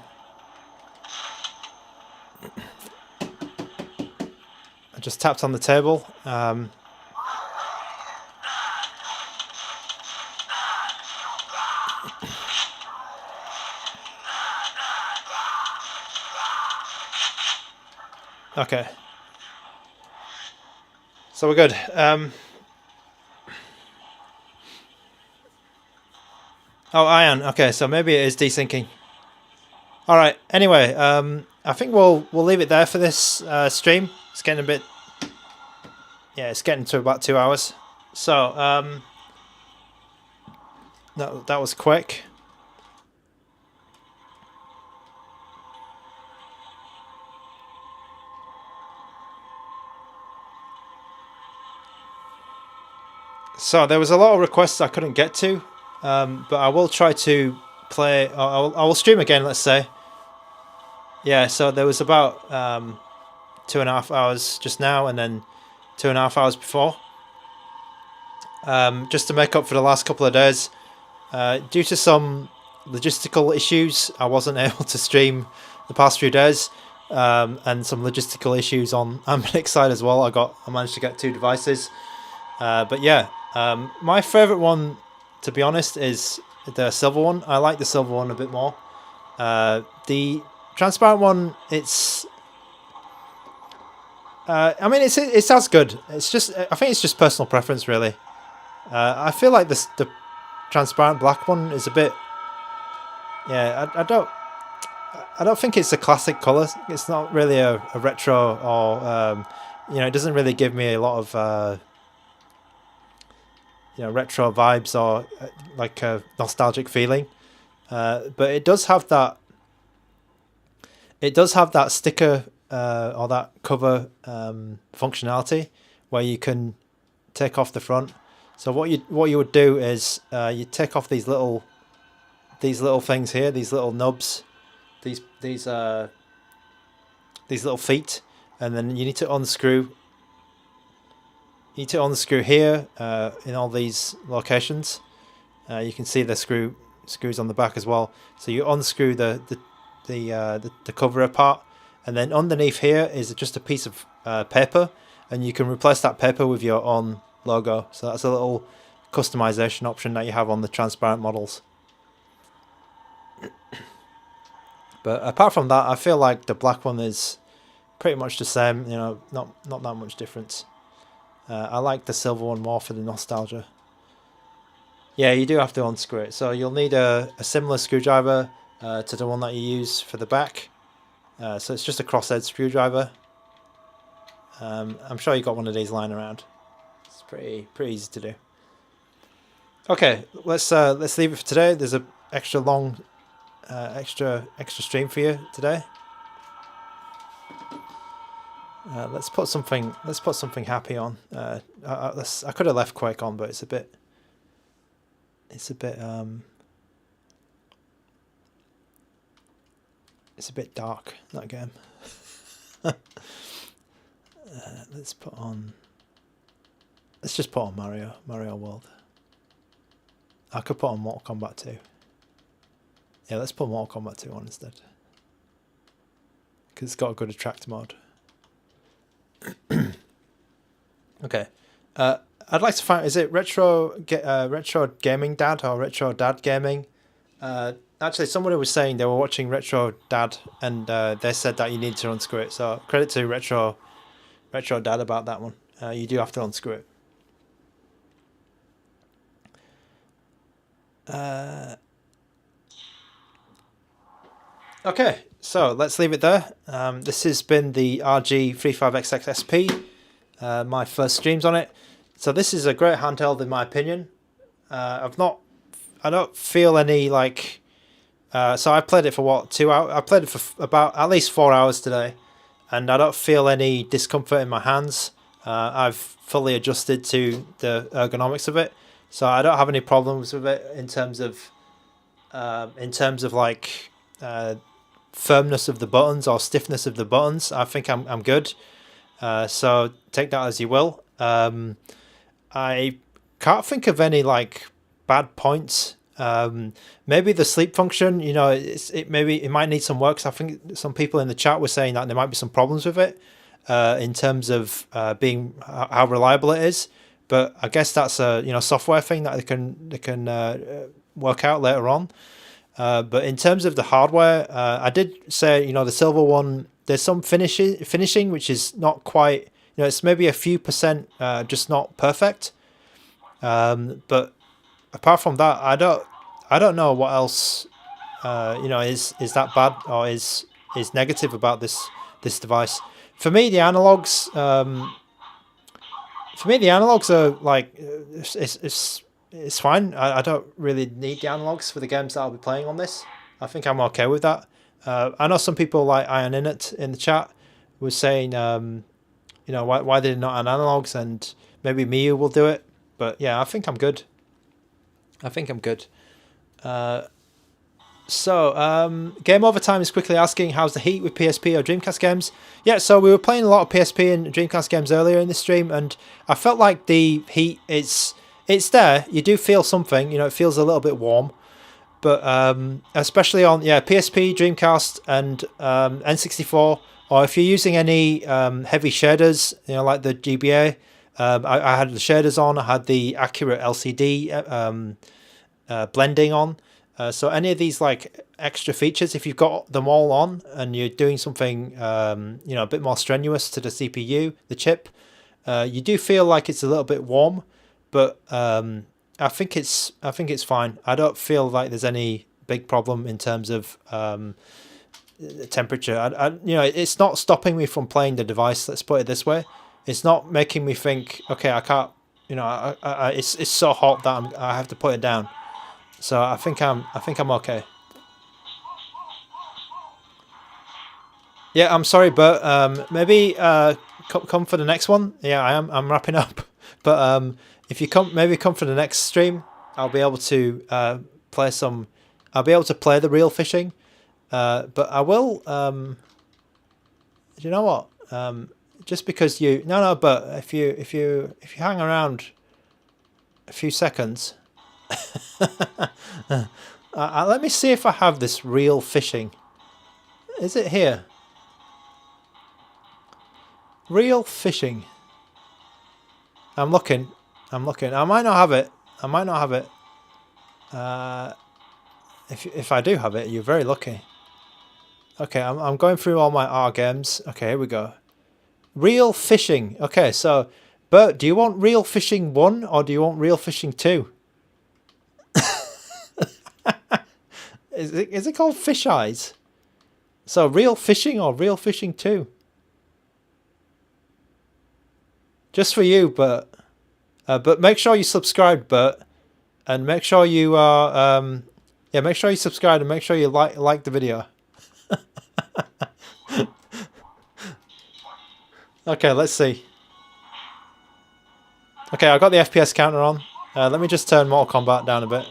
Speaker 1: I just tapped on the table. Okay. So we're good. Oh, Ion. Okay, so maybe it is desyncing. All right. Anyway, I think we'll leave it there for this stream. It's getting a bit. Yeah, it's getting to about 2 hours. So that was quick. So there was a lot of requests I couldn't get to, but I will try to play. I will stream again. Let's say. Yeah. So there was about 2.5 hours just now, and then 2.5 hours before. Just to make up for the last couple of days, due to some logistical issues, I wasn't able to stream the past few days, and some logistical issues on ANBERNIC's side as well. I managed to get 2 devices, but yeah. My favourite one, to be honest, is the silver one. I like the silver one a bit more. The transparent one, it's... I mean, it's as good. It's just... I think it's just personal preference, really. I feel like the transparent black one is a bit... Yeah, I don't think it's a classic colour. It's not really a retro or... you know, it doesn't really give me a lot of... you know, retro vibes or like a nostalgic feeling, but it does have that. It does have that sticker or that cover functionality where you can take off the front. So what you would do is you take off these little things here, these little nubs, these little feet, and then you need to unscrew. You need to unscrew here in all these locations. You can see the screws on the back as well. So you unscrew the cover part, and then underneath here is just a piece of paper, and you can replace that paper with your own logo. So that's a little customization option that you have on the transparent models. But apart from that, I feel like the black one is pretty much the same. You know, not that much difference. I like the silver one more for the nostalgia. Yeah, you do have to unscrew it. So you'll need a similar screwdriver to the one that you use for the back. So it's just a crosshead screwdriver. I'm sure you got one of these lying around. It's pretty easy to do. Okay, let's leave it for today. There's a extra long, extra stream for you today. Let's put something happy on. I could have left Quake on, but it's a bit dark, that game. Let's just put on Mario World. I could put on Mortal Kombat 2. Yeah, let's put Mortal Kombat 2 on instead, because it's got a good attract mode. Okay, I'd like to find, is it retro gaming dad or retro dad gaming? Actually, somebody was saying they were watching retro dad, and they said that you need to unscrew it. So credit to retro dad about that one. You do have to unscrew it. Okay, so let's leave it there. This has been the RG35XXSP, my first streams on it. So this is a great handheld in my opinion. I don't feel any like, so I played it for what, 2 hours? I played it for about at least 4 hours today, and I don't feel any discomfort in my hands. I've fully adjusted to the ergonomics of it, so I don't have any problems with it in terms of like firmness of the buttons or stiffness of the buttons. I think I'm good. So take that as you will. I can't think of any like bad points. Maybe the sleep function, you know, maybe it might need some work. 'Cause I think some people in the chat were saying that there might be some problems with it in terms of being how reliable it is. But I guess that's a software thing that they can work out later on. But in terms of the hardware, I did say the silver one, there's some finishing which is not quite, it's maybe a few percent just not perfect. But apart from that, I don't know what else is that bad or is negative about this device. For me, the analogs are like it's fine. I don't really need the analogs for the games that I'll be playing on this. I think I'm okay with that. I know some people like Iron in the chat was saying why did it not add analogs, and maybe Miyu will do it. But yeah, I think I'm good. So Game Overtime is quickly asking, how's the heat with PSP or Dreamcast games? Yeah, so we were playing a lot of PSP and Dreamcast games earlier in the stream, and I felt like the heat, it's there. You do feel something, it feels a little bit warm. But especially on PSP, Dreamcast, and N64, or if you're using any heavy shaders, like the GBA, I had the shaders on. I had the accurate LCD blending on. So any of these like extra features, if you've got them all on and you're doing something a bit more strenuous to the CPU, the chip, you do feel like it's a little bit warm, but I think it's fine. I don't feel like there's any big problem in terms of temperature. It's not stopping me from playing the device. Let's put it this way. It's not making me think, okay, I can't. It's so hot that I have to put it down. So I think I'm okay. Yeah, I'm sorry, but maybe come for the next one. Yeah, I'm wrapping up. But if you come for the next stream, I'll be able to play some. I'll be able to play the real fishing. But I will. You know what? Just because you but if you hang around a few seconds, let me see if I have this real fishing. Is it here? Real fishing. I'm looking. I might not have it. If I do have it, you're very lucky. Okay, I'm going through all my R games. Okay, here we go. Real fishing. Okay, so Bert, do you want Real Fishing 1 or do you want Real Fishing 2? Is it called Fish Eyes? So Real Fishing or Real Fishing 2? Just for you, Bert. But make sure you subscribe, Bert, and make sure you are make sure you subscribe and make sure you like the video. Okay, let's see. Okay, I got the FPS counter on. Let me just turn Mortal Kombat down a bit.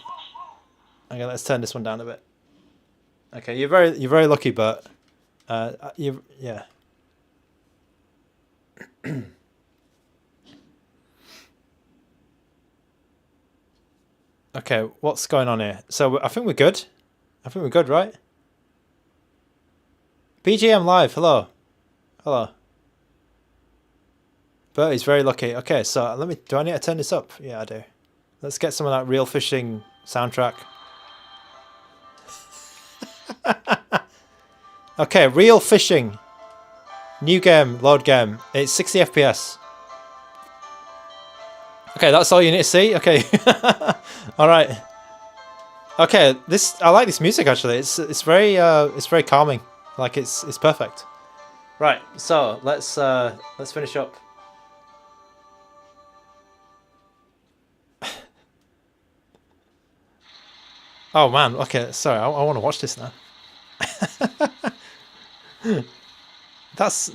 Speaker 1: Okay, let's turn this one down a bit. Okay, you're very lucky, Bert. Yeah. Okay, what's going on here? So I think we're good. Right? BGM Live, hello. Bert is very lucky. Okay, so do I need to turn this up? Yeah, I do. Let's get some of that Real Fishing soundtrack. Okay, Real Fishing. New game, load game. It's 60 FPS. Okay, that's all you need to see. Okay. All right. Okay, I like this music actually. It's very calming. Like it's perfect. Right. So, let's finish up. Oh man, okay, sorry, I want to watch this now. That's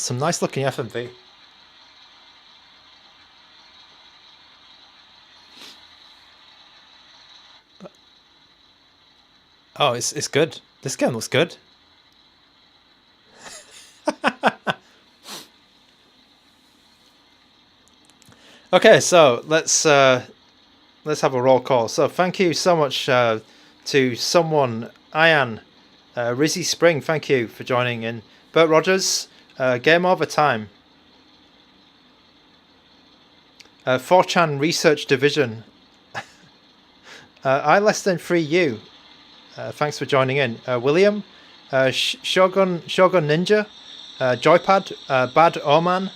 Speaker 1: some nice looking FMV. Oh, it's good. This game looks good. Okay, so let's let's have a roll call. So thank you so much to someone, Ian, Rizzy Spring, thank you for joining in. Bert Rogers, Game Over Time. 4chan Research Division. I less than 3U. Thanks for joining in. William, Shogun Ninja, Joypad, Bad Oman,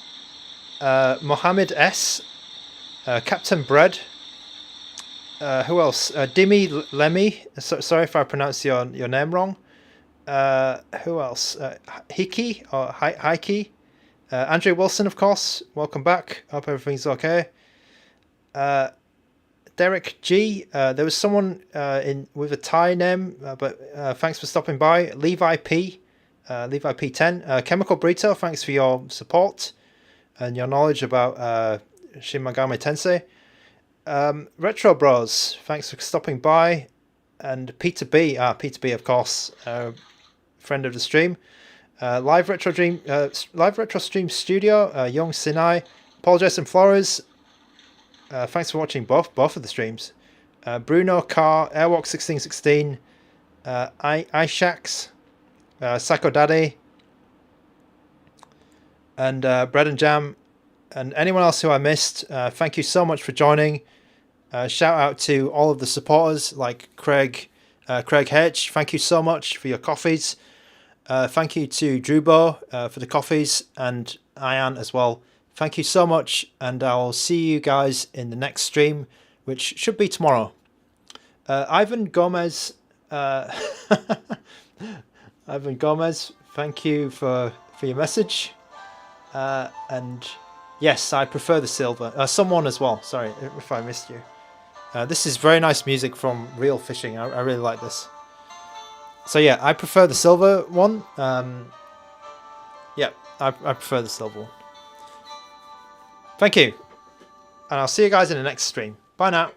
Speaker 1: Mohammed S, Captain Bread. Who else? Dimi Lemmy. Sorry if I pronounced your name wrong. Who else? Hiki or Heiki. Andrew Wilson, of course. Welcome back. Hope everything's okay. Derek G. There was someone with a Thai name, but thanks for stopping by. Levi P. Levi P10. Chemical Burrito, thanks for your support and your knowledge about Shin Megami Tensei. Retro Bros, thanks for stopping by. And Peter B. Peter B, of course, friend of the stream. Live Retro Stream Studio, Young Sinai, Paul Jason Flores. Thanks for watching both of the streams. Bruno Carr, Airwalk 1616, iShax, Psycho Daddy, and Bread and Jam, and anyone else who I missed. Thank you so much for joining. Shout out to all of the supporters like Craig H. Thank you so much for your coffees. Thank you to Drubo for the coffees, and Ian as well. Thank you so much, and I'll see you guys in the next stream, which should be tomorrow. Ivan Gomez, Ivan Gomez, thank you for your message. And yes, I prefer the silver. Someone as well, sorry if I missed you. This is very nice music from Real Fishing. I really like this. So yeah, I prefer the silver one. Yeah, I prefer the silver one. Thank you, and I'll see you guys in the next stream. Bye now.